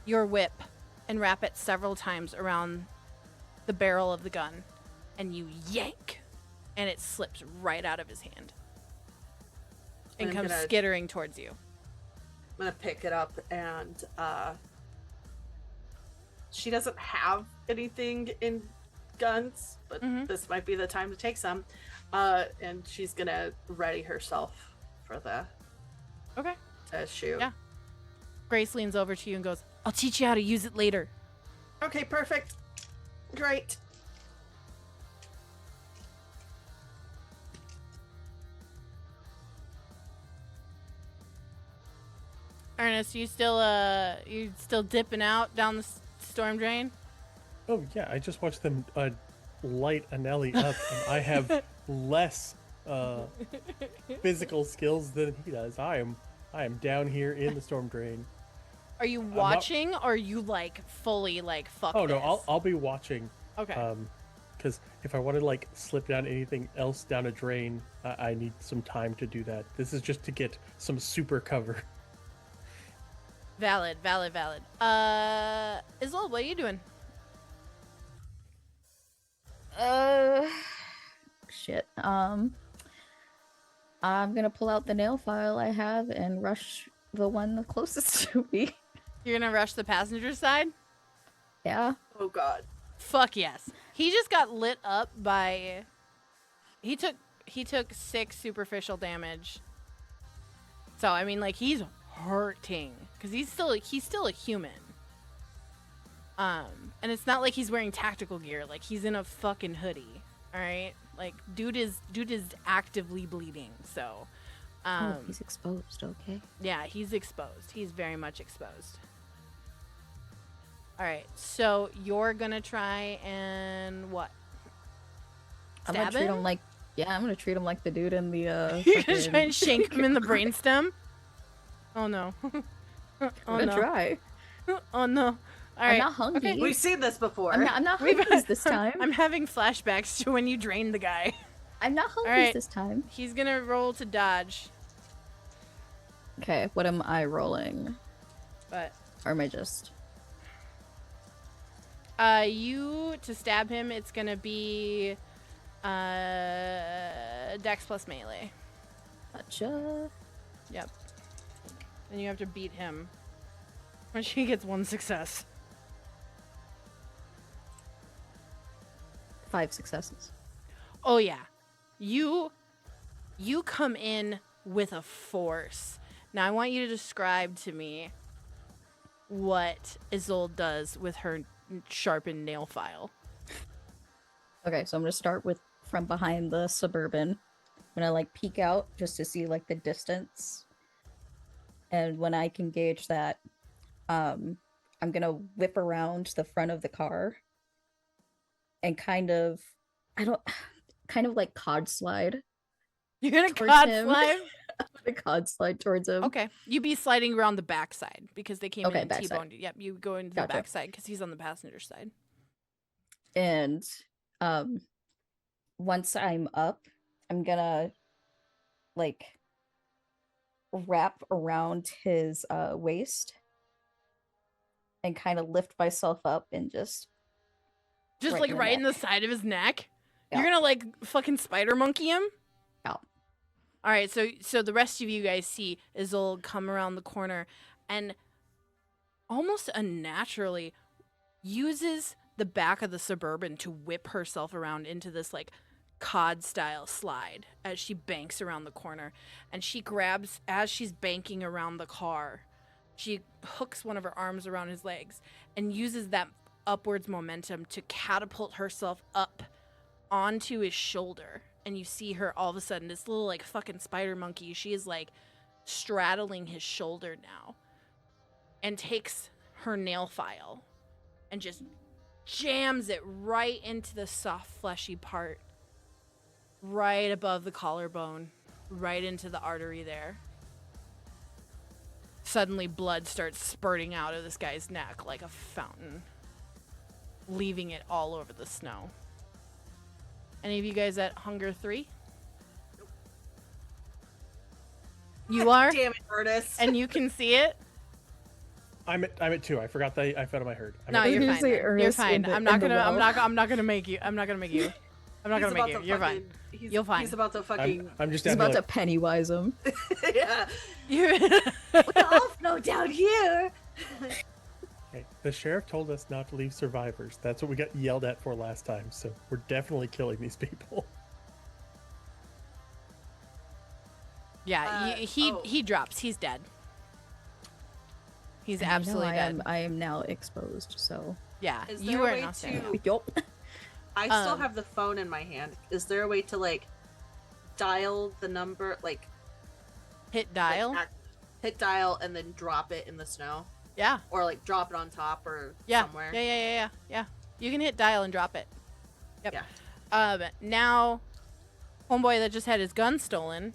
your whip and wrap it several times around the barrel of the gun, and you yank, and it slips right out of his hand and I'm comes gonna- skittering towards you. I'm gonna pick it up, and she doesn't have anything in guns, but this might be the time to take some. And she's gonna ready herself for the Okay. to shoot. Yeah. Grace leans over to you and goes, I'll teach you how to use it later. Okay, perfect. Great. Ernest, you still dipping out down the storm drain? Oh yeah, I just watched them light a Nelly up, and I have less physical skills than he does. I am down here in the storm drain. Are you watching, or are you like fully like fuck Oh no, this? I'll be watching. Okay. Because if I want to like slip down anything else down a drain, I need some time to do that. This is just to get some super cover. Valid. Isolde, what are you doing? Shit. I'm gonna pull out the nail file I have and rush the one the closest to me. You're gonna rush the passenger side? Yeah. Oh god. Fuck yes. He just got lit up by. He took 6 superficial damage. So I mean, like, he's hurting because he's still a human. And it's not like he's wearing tactical gear. Like, he's in a fucking hoodie. All right, like dude is actively bleeding. So, Oh, he's exposed. Okay. yeah, he's exposed. He's very much exposed. All right, so you're gonna try and what? I'm gonna Stab treat him? him like. Yeah, I'm gonna treat him like the dude in the. You're gonna try and fucking- shank him in the brainstem? Oh no. I'm Oh gonna no. try. Oh no. All right. I'm not hungry. We've seen this before. I'm not We've- hungry this time. I'm having flashbacks to when you drained the guy. I'm not hungry Alright. this time. He's gonna roll to dodge, Okay, what am I rolling? but Or am I just? you to stab him, it's gonna be Dex plus melee. Gotcha. Yep. And you have to beat him. When she gets 1 success. 5 successes. Oh yeah. You come in with a force. Now I want you to describe to me what Isolde does with her sharpened nail file. Okay, so I'm gonna start with from behind the Suburban. I'm gonna like peek out just to see like the distance. And when I can gauge that, I'm gonna whip around the front of the car and kind of like cod slide. You're gonna Towards cod him. slide? I'm gonna cod slide towards him. Okay. You be sliding around the backside because they came in Okay, and backside. T-boned you. Yep, you go into the Gotcha. backside because he's on the passenger side. And once I'm up, I'm gonna like wrap around his waist and kind of lift myself up and just Just Right like in the right in the neck. side of his neck. Yeah. You're gonna like fucking spider monkey him? Yeah. All right, so the rest of you guys see Isolde come around the corner and almost unnaturally uses the back of the Suburban to whip herself around into this like cod style slide as she banks around the corner. And she grabs, as she's banking around the car, she hooks one of her arms around his legs and uses that upwards momentum to catapult herself up onto his shoulder. And you see her all of a sudden, this little like fucking spider monkey, she is like straddling his shoulder now and takes her nail file and just jams it right into the soft fleshy part right above the collarbone, right into the artery there. Suddenly blood starts spurting out of this guy's neck like a fountain, leaving it all over the snow. Any of you guys at Hunger 3? You are? Damn it, Ernest. And you can see it? I'm at 2. I forgot that I fed on my herd. I'm No, at you're You fine. say then. You're Ernest fine. in the- I'm not in the gonna. well. I'm not gonna make you. I'm not gonna make you. I'm not gonna make you. You're fine. You'll fine. He's about to fucking. I'm just he's down about here to Pennywise him. Yeah. You're No, down here. like, hey, the sheriff told us not to leave survivors. That's what we got yelled at for last time. So we're definitely killing these people. yeah. He drops. He's dead. He's And I know absolutely dead. I am now exposed, so. Yeah. Is You there a are way not standing. to- Yup. I still Um, have the phone in my hand. Is there a way to like dial the number, like Hit dial. hit dial and then drop it in the snow, Yeah. or like drop it on top or Yeah. somewhere? Yeah. You can hit dial and drop it. Yep. Yeah. Now, homeboy that just had his gun stolen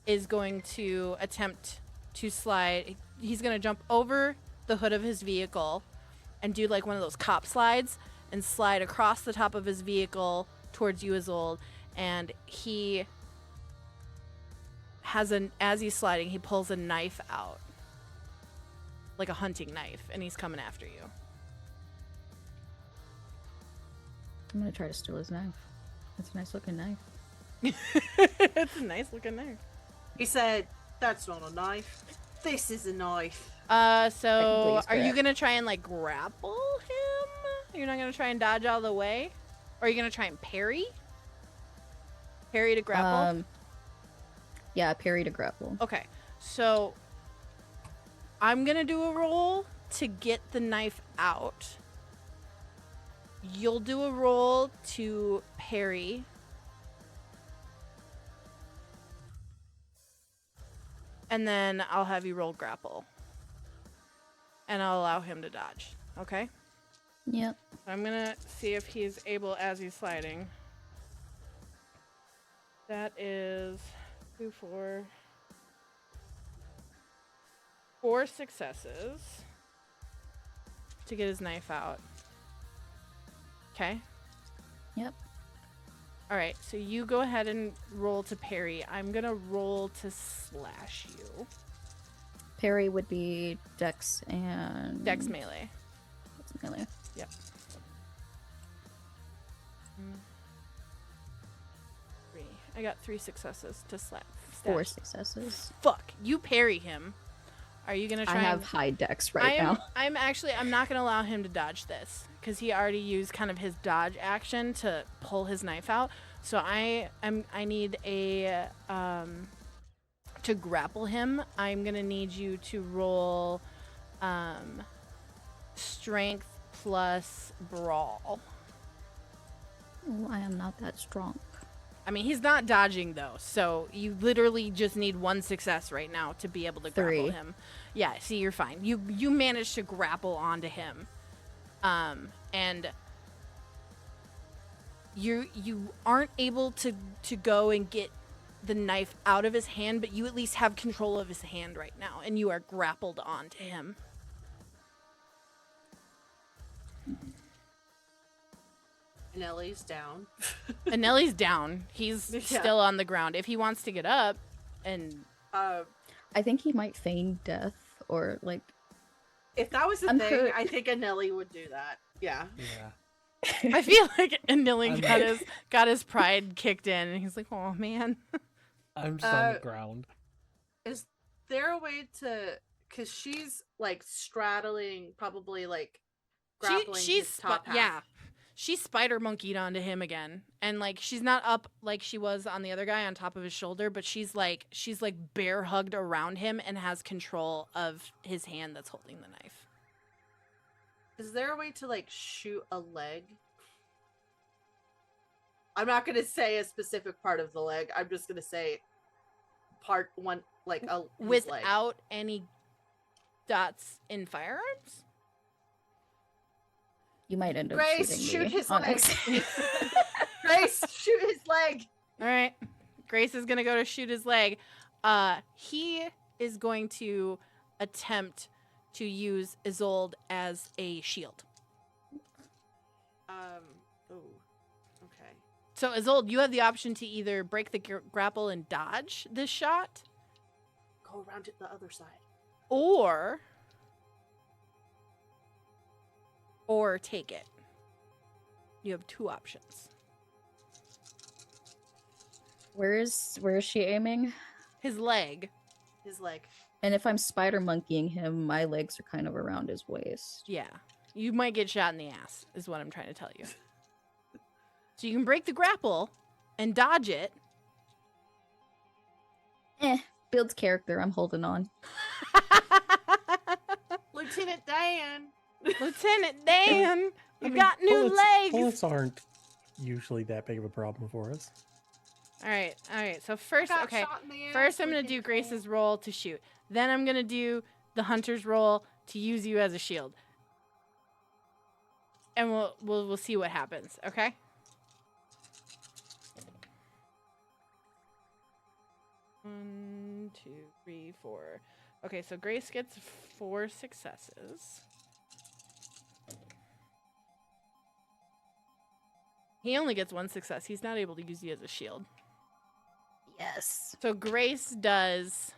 is going to attempt to slide. He's going to jump over the hood of his vehicle and do like one of those cop slides and slide across the top of his vehicle towards you, Isolde. And he has as he's sliding, he pulls a knife out, like a hunting knife, and he's coming after you. I'm gonna try to steal his knife. That's a nice looking knife. It's a nice looking knife. He said, "That's not a knife. This is a knife." So he's are you correct. gonna try and like grapple him? You're not gonna try and dodge out of the way? Or are you gonna try and parry? Parry to grapple? Yeah, parry to grapple. Okay, so I'm gonna do a roll to get the knife out. You'll do a roll to parry. and then I'll have you roll grapple. And I'll allow him to dodge. Okay? Yep. I'm gonna see if he's able as he's sliding. That is 2, 4. 4 successes to get his knife out. Okay? Yep. Alright, so you go ahead and roll to parry. I'm gonna roll to slash you. Parry would be Dex and... Dex melee. Dex melee. Yep. Three. I got 3 successes to slap. 4 successes. Fuck. You parry him. Are you gonna try? I have high Dex right I'm, now. I'm not gonna allow him to dodge this because he already used kind of his dodge action to pull his knife out. So I need a to grapple him. I'm gonna need you to roll strength plus brawl. Ooh, I am not that strong. I mean, he's not dodging though, so you literally just need 1 success right now to be able to grapple 3. him. Yeah, see, you're fine. You managed to grapple onto him, and you aren't able to go and get the knife out of his hand, but you at least have control of his hand right now, and you are grappled onto him. Nellie's down. And Nellie's down. He's Yeah. still on the ground. If he wants to get up, and I think he might feign death or like. If that was the I'm thing, hurt. I think a Nellie would do that. Yeah. Yeah. I feel like Nilly I'm- got his pride kicked in, and he's like, "Oh man." I'm just on the ground. Is there a way to? Because she's like straddling, probably like grappling his top half. yeah. She spider monkeyed onto him again, and like she's not up like she was on the other guy on top of his shoulder, but she's like bear hugged around him and has control of his hand that's holding the knife. Is there a way to like shoot a leg? I'm not gonna say a specific part of the leg. I'm just gonna say part one, like a his leg. Without any dots in firearms. You might end up Grace, shooting shoot me his on leg. accident. Grace, shoot his leg. All right. Grace is going to go to shoot his leg. He is going to attempt to use Isolde as a shield. Oh, okay. So Isolde, you have the option to either break the grapple and dodge this shot, Go around to the other side. or take it. You have 2 options. Where is she aiming? His leg. His leg. And if I'm spider monkeying him, my legs are kind of around his waist. Yeah. You might get shot in the ass, is what I'm trying to tell you. So you can break the grapple and dodge it. Builds character. I'm holding on. Lieutenant Dan. Lieutenant Dan, I you mean, got new legs. Bullets aren't usually that big of a problem for us. All right. So first, Got okay. shot in the ass, First, I'm gonna Lieutenant do Dan. Grace's roll to shoot. Then I'm gonna do the hunter's roll to use you as a shield. And we'll see what happens. Okay. One, 2, 3, 4. Okay, so Grace gets 4 successes. He only gets 1 success. He's not able to use you as a shield. Yes. So Grace does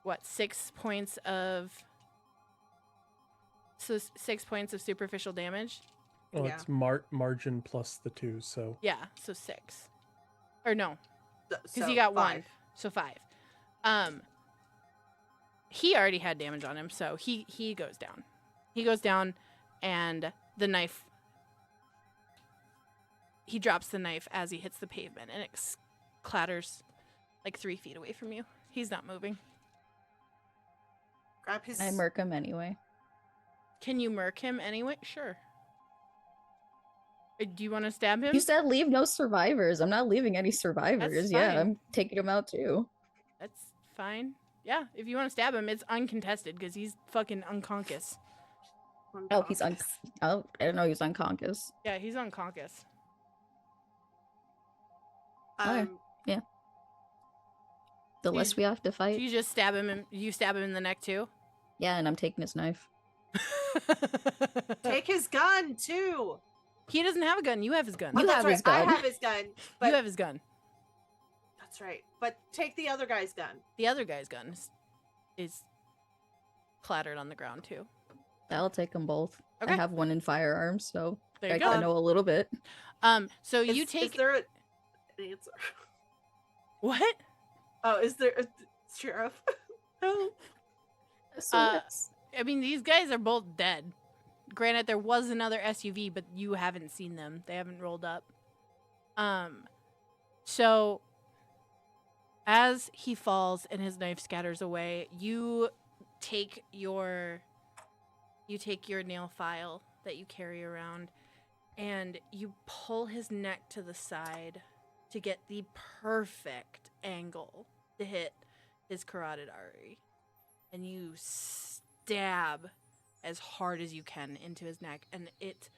what, 6 points of 6 points of superficial damage? Well, Yeah. it's margin plus the 2, so Yeah, so 6. Or no, because So, he got 1. 5. So 5. He already had damage on him, so he goes down. He goes down, and the knife, he drops the knife as he hits the pavement, and it clatters like 3 feet away from you. He's not moving. Grab his. I murk him anyway. Can you murk him anyway? Sure. Do you want to stab him? You said leave no survivors. I'm not leaving any survivors. Yeah, fine. I'm taking them out too. That's fine. Yeah, if you want to stab him, it's uncontested because he's fucking unconscious. Oh, he's I didn't know he was unconscious. Yeah, he's unconscious. Okay. Yeah. The You- less we have to So fight. you just stab him and you stab him in the neck too? Yeah, and I'm taking his knife. Take his gun too. He doesn't have a gun. You have his gun. You that's have right. his gun. I have his gun. But You have his gun. that's right. But take the other guy's gun. The other guy's gun is clattered on the ground too. I'll take them both. Okay. I have one in firearms, so There you I go. kind of know a little bit. So you Is take there an answer? what? Oh, is there a sheriff? So Uh, I mean, these guys are both dead. Granted, there was another SUV, but you haven't seen them. They haven't rolled up. So as he falls and his knife scatters away, you take your nail file that you carry around and you pull his neck to the side to get the perfect angle to hit his carotid artery. And you stab as hard as you can into his neck, and it,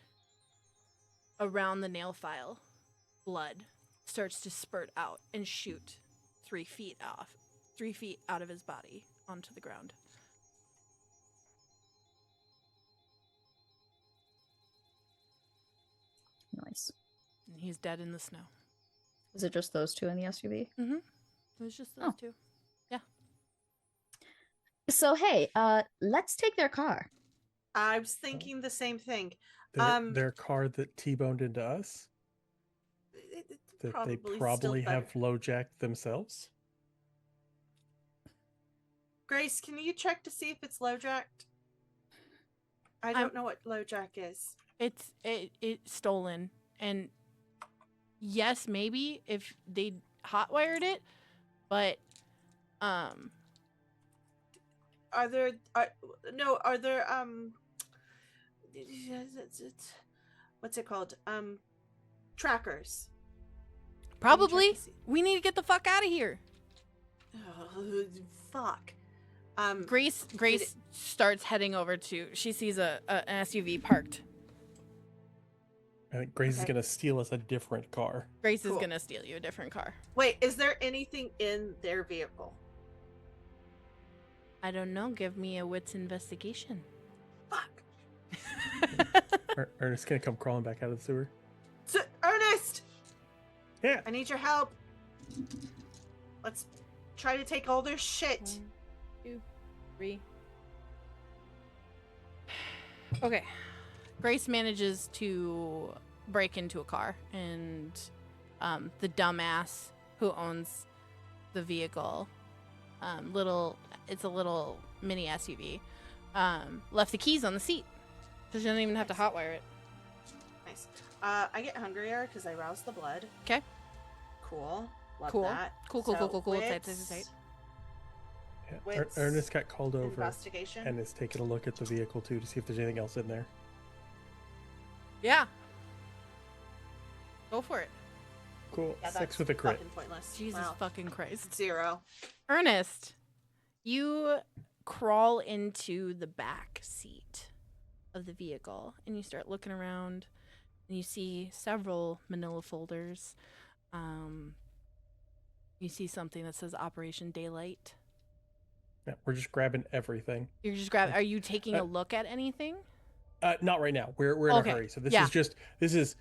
around the nail file, blood starts to spurt out and shoot 3 feet out of his body onto the ground. nice. And he's dead in the snow. Is it just those two in the SUV? Mm-hmm. It was just those Oh. two. So hey, let's take their car. I was thinking the same thing. Their car that T-boned into us, that they still probably better. have low-jacked themselves. Grace, can you check to see if it's low jacked? I don't know what low jack is. It's stolen, and yes, maybe if they hotwired it, but Are there what's it called? Trackers. probably check to see. we need to get the fuck out of here. Oh, fuck. Grace starts heading over to. She sees an SUV parked. I think Grace is Okay. going to steal us a different car. Grace is Cool. gonna steal you a different car. Wait, is there anything in their vehicle? I don't know. Give me a wits investigation. Fuck. Ernest's going to come crawling back out of the sewer. Ernest! Yeah. I need your help. Let's try to take all their shit. 1, 2, 3. Okay. Grace manages to break into a car, and the dumbass who owns the vehicle, it's a little mini SUV, left the keys on the seat, so she doesn't even have to hotwire it. Nice. I get hungrier because I rouse the blood. 'Kay. Cool. Love Cool. that. Cool. So, Tight. wits, Yeah. Wits, Ernest got called over investigation. and is taking a look at the vehicle too to see if there's anything else in there. Yeah. Go for it. Cool. Yeah, 6 that's with a crit. fucking pointless. Jesus Wow. fucking Christ. 0. Ernest, you crawl into the back seat of the vehicle and you start looking around and you see several manila folders. You see something that says Operation Daylight. Yeah, we're just grabbing everything. You're just grabbing. Are you taking a look at anything? Not right now. We're in Okay. a hurry. So this Yeah. is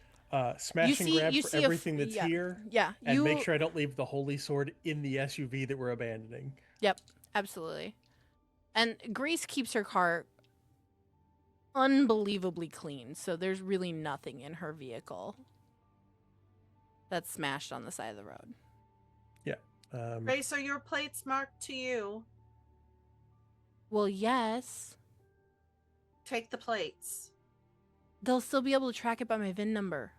smash and grab you for see a everything that's yeah. here, Yeah. and make sure I don't leave the holy sword in the SUV that we're abandoning. Yep, absolutely. And Grace keeps her car unbelievably clean, so there's really nothing in her vehicle that's smashed on the side of the road. Grace, are your plates marked to you? Well, yes. Take the plates. They'll still be able to track it by my VIN number.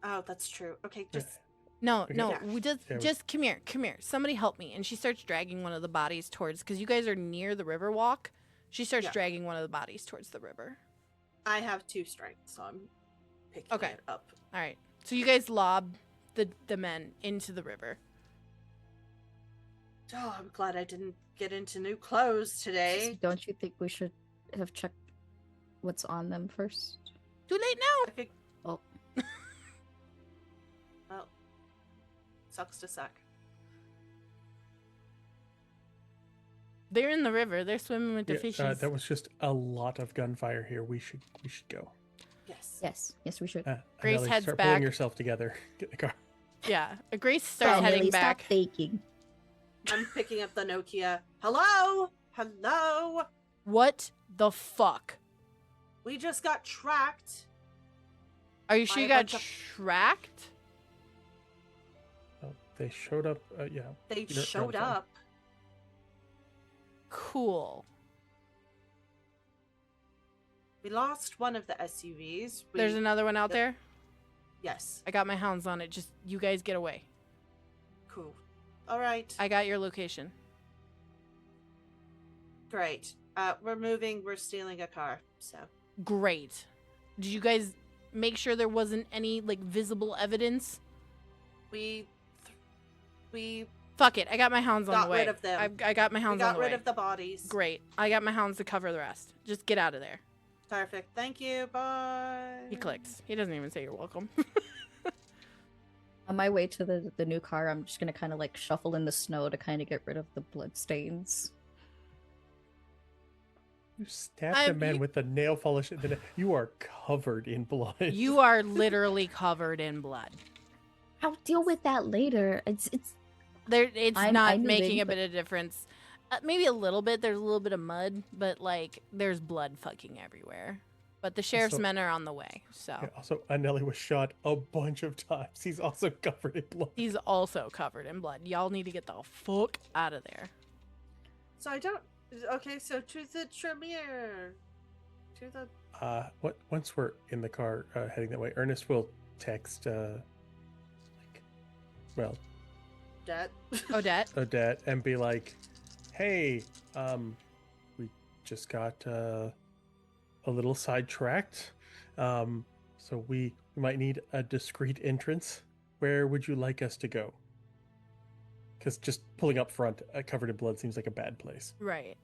Oh, that's true. Okay, just No, Okay. no, Yeah. we just Yeah, we- just come here. Somebody help me. And she starts dragging one of the bodies towards, because you guys are near the river walk. She starts Yeah. dragging one of the bodies towards the river. I have 2 strength, so I'm picking Okay. it up. All right. So you guys lob the men into the river. Oh, I'm glad I didn't get into new clothes today. Don't you think we should have checked what's on them first? Too late now. I think, Oh, well, sucks to suck. They're in the river. They're swimming with the Yeah, fishes. that was just a lot of gunfire here. We should go. Yes. yes, we should. Grace Anneli, heads start back. pulling yourself together. Get in the car. Yeah. Grace starts Stop, heading Millie, back. Stop faking. I'm picking up the Nokia. Hello? Hello? What the fuck? We just got tracked. Are you sure By you a got bunch of- tracked? Oh, they showed up. Yeah. They You're showed fine. up. Cool. We lost one of the SUVs. There's another one out the- there. Yes. I got my hounds on it. Just you guys get away. Cool. All right. I got your location. Great. We're moving. We're stealing a car. So Great. Did you guys make sure there wasn't any like visible evidence? we Fuck it. I got my hounds on Got the way. rid of them. I got my we hounds on got the rid way. of the bodies. Great. I got my hounds to cover the rest. Just get out of there. Perfect. Thank you. Bye. He clicks. He doesn't even say you're welcome. On my way to the new car, I'm just gonna kind of like shuffle in the snow to kind of get rid of the blood stains. You stabbed I- a man you- with a nail polish. You are covered in blood. You are literally covered in blood. I'll deal with that later. It's It's I'm not moving, making a but- bit of difference. Maybe a little bit. There's a little bit of mud, but like there's blood fucking everywhere. But the sheriff's Also- men are on the way, so Yeah, also, Anneli was shot a bunch of times. He's also covered in blood. he's also covered in blood. Y'all need to get the fuck out of there. So I don't. Okay. So to the Tremere. To the. Once we're in the car heading that way, Ernest will text, Debt. Odette, Odette and be like, "Hey, we just got a little sidetracked. So we might need a discreet entrance. Where would you like us to go? Because just pulling up front, covered in blood, seems like a bad place." right?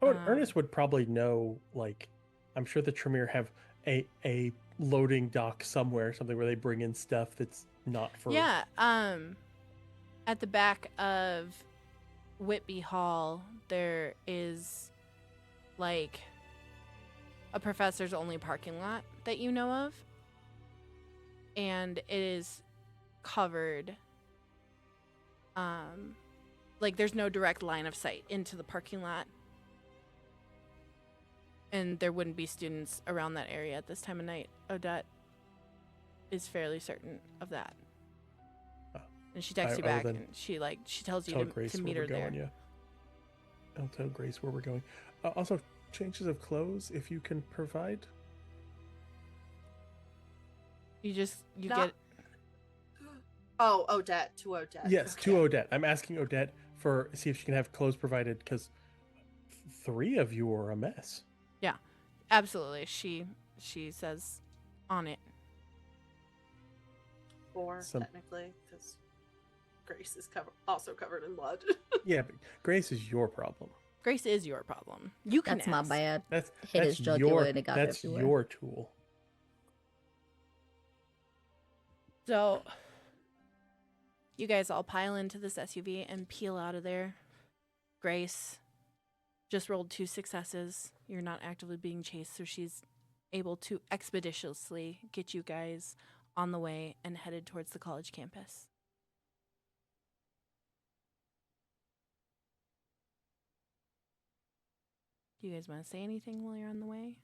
Oh, Um, Ernest would probably know. Like, I'm sure the Tremere have a loading dock somewhere, something where they bring in stuff that's not for. Yeah. At the back of Whitby Hall, there is like a professor's only parking lot that you know of, and it is covered. Like there's no direct line of sight into the parking lot, and there wouldn't be students around that area at this time of night. Odette is fairly certain of that. Oh. And she texts you I will back, then and she tells you Tell to Grace meet where her we're there. going. Yeah, I'll tell Grace where we're going. Also, changes of clothes if you can provide. You Not- get Oh, Odette to Odette. Yes, Okay. to Odette. I'm asking Odette for see if she can have clothes provided because 3 of you are a mess. absolutely. She says on it. 4 Some- technically, because Grace is also covered in blood. Yeah, but Grace is your problem. Grace is your problem. You can that's my ask. bad. That's Hit his that's jugular your and it got that's everywhere. your tool. So you guys all pile into this SUV and peel out of there. Grace just rolled 2 successes. You're not actively being chased, so she's able to expeditiously get you guys on the way and headed towards the college campus. Do you guys want to say anything while you're on the way?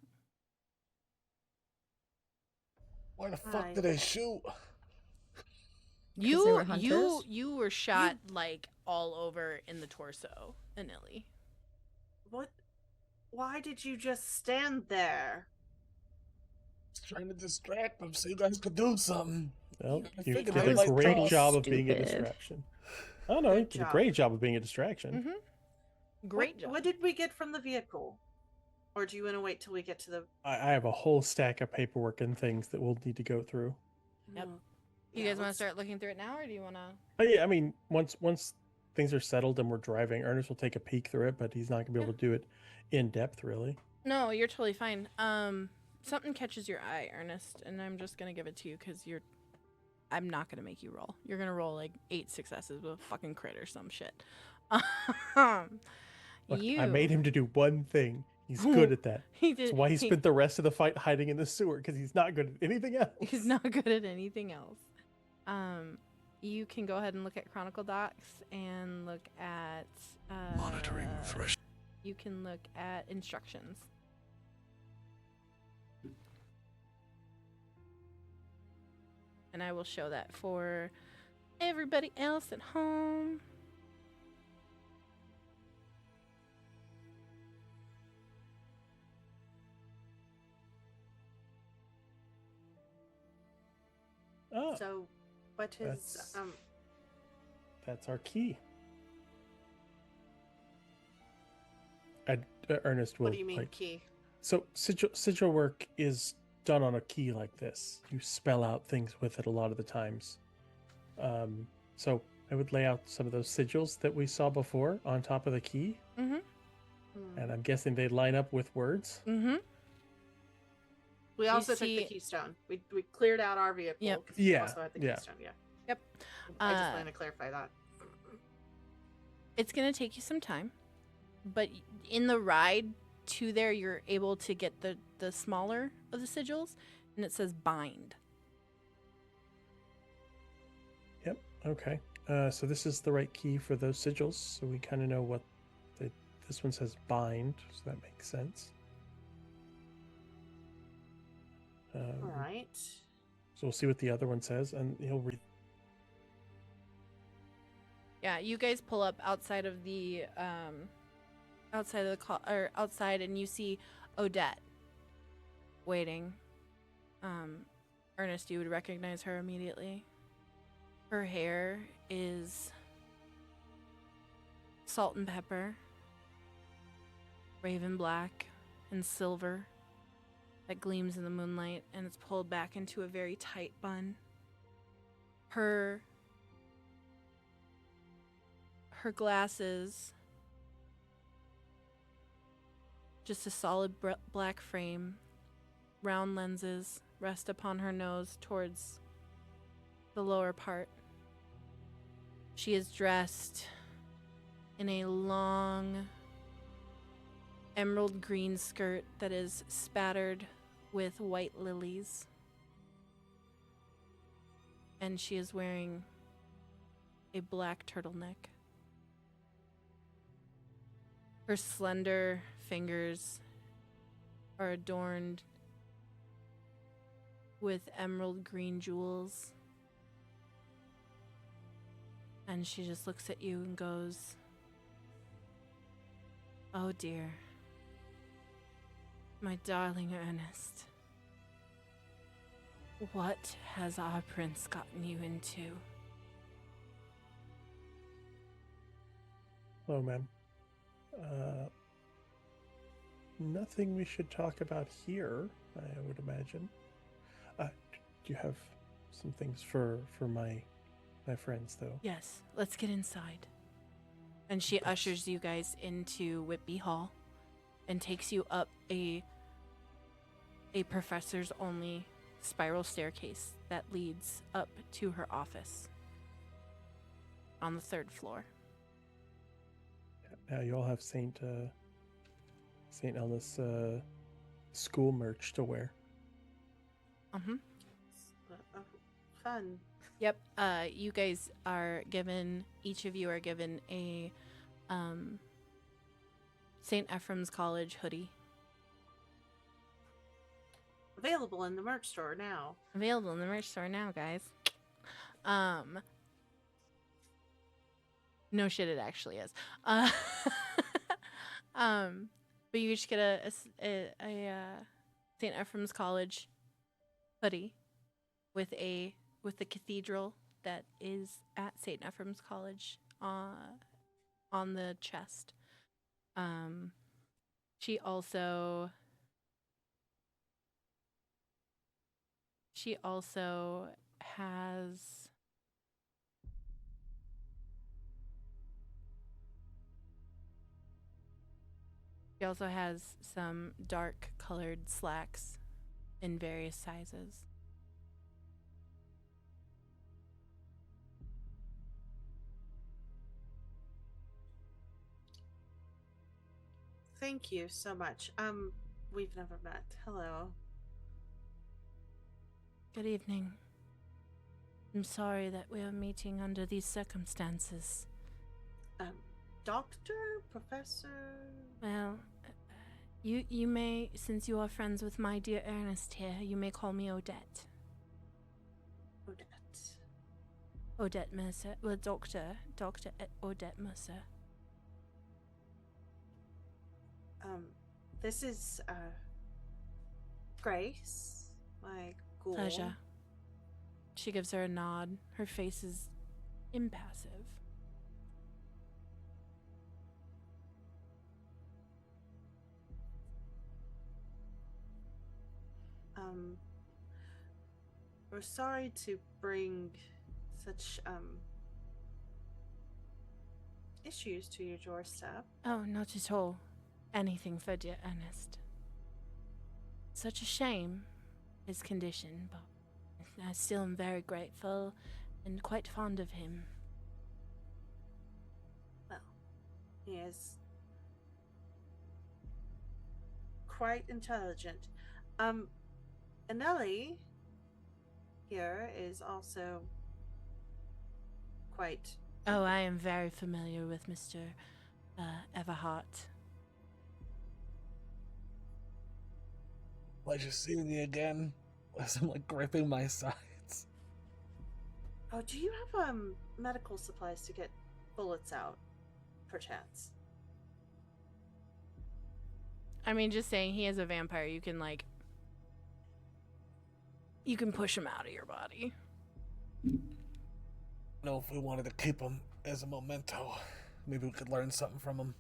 Where the Hi. fuck did they shoot? they were hunters? You were shot like all over in the torso, Anneli. What? Why did you just stand there? Just trying to distract them so you guys could do something. Well, I you figured did I a was great pretty job of being a stupid. distraction. I don't know, you Good did a job. great job of being a distraction. Mm-hmm. Great job. What did we get from the vehicle? Or do you want to wait till we get to the? I have a whole stack of paperwork and things that we'll need to go through. Yep. Oh, You yeah, guys want to let's- start looking through it now, or do you want to? But yeah, I mean, once things are settled and we're driving, Ernest will take a peek through it, but he's not gonna be able to do it in depth, really. No, you're totally fine. Something catches your eye, Ernest, and I'm just gonna give it to you because you're. I'm not gonna make you roll. You're gonna roll like 8 successes with a fucking crit or some shit. Look, You. I made him to do one thing. He's good at that. He did. That's why he spent the rest of the fight hiding in the sewer, because he's not good at anything else. He's not good at anything else. You can go ahead and look at Chronicle Docs and look at Monitoring refresh. You can look at instructions. And I will show that for everybody else at home. Oh, So, what is That's- um? that's our key. Ernest will. What do you mean like, key? So sigil work is done on a key like this. You spell out things with it a lot of the times. So I would lay out some of those sigils that we saw before on top of the key, Mm-hmm. and I'm guessing they line up with words. Mm-hmm. We You also took the see- keystone. We cleared out our vehicle. Yep. 'cause we Yeah, Also had the yeah. keystone. Yeah. Yep. I just Uh, wanted to clarify that. It's going to take you some time, but in the ride to there, you're able to get the smaller of the sigils, and it says bind. Yep. Okay. So this is the right key for those sigils. So we kind of know what this one says bind, so that makes sense. All right. So we'll see what the other one says, and he'll read. Yeah, you guys pull up outside of the outside, and you see Odette waiting. Ernest, you would recognize her immediately. Her hair is salt and pepper, raven black and silver that gleams in the moonlight, and it's pulled back into a very tight bun. Her glasses, just a solid black frame, round lenses rest upon her nose towards the lower part. She is dressed in a long emerald green skirt that is spattered with white lilies. And she is wearing a black turtleneck. Her slender fingers are adorned with emerald green jewels. And she just looks at you and goes, "Oh dear, my darling Ernest, what has our prince gotten you into?" Hello, ma'am. Nothing we should talk about here, I would imagine. Do you have some things for my friends, though? Yes, let's get inside. And she ushers you guys into Whitby Hall and takes you up a professor's only spiral staircase that leads up to her office on the 3rd floor. Now you all have Saint Elna's school merch to wear. Fun. Yep. You guys are given, each of you are given a St. Ephraim's College hoodie. Available in the merch store now. Available in the merch store now, guys. No shit, it actually is. But you just get a St. Ephraim's College hoodie with the cathedral that is at St. Ephraim's College on the chest. She also has some dark colored slacks in various sizes. Thank you so much. We've never met. Hello. Good evening. I'm sorry that we are meeting under these circumstances. Doctor? Professor? Well, you may, since you are friends with my dear Ernest here, you may call me Odette. Odette. Odette Mercer. Well, Dr. Odette Mercer. This is, Grace, my ghoul. Pleasure. She gives her a nod. Her face is impassive. We're sorry to bring such, issues to your doorstep. Oh, not at all. Anything for dear Ernest. Such a shame, his condition, but I still am very grateful and quite fond of him. Well, he is quite intelligent. Anelli here is also quite... Oh, I am very familiar with Mr. Everhart. Pleasure seeing you again. As I'm like gripping my sides. Oh, do you have medical supplies to get bullets out, perchance? I mean, just saying, he is a vampire. You can push him out of your body. Know if we wanted to keep him as a memento, maybe we could learn something from him.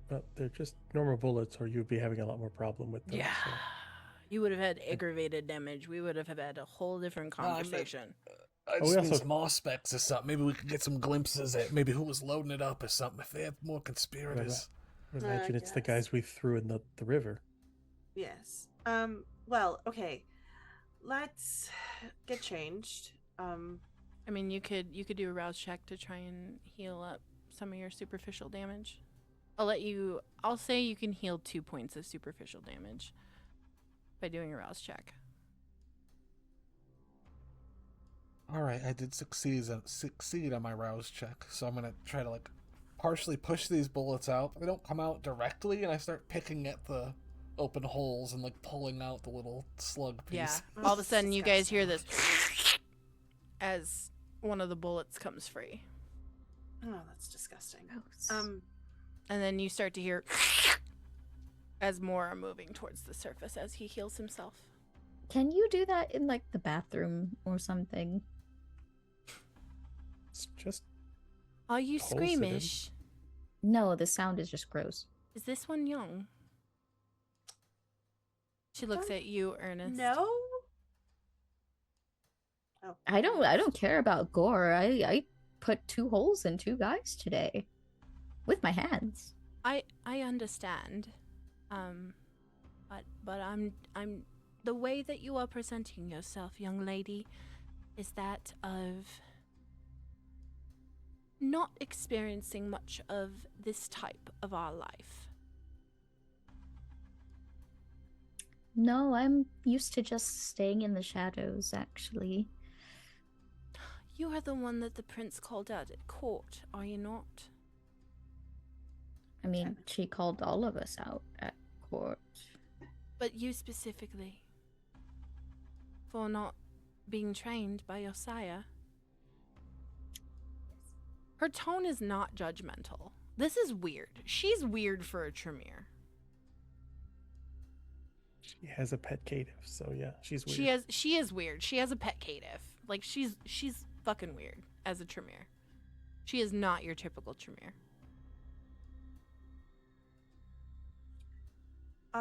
But they're just normal bullets, or you'd be having a lot more problem with them. Yeah. So. You would have had aggravated damage. We would have had a whole different conversation. I just need some more specs or something. Maybe we could get some glimpses at maybe who was loading it up or something. If they have more conspirators. Imagine it's the guess. guys we threw in the river. Yes. Well, okay. Let's get changed. I mean, you could do a rouse check to try and heal up some of your superficial damage. I'll say you can heal 2 points of superficial damage by doing a rouse check. Alright, I did succeed on my rouse check, so I'm gonna try to partially push these bullets out. They don't come out directly, and I start picking at the open holes and pulling out the little slug piece. Yeah. All of a sudden, you guys hear this as one of the bullets comes free. Oh, that's disgusting. Gross. And then you start to hear as more are moving towards the surface as he heals himself. Can you do that in the bathroom or something? It's just Are you Pulse it in. squeamish? No, the sound is just gross. Is this one young? She looks at you, Ernest. No? Oh. I don't care about gore. I put 2 holes in 2 guys today. With my hands. I understand. But I'm the way that you are presenting yourself, young lady, is that of not experiencing much of this type of our life. No, I'm used to just staying in the shadows, actually. You are the one that the prince called out at court, are you not? I mean, she called all of us out at court. But you specifically. For not being trained by your sire. Her tone is not judgmental. This is weird. She's weird for a Tremere. she has a pet cative, so yeah, she's weird. She is weird. She has a pet cative. She's fucking weird as a Tremere. She is not your typical Tremere.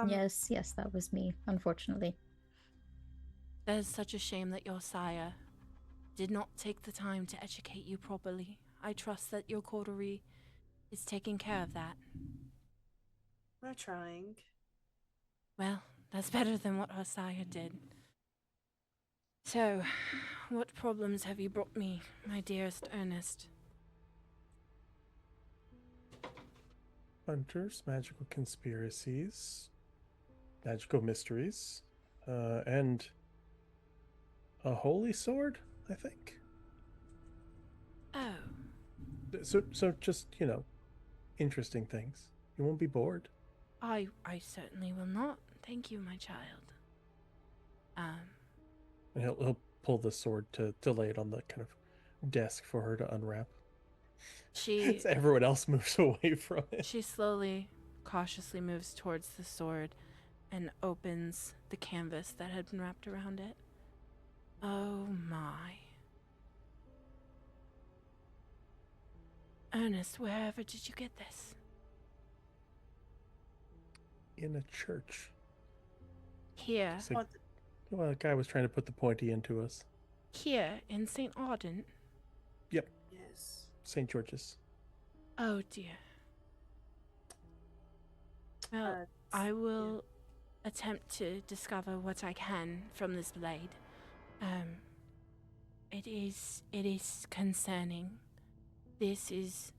Yes, yes, that was me, unfortunately. That is such a shame that your sire did not take the time to educate you properly. I trust that your coterie is taking care of that. We're trying. Well, that's better than what her sire did. So, what problems have you brought me, my dearest Ernest? Hunters, magical conspiracies, magical mysteries, and a holy sword, I think. Oh, So just, interesting things. You won't be bored. I certainly will not. Thank you, my child. And he'll pull the sword to lay it on the kind of desk for her to unwrap. She So everyone else moves away from it. she slowly, cautiously moves towards the sword and opens the canvas that had been wrapped around it. Oh my. Ernest, wherever did you get this? In a church. Here. So, well, a guy was trying to put the pointy into us. Here in St. Ardent? Yep, Yes. St. George's. Oh dear. Well, I will attempt to discover what I can from this blade. It is concerning. This is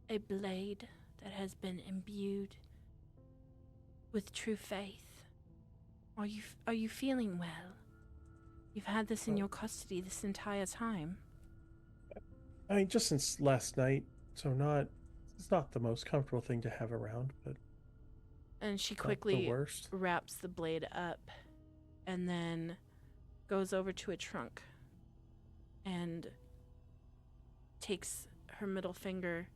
a blade that has been imbued with true faith. Are you feeling well? You've had this in your custody this entire time. I mean, just since last night, so it's not the most comfortable thing to have around, but And she not the quickly worst. wraps the blade up and then goes over to a trunk and takes her middle finger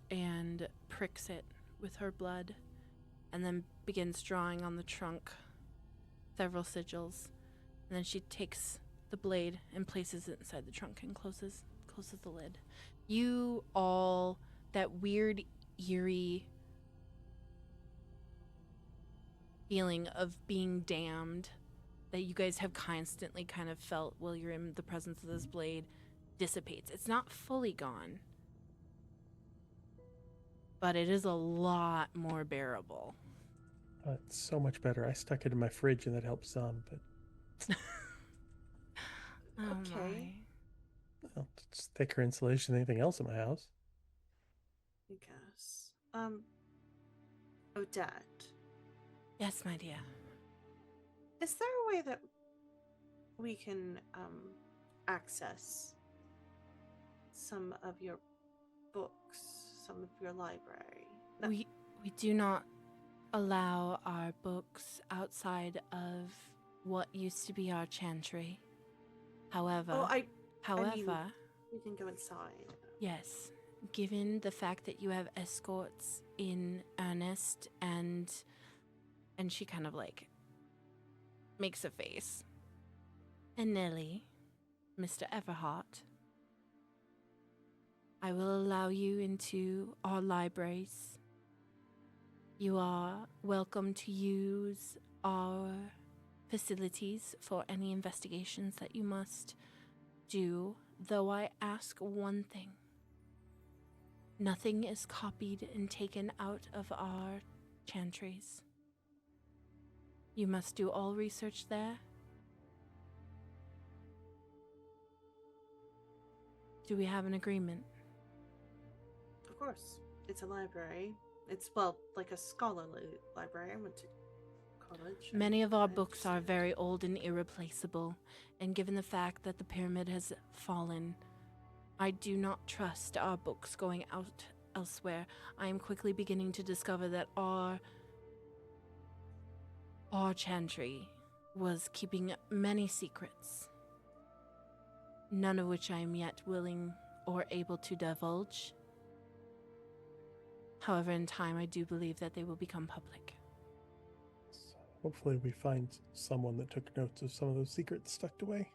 and pricks it with her blood and then begins drawing on the trunk several sigils. And then she takes the blade and places it inside the trunk and closes the lid. You all, that weird, eerie feeling of being damned that you guys have constantly kind of felt while you're in the presence of this blade dissipates. It's not fully gone, but it is a lot more bearable. It's so much better. I stuck it in my fridge and that helps some, but Oh Okay. well, it's thicker insulation than anything else in my house. I guess. Odette, Yes, my dear. is there a way that we can access some of your books, some of your library? No. We do not allow our books outside of what used to be our chantry. However, Oh, I however, mean, we can go inside. yes, given the fact that you have escorts in earnest and she kind of like makes a face. And Nelly, Mr. Everhart, I will allow you into our libraries. You are welcome to use our facilities for any investigations that you must do, though I ask one thing. Nothing is copied and taken out of our chantries. You must do all research there. Do we have an agreement? Of course, it's a library. It's, well, like a scholarly library. I went to college. Many of I our books are understand. very old and irreplaceable, and given the fact that the pyramid has fallen, I do not trust our books going out elsewhere. I am quickly beginning to discover that our chantry was keeping many secrets, none of which I am yet willing or able to divulge. However, in time, I do believe that they will become public. So hopefully we find someone that took notes of some of those secrets tucked away.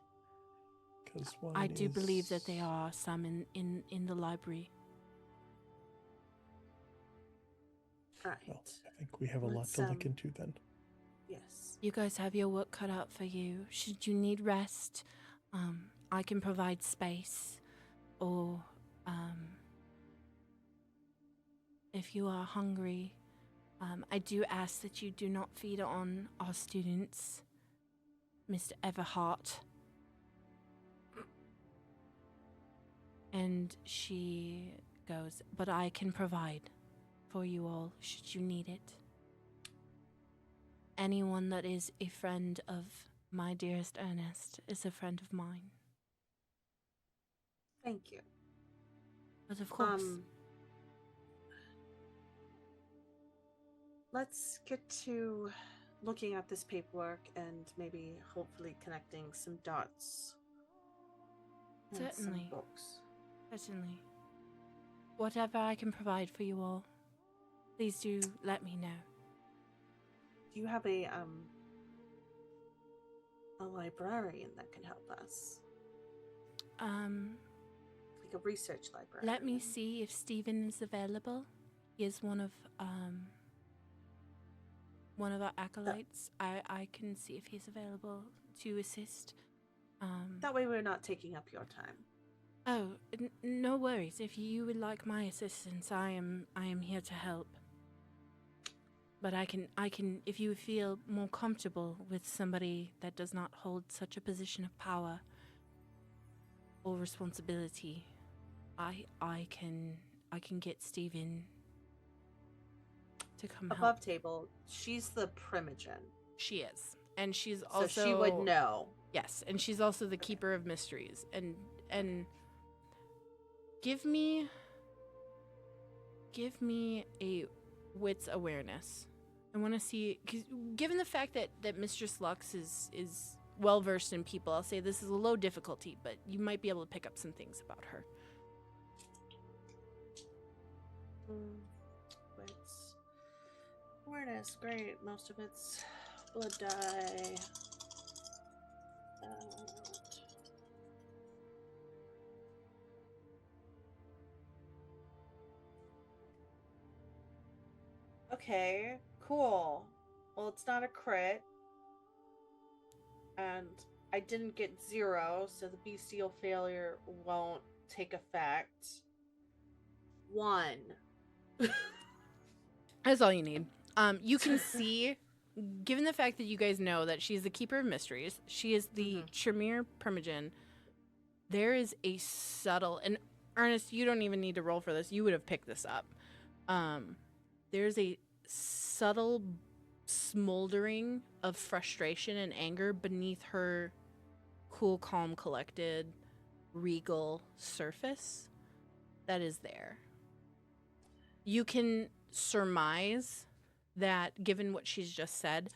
Because I do believe that there are some in the library. Right. Well, I think we have a lot Let's, to look into then. Yes. You guys have your work cut out for you. Should you need rest, I can provide space. Or, if you are hungry, I do ask that you do not feed on our students, Mr. Everhart. And she goes, but I can provide for you all, should you need it. Anyone that is a friend of my dearest Ernest is a friend of mine. Thank you. But of course. Let's get to looking at this paperwork and maybe hopefully connecting some dots. And Certainly. Some books. Certainly. Whatever I can provide for you all, please do let me know. Do you have a librarian that can help us? Like a research librarian. Let me see if Stephen is available. He is one of our acolytes. I can see if he's available to assist. That way we're not taking up your time. Oh, no worries. If you would like my assistance, I am here to help. But I can if you feel more comfortable with somebody that does not hold such a position of power or responsibility, I can get Stephen to come Above help. table, she's the primogen. She is. And she's So also she would know. Yes, and she's also the keeper of mysteries. And give me a wits awareness. I want to see, cause given the fact that Mistress Lux is well versed in people, I'll say this is a low difficulty, but you might be able to pick up some things about her. Wits. Awareness, great. Most of it's blood die. Okay, cool. Well, it's not a crit. And I didn't get 0, so the bestial failure won't take effect. 1. That's all you need. You can see, given the fact that you guys know that she's the keeper of mysteries, she is the Tremere Primogen, there is a subtle, and Ernest, you don't even need to roll for this. You would have picked this up. There's a subtle smoldering of frustration and anger beneath her cool, calm, collected, regal surface that is there. You can surmise that, given what she's just said,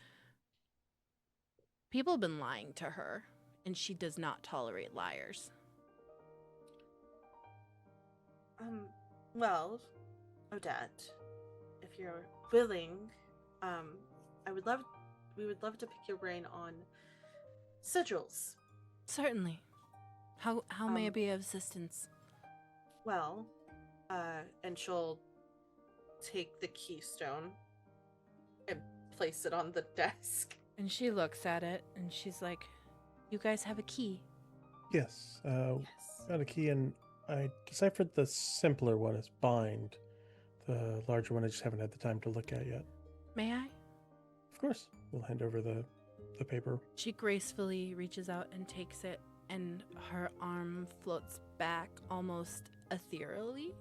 people have been lying to her, and she does not tolerate liars. Well, Odette, if you're willing, we would love to pick your brain on sigils. Certainly. How may I be of assistance? Well, and she'll take the keystone and place it on the desk. And she looks at it, and she's like, you guys have a key. Yes. Yes. Got a key, and I deciphered the simpler one as bind. The larger one I just haven't had the time to look at yet. May I? Of course. We'll hand over the paper. She gracefully reaches out and takes it, and her arm floats back almost ethereally.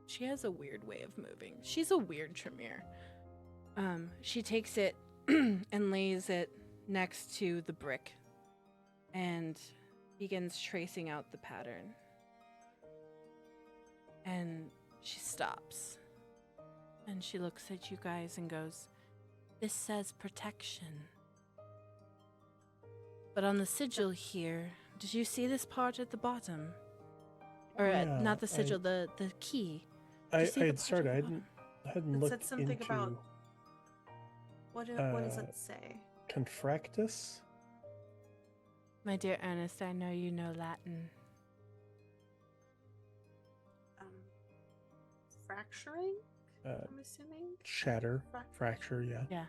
She has a weird way of moving. She's a weird Tremere. She takes it and lays it next to the brick and begins tracing out the pattern. And she stops. And she looks at you guys and goes, this says protection. But on the sigil here, did you see this part at the bottom? Or Yeah, not the sigil, the key. Did I you see the had part started. at I the bottom? hadn't It looked said something into about what does it say? Confractus. My dear Ernest, I know you know Latin. Fracturing? I'm assuming. shatter, fracture, yeah. Yeah.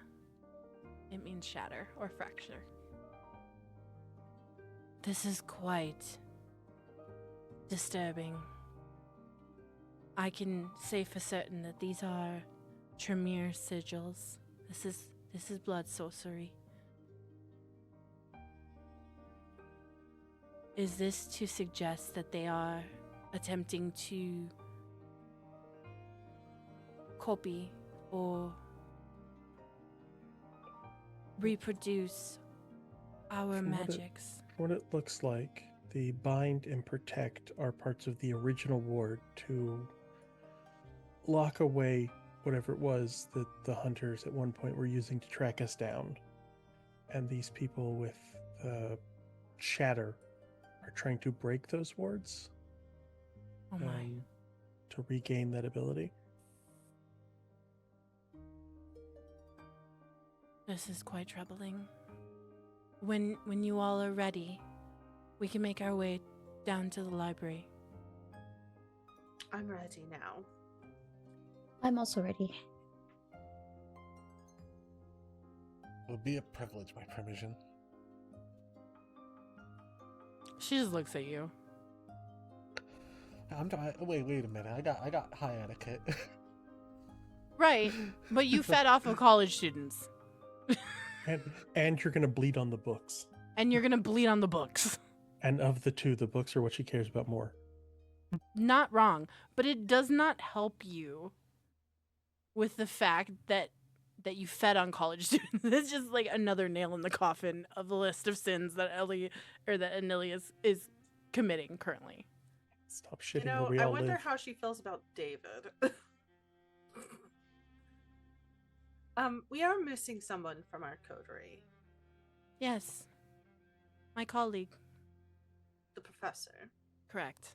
It means shatter or fracture. This is quite disturbing. I can say for certain that these are Tremere sigils. This is blood sorcery. Is this to suggest that they are attempting to copy or reproduce our From what it- magics? What it looks like, the bind and protect are parts of the original ward to lock away whatever it was that the hunters at one point were using to track us down. And these people with shatter are trying to break those wards Oh my. to regain that ability. This is quite troubling. When you all are ready, we can make our way down to the library. I'm ready now. I'm also ready. It would be a privilege, my permission. She just looks at you. Wait a minute. I got high etiquette. Right, but you fed off of college students. And you're going to bleed on the books. And you're gonna bleed on the books. And of the two, the books are what she cares about more. Not wrong, but it does not help you with the fact that you fed on college students. It's just like another nail in the coffin of the list of sins that Anelia is committing currently. Stop shitting You know, where we I all wonder live. how she feels about David. We are missing someone from our coterie. Yes, my colleague. The professor. Correct.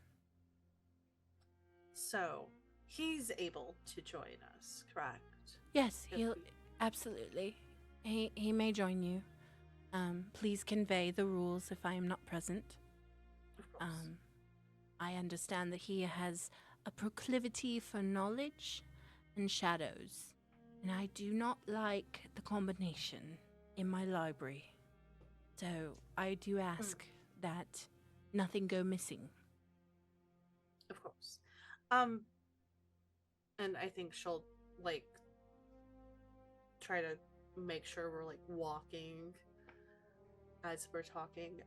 So, he's able to join us, correct? Yes, If he'll we- absolutely. He may join you. Please convey the rules if I am not present. Of course. I understand that he has a proclivity for knowledge and shadows, and I do not like the combination in my library. So I do ask that nothing go missing. Of course. And I think she'll like try to make sure we're like walking as we're talking.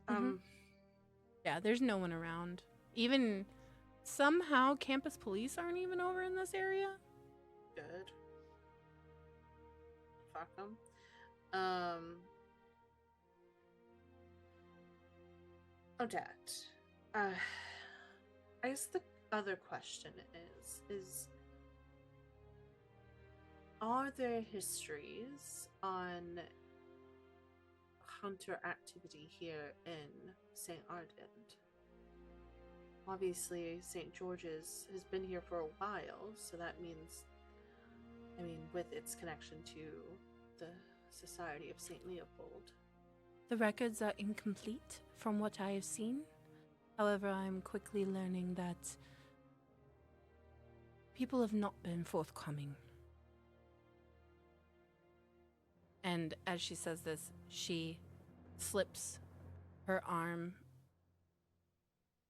Yeah, there's no one around. Even somehow campus police aren't even over in this area. Good. Fuck them. Odette. I guess the other question is are there histories on hunter activity here in St. Ardent? Obviously, St. George's has been here for a while, so that means, I mean, with its connection to the Society of St. Leopold. The records are incomplete from what I have seen. However, I'm quickly learning that people have not been forthcoming. And as she says this, she slips her arm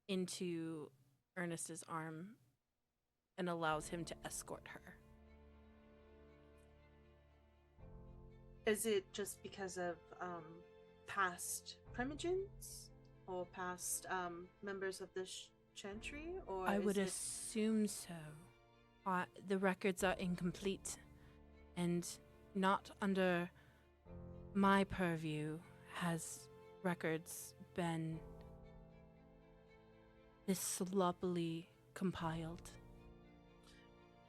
into Ernest's arm and allows him to escort her. Is it just because of past primogens or past members of the chantry, or I would is it... assume so. The records are incomplete and not under my purview has records been this sloppily compiled.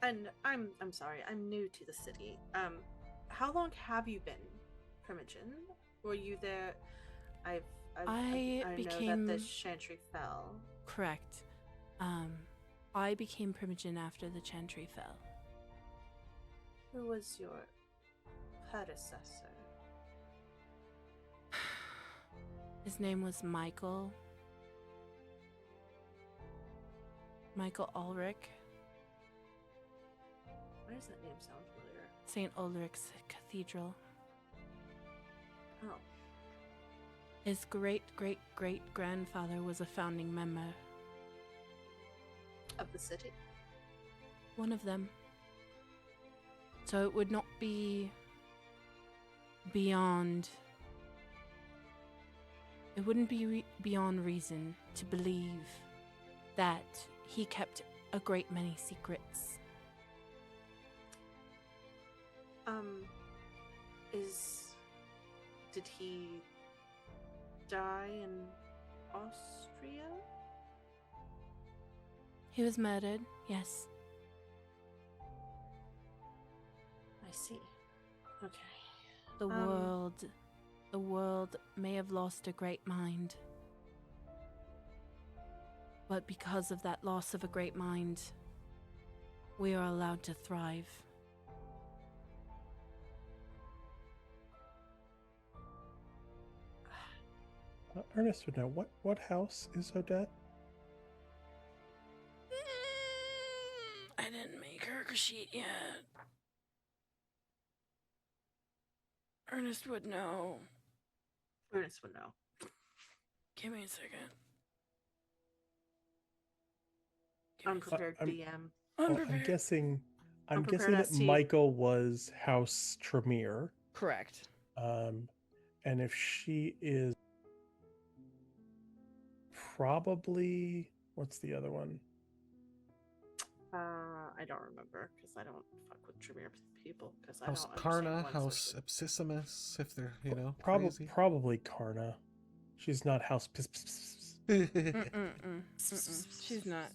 And I'm sorry, I'm new to the city. How long have you been primogen? Were you there? I know became- that the chantry fell. Correct. I became primogen after the chantry fell. Who was your predecessor? His name was Michael Ulrich. Why does that name sound familiar? St. Ulrich's Cathedral. Oh. His great-great-great-grandfather was a founding member. Of the city? One of them. So it would not be beyond... It wouldn't be beyond reason to believe that he kept a great many secrets. Did he die in Austria? He was murdered, yes. I see. Okay. The world may have lost a great mind. But because of that loss of a great mind, we are allowed to thrive. Ernest would know. What house is Odette? I didn't make her sheet yet. Ernest would know. Ernest would know. Give me a second. Unprepared I'm- DM. Well, I'm Unprepared. guessing Unprepared that ST. Michael was House Tremere. Correct. And if she is probably, what's the other one? I don't remember because I don't fuck with Tremere people because I House don't understand Karna, one House social- Absissimus, if they're, crazy. Probably Karna. She's not House She's not.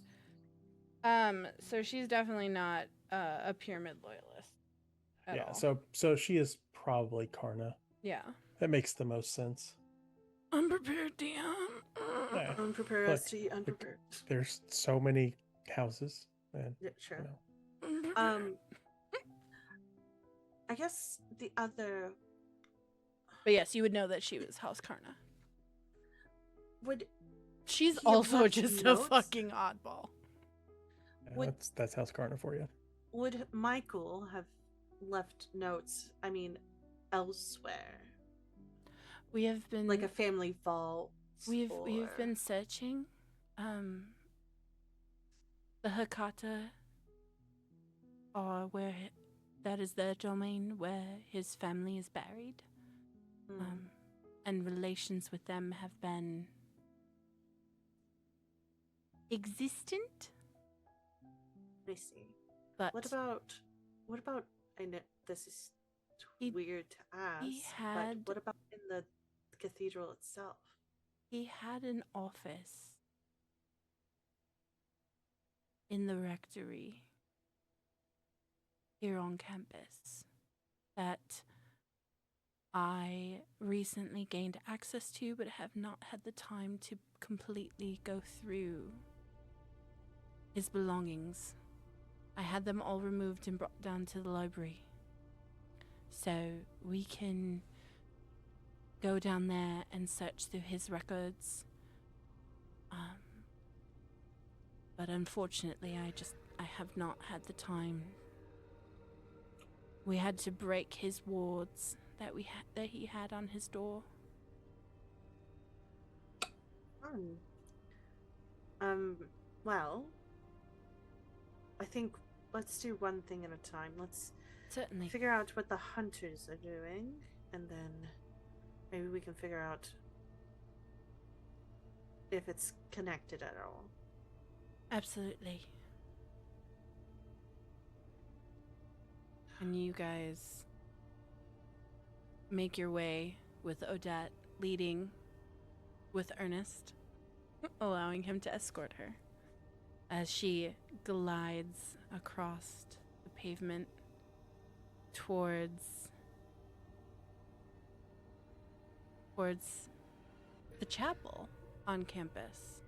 So she's definitely not a pyramid loyalist at Yeah, all. so she is probably Karna. Yeah. That makes the most sense. Unprepared DM. Yeah. Unprepared Look, ST, unprepared. There's so many houses, man. Yeah, sure. You know. Unprepared. I guess the other But yes, you would know that she was House Karna. would She's He have also left just notes? a fucking oddball. Yeah, Would- that's House Karna for you. would Michael have left notes? I mean, elsewhere, We have been like a family vault. we've or... been searching. The Hakata are that is their domain where his family is buried. Hmm. And relations with them have been existent, I see. but What about? I know this is He- weird to ask. had- But what about in the cathedral itself? he had an office in the rectory here on campus that I recently gained access to, but have not had the time to completely go through his belongings. I had them all removed and brought down to the library. So we can go down there and search through his records. But unfortunately, I have not had the time. We had to break his wards that he had on his door. Well, I think let's do one thing at a time. Let's Certainly. figure out what the hunters are doing, and then maybe we can figure out if it's connected at all. Absolutely. And you guys make your way with Odette leading with Ernest, allowing him to escort her as she glides across the pavement towards the chapel on campus.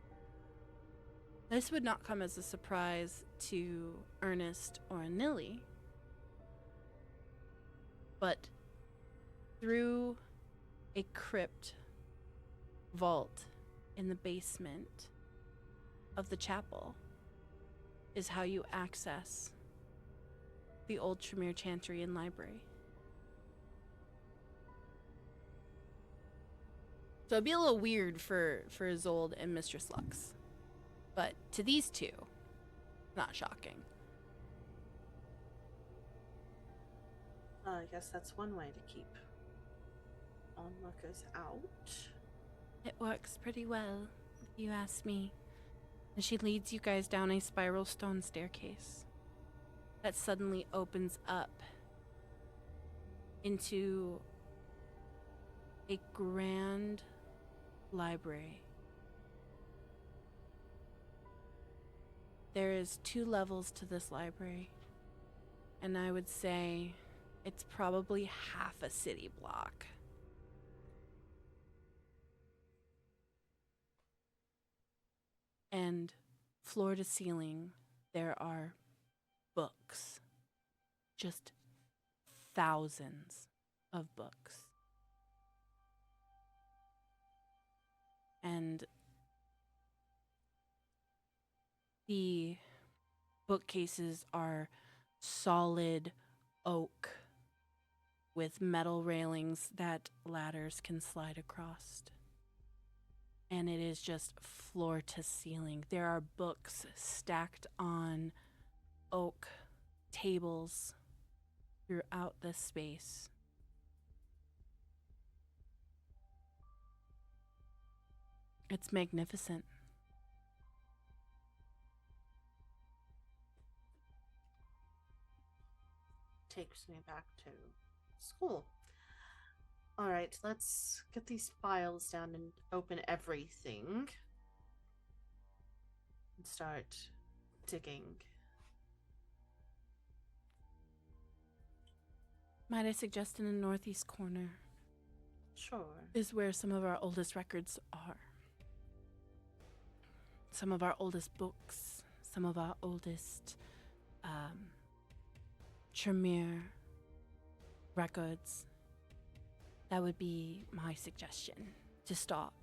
This would not come as a surprise to Ernest or Nilly, but through a crypt vault in the basement of the chapel is how you access the old Tremere Chantry and Library. So it'd be a little weird for Isolde and Mistress Lux. But to these two, not shocking. I guess that's one way to keep onlookers out. It works pretty well, if you ask me. And she leads you guys down a spiral stone staircase that suddenly opens up into a grand library. There is 2 levels to this library, and I would say it's probably half a city block. And floor to ceiling, there are books. Just thousands of books. And the bookcases are solid oak with metal railings that ladders can slide across. And it is just floor to ceiling. There are books stacked on oak tables throughout this space. It's magnificent. Takes me back to school. All right, let's get these files down and open everything. And start digging. Might I suggest in the northeast corner Sure. is where some of our oldest records are. Some of our oldest books, some of our oldest Tremere records. That would be my suggestion to start.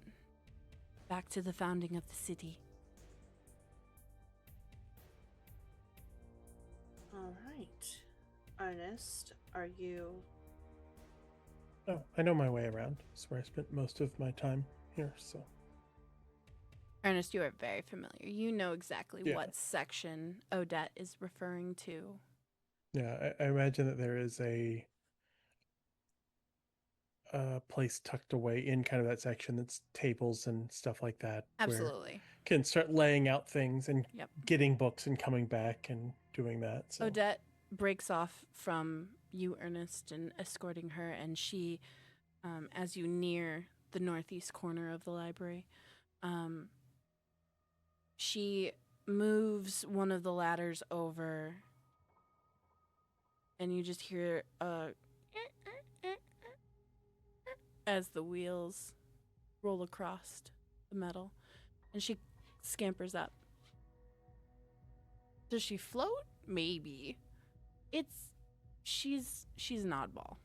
Back to the founding of the city. All right. Ernest, are you... Oh, I know my way around. It's where I spent most of my time here, so. Ernest, you are very familiar. You know exactly Yeah. what section Odette is referring to. Yeah, I imagine that there is a place tucked away in kind of that section that's tables and stuff like that. Where Absolutely. can start laying out things and Yep. getting books and coming back and doing that. So. Odette breaks off from you, Ernest, and escorting her, and she, as you near the northeast corner of the library, she moves one of the ladders over, and you just hear as the wheels roll across the metal, and she scampers up. Does she float? Maybe. She's an oddball.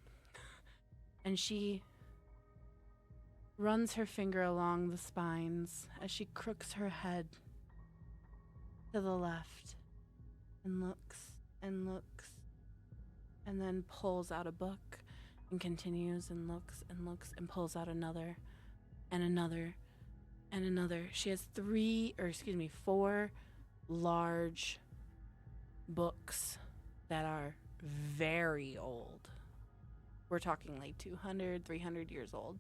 And she runs her finger along the spines as she crooks her head to the left and looks and then pulls out a book and continues and looks and pulls out another and another and another. She has 4 large books that are very old. We're talking like 200, 300 years old.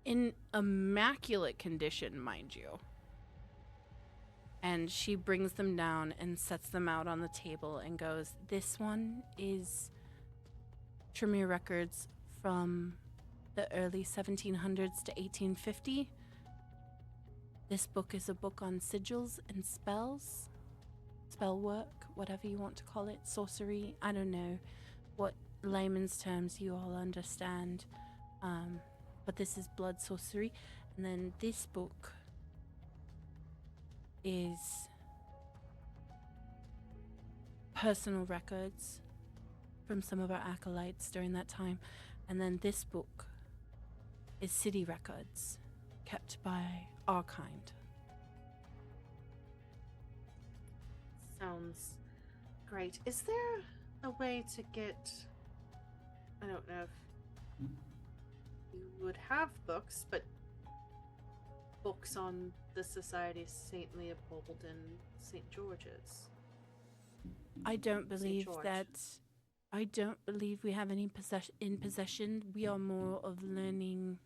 In immaculate condition, mind you. And she brings them down and sets them out on the table and goes, this one is Tremere records from the early 1700s to 1850. This book is a book on sigils and spells, spell work, whatever you want to call it, sorcery. I don't know what layman's terms you all understand, but this is blood sorcery. And then this book is personal records from some of our acolytes during that time. And then this book is city records kept by our kind. Sounds great. Is there a way to get... I don't know if you would have books, but books on the Society of St. Leopold and St. George's? I don't believe George. that. I don't believe we have any possession. We are more of learning.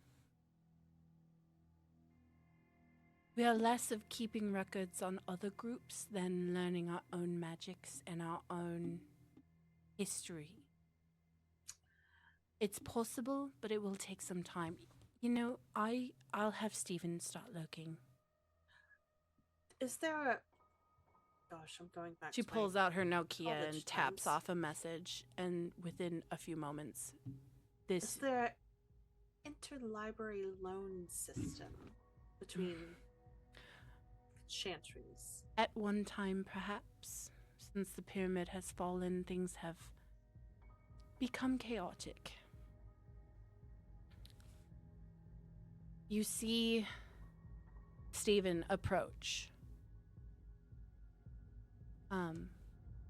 We are less of keeping records on other groups than learning our own magics and our own history. It's possible, but it will take some time. You know, I'll have Stephen start looking. Is there a... Gosh, I'm going back She to my pulls out her Nokia college and taps times. off a message, and within a few moments, Is this there interlibrary loan system between chantries? at one time, perhaps, since the pyramid has fallen, things have become chaotic. You see Stephen approach.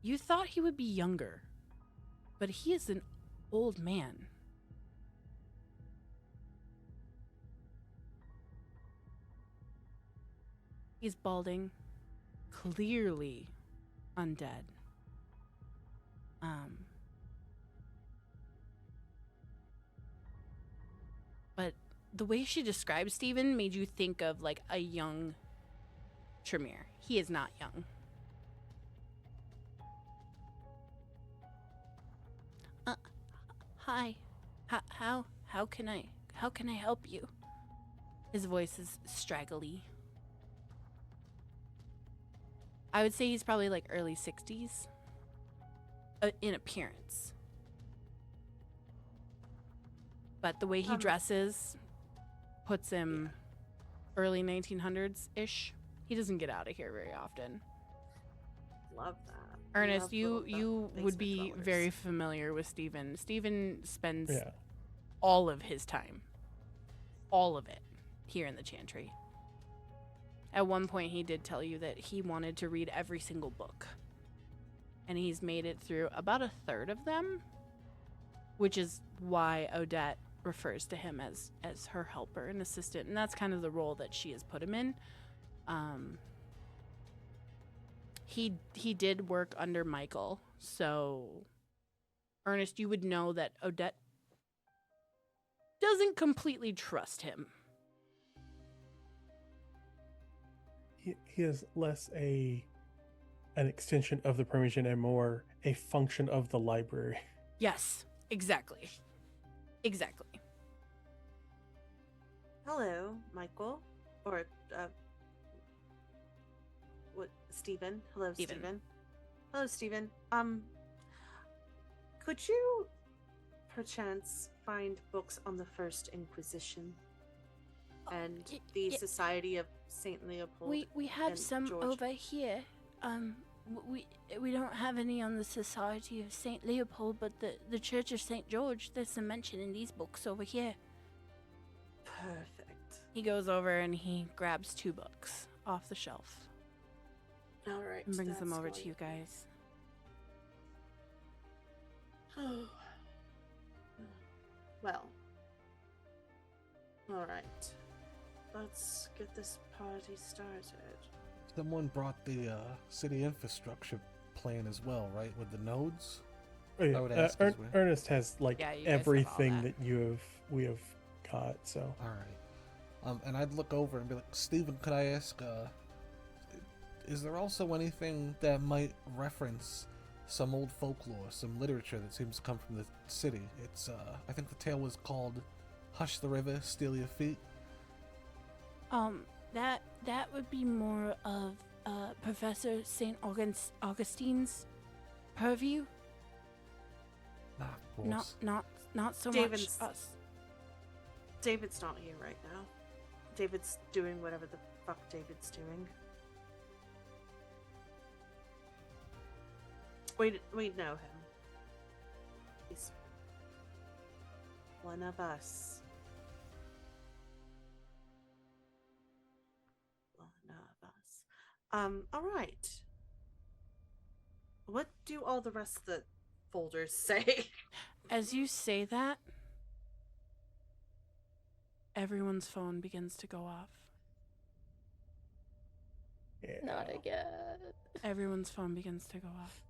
You thought he would be younger, but he is an old man. He's balding, clearly undead. But the way she described Stephen made you think of like a young Tremere. He is not young. Hi. How can I help you? His voice is straggly. I would say he's probably like early 60s in appearance. But the way he dresses puts him early 1900s-ish. He doesn't get out of here very often. Love that. Ernest, Love you things would with be colors. very familiar with Stephen. Stephen spends Yeah. all of his time, all of it, here in the Chantry. At one point, he did tell you that he wanted to read every single book. And he's made it through about a third of them, which is why Odette refers to him as her helper and assistant. And that's kind of the role that she has put him in. He did work under Michael, so Ernest, you would know that Odette doesn't completely trust him. He is less an extension of the permission and more a function of the library. Yes, exactly. Exactly. Hello, Michael. Or, what, Stephen? Hello, Stephen. Stephen. Hello, Stephen. Could you, perchance, find books on the First Inquisition? And the Society of St. Leopold? We have and some George? over here. We don't have any on the Society of St. Leopold, but the Church of St. George, there's some mention in these books over here. Perfect. He goes over and he grabs 2 books off the shelf All right. and brings them that's over going- to you guys. Well. All right. Let's get this party started. Someone brought the city infrastructure plan as well, right? With the nodes? Oh, yeah. I would ask as well. Ernest has like Yeah, you guys have all everything that. that we have got. So All right. And I'd look over and be like, Stephen, could I ask, is there also anything that might reference some old folklore, some literature that seems to come from the city? It's, I think the tale was called Hush the River, Steal Your Feet. That would be more of Professor St. Augustine's purview. Ah, of course. Not so David's- much us. David's not here right now. David's doing whatever the fuck David's doing. We know him. He's one of us. One of us. All right. What do all the rest of the folders say? As you say that, everyone's phone begins to go off. Yeah. Not again. Everyone's phone begins to go off.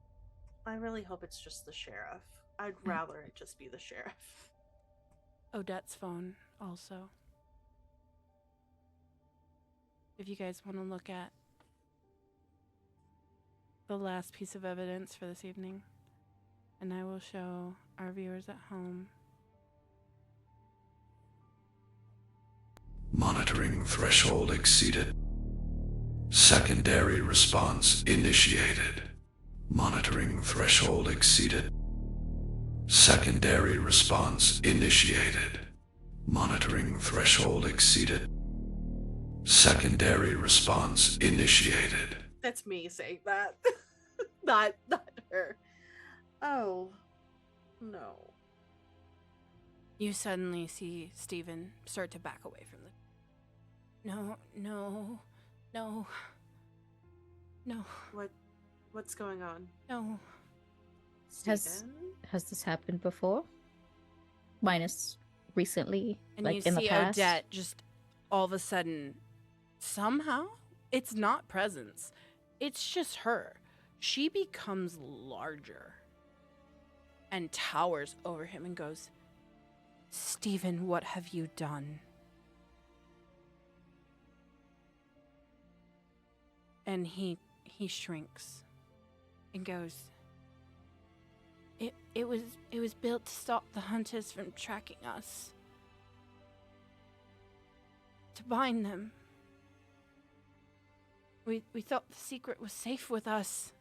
I really hope it's just the sheriff. I'd rather it just be the sheriff. Odette's phone also. If you guys want to look at the last piece of evidence for this evening, and I will show our viewers at home. Monitoring threshold exceeded. Secondary response initiated. Monitoring threshold exceeded. Secondary response initiated. Monitoring threshold exceeded. Secondary response initiated. That's me saying that. not her. Oh. No. You suddenly see Stephen start to back away from the... No. What's going on? No. Steven? Has this happened before? Minus recently, And like you in the see past. Odette just all of a sudden, somehow, it's not presence. It's just her. She becomes larger and towers over him and goes, Stephen, what have you done? And he shrinks and goes, It was built to stop the hunters from tracking us. To bind them. We thought the secret was safe with us.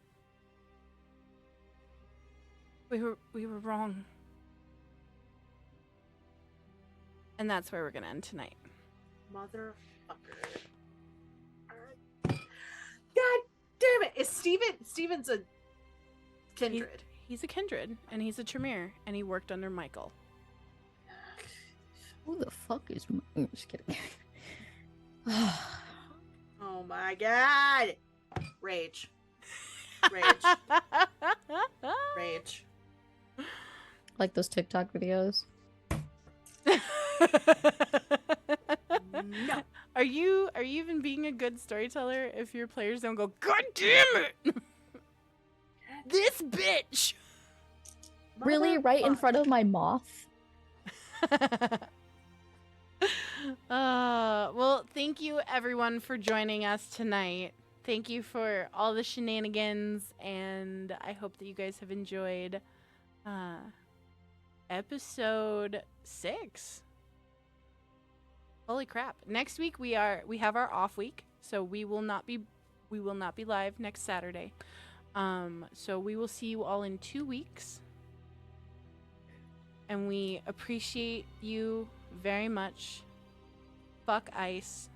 We were wrong. And that's where we're gonna end tonight. Motherfucker. God damn it! Is Steven's a kindred? He's a kindred, and he's a Tremere, and he worked under Michael. Who the fuck is? I'm just kidding. Oh my god! Rage. Rage. Like those TikTok videos. No. Are you even being a good storyteller if your players don't go, God damn it! This bitch! Really, right in front of my moth? Well, thank you everyone for joining us tonight. Thank you for all the shenanigans, and I hope that you guys have enjoyed episode 6. Holy crap. Next week we have our off week, so we will not be live next Saturday. So we will see you all in 2 weeks. And we appreciate you very much. Fuck ice.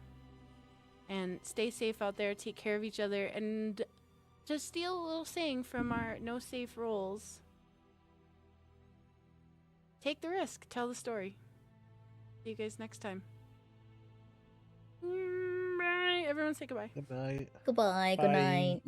And stay safe out there. Take care of each other. And just steal a little saying from our no safe rules. Take the risk. Tell the story. See you guys next time. Bye. Everyone say goodbye. Good night. Goodbye. Good Bye. night.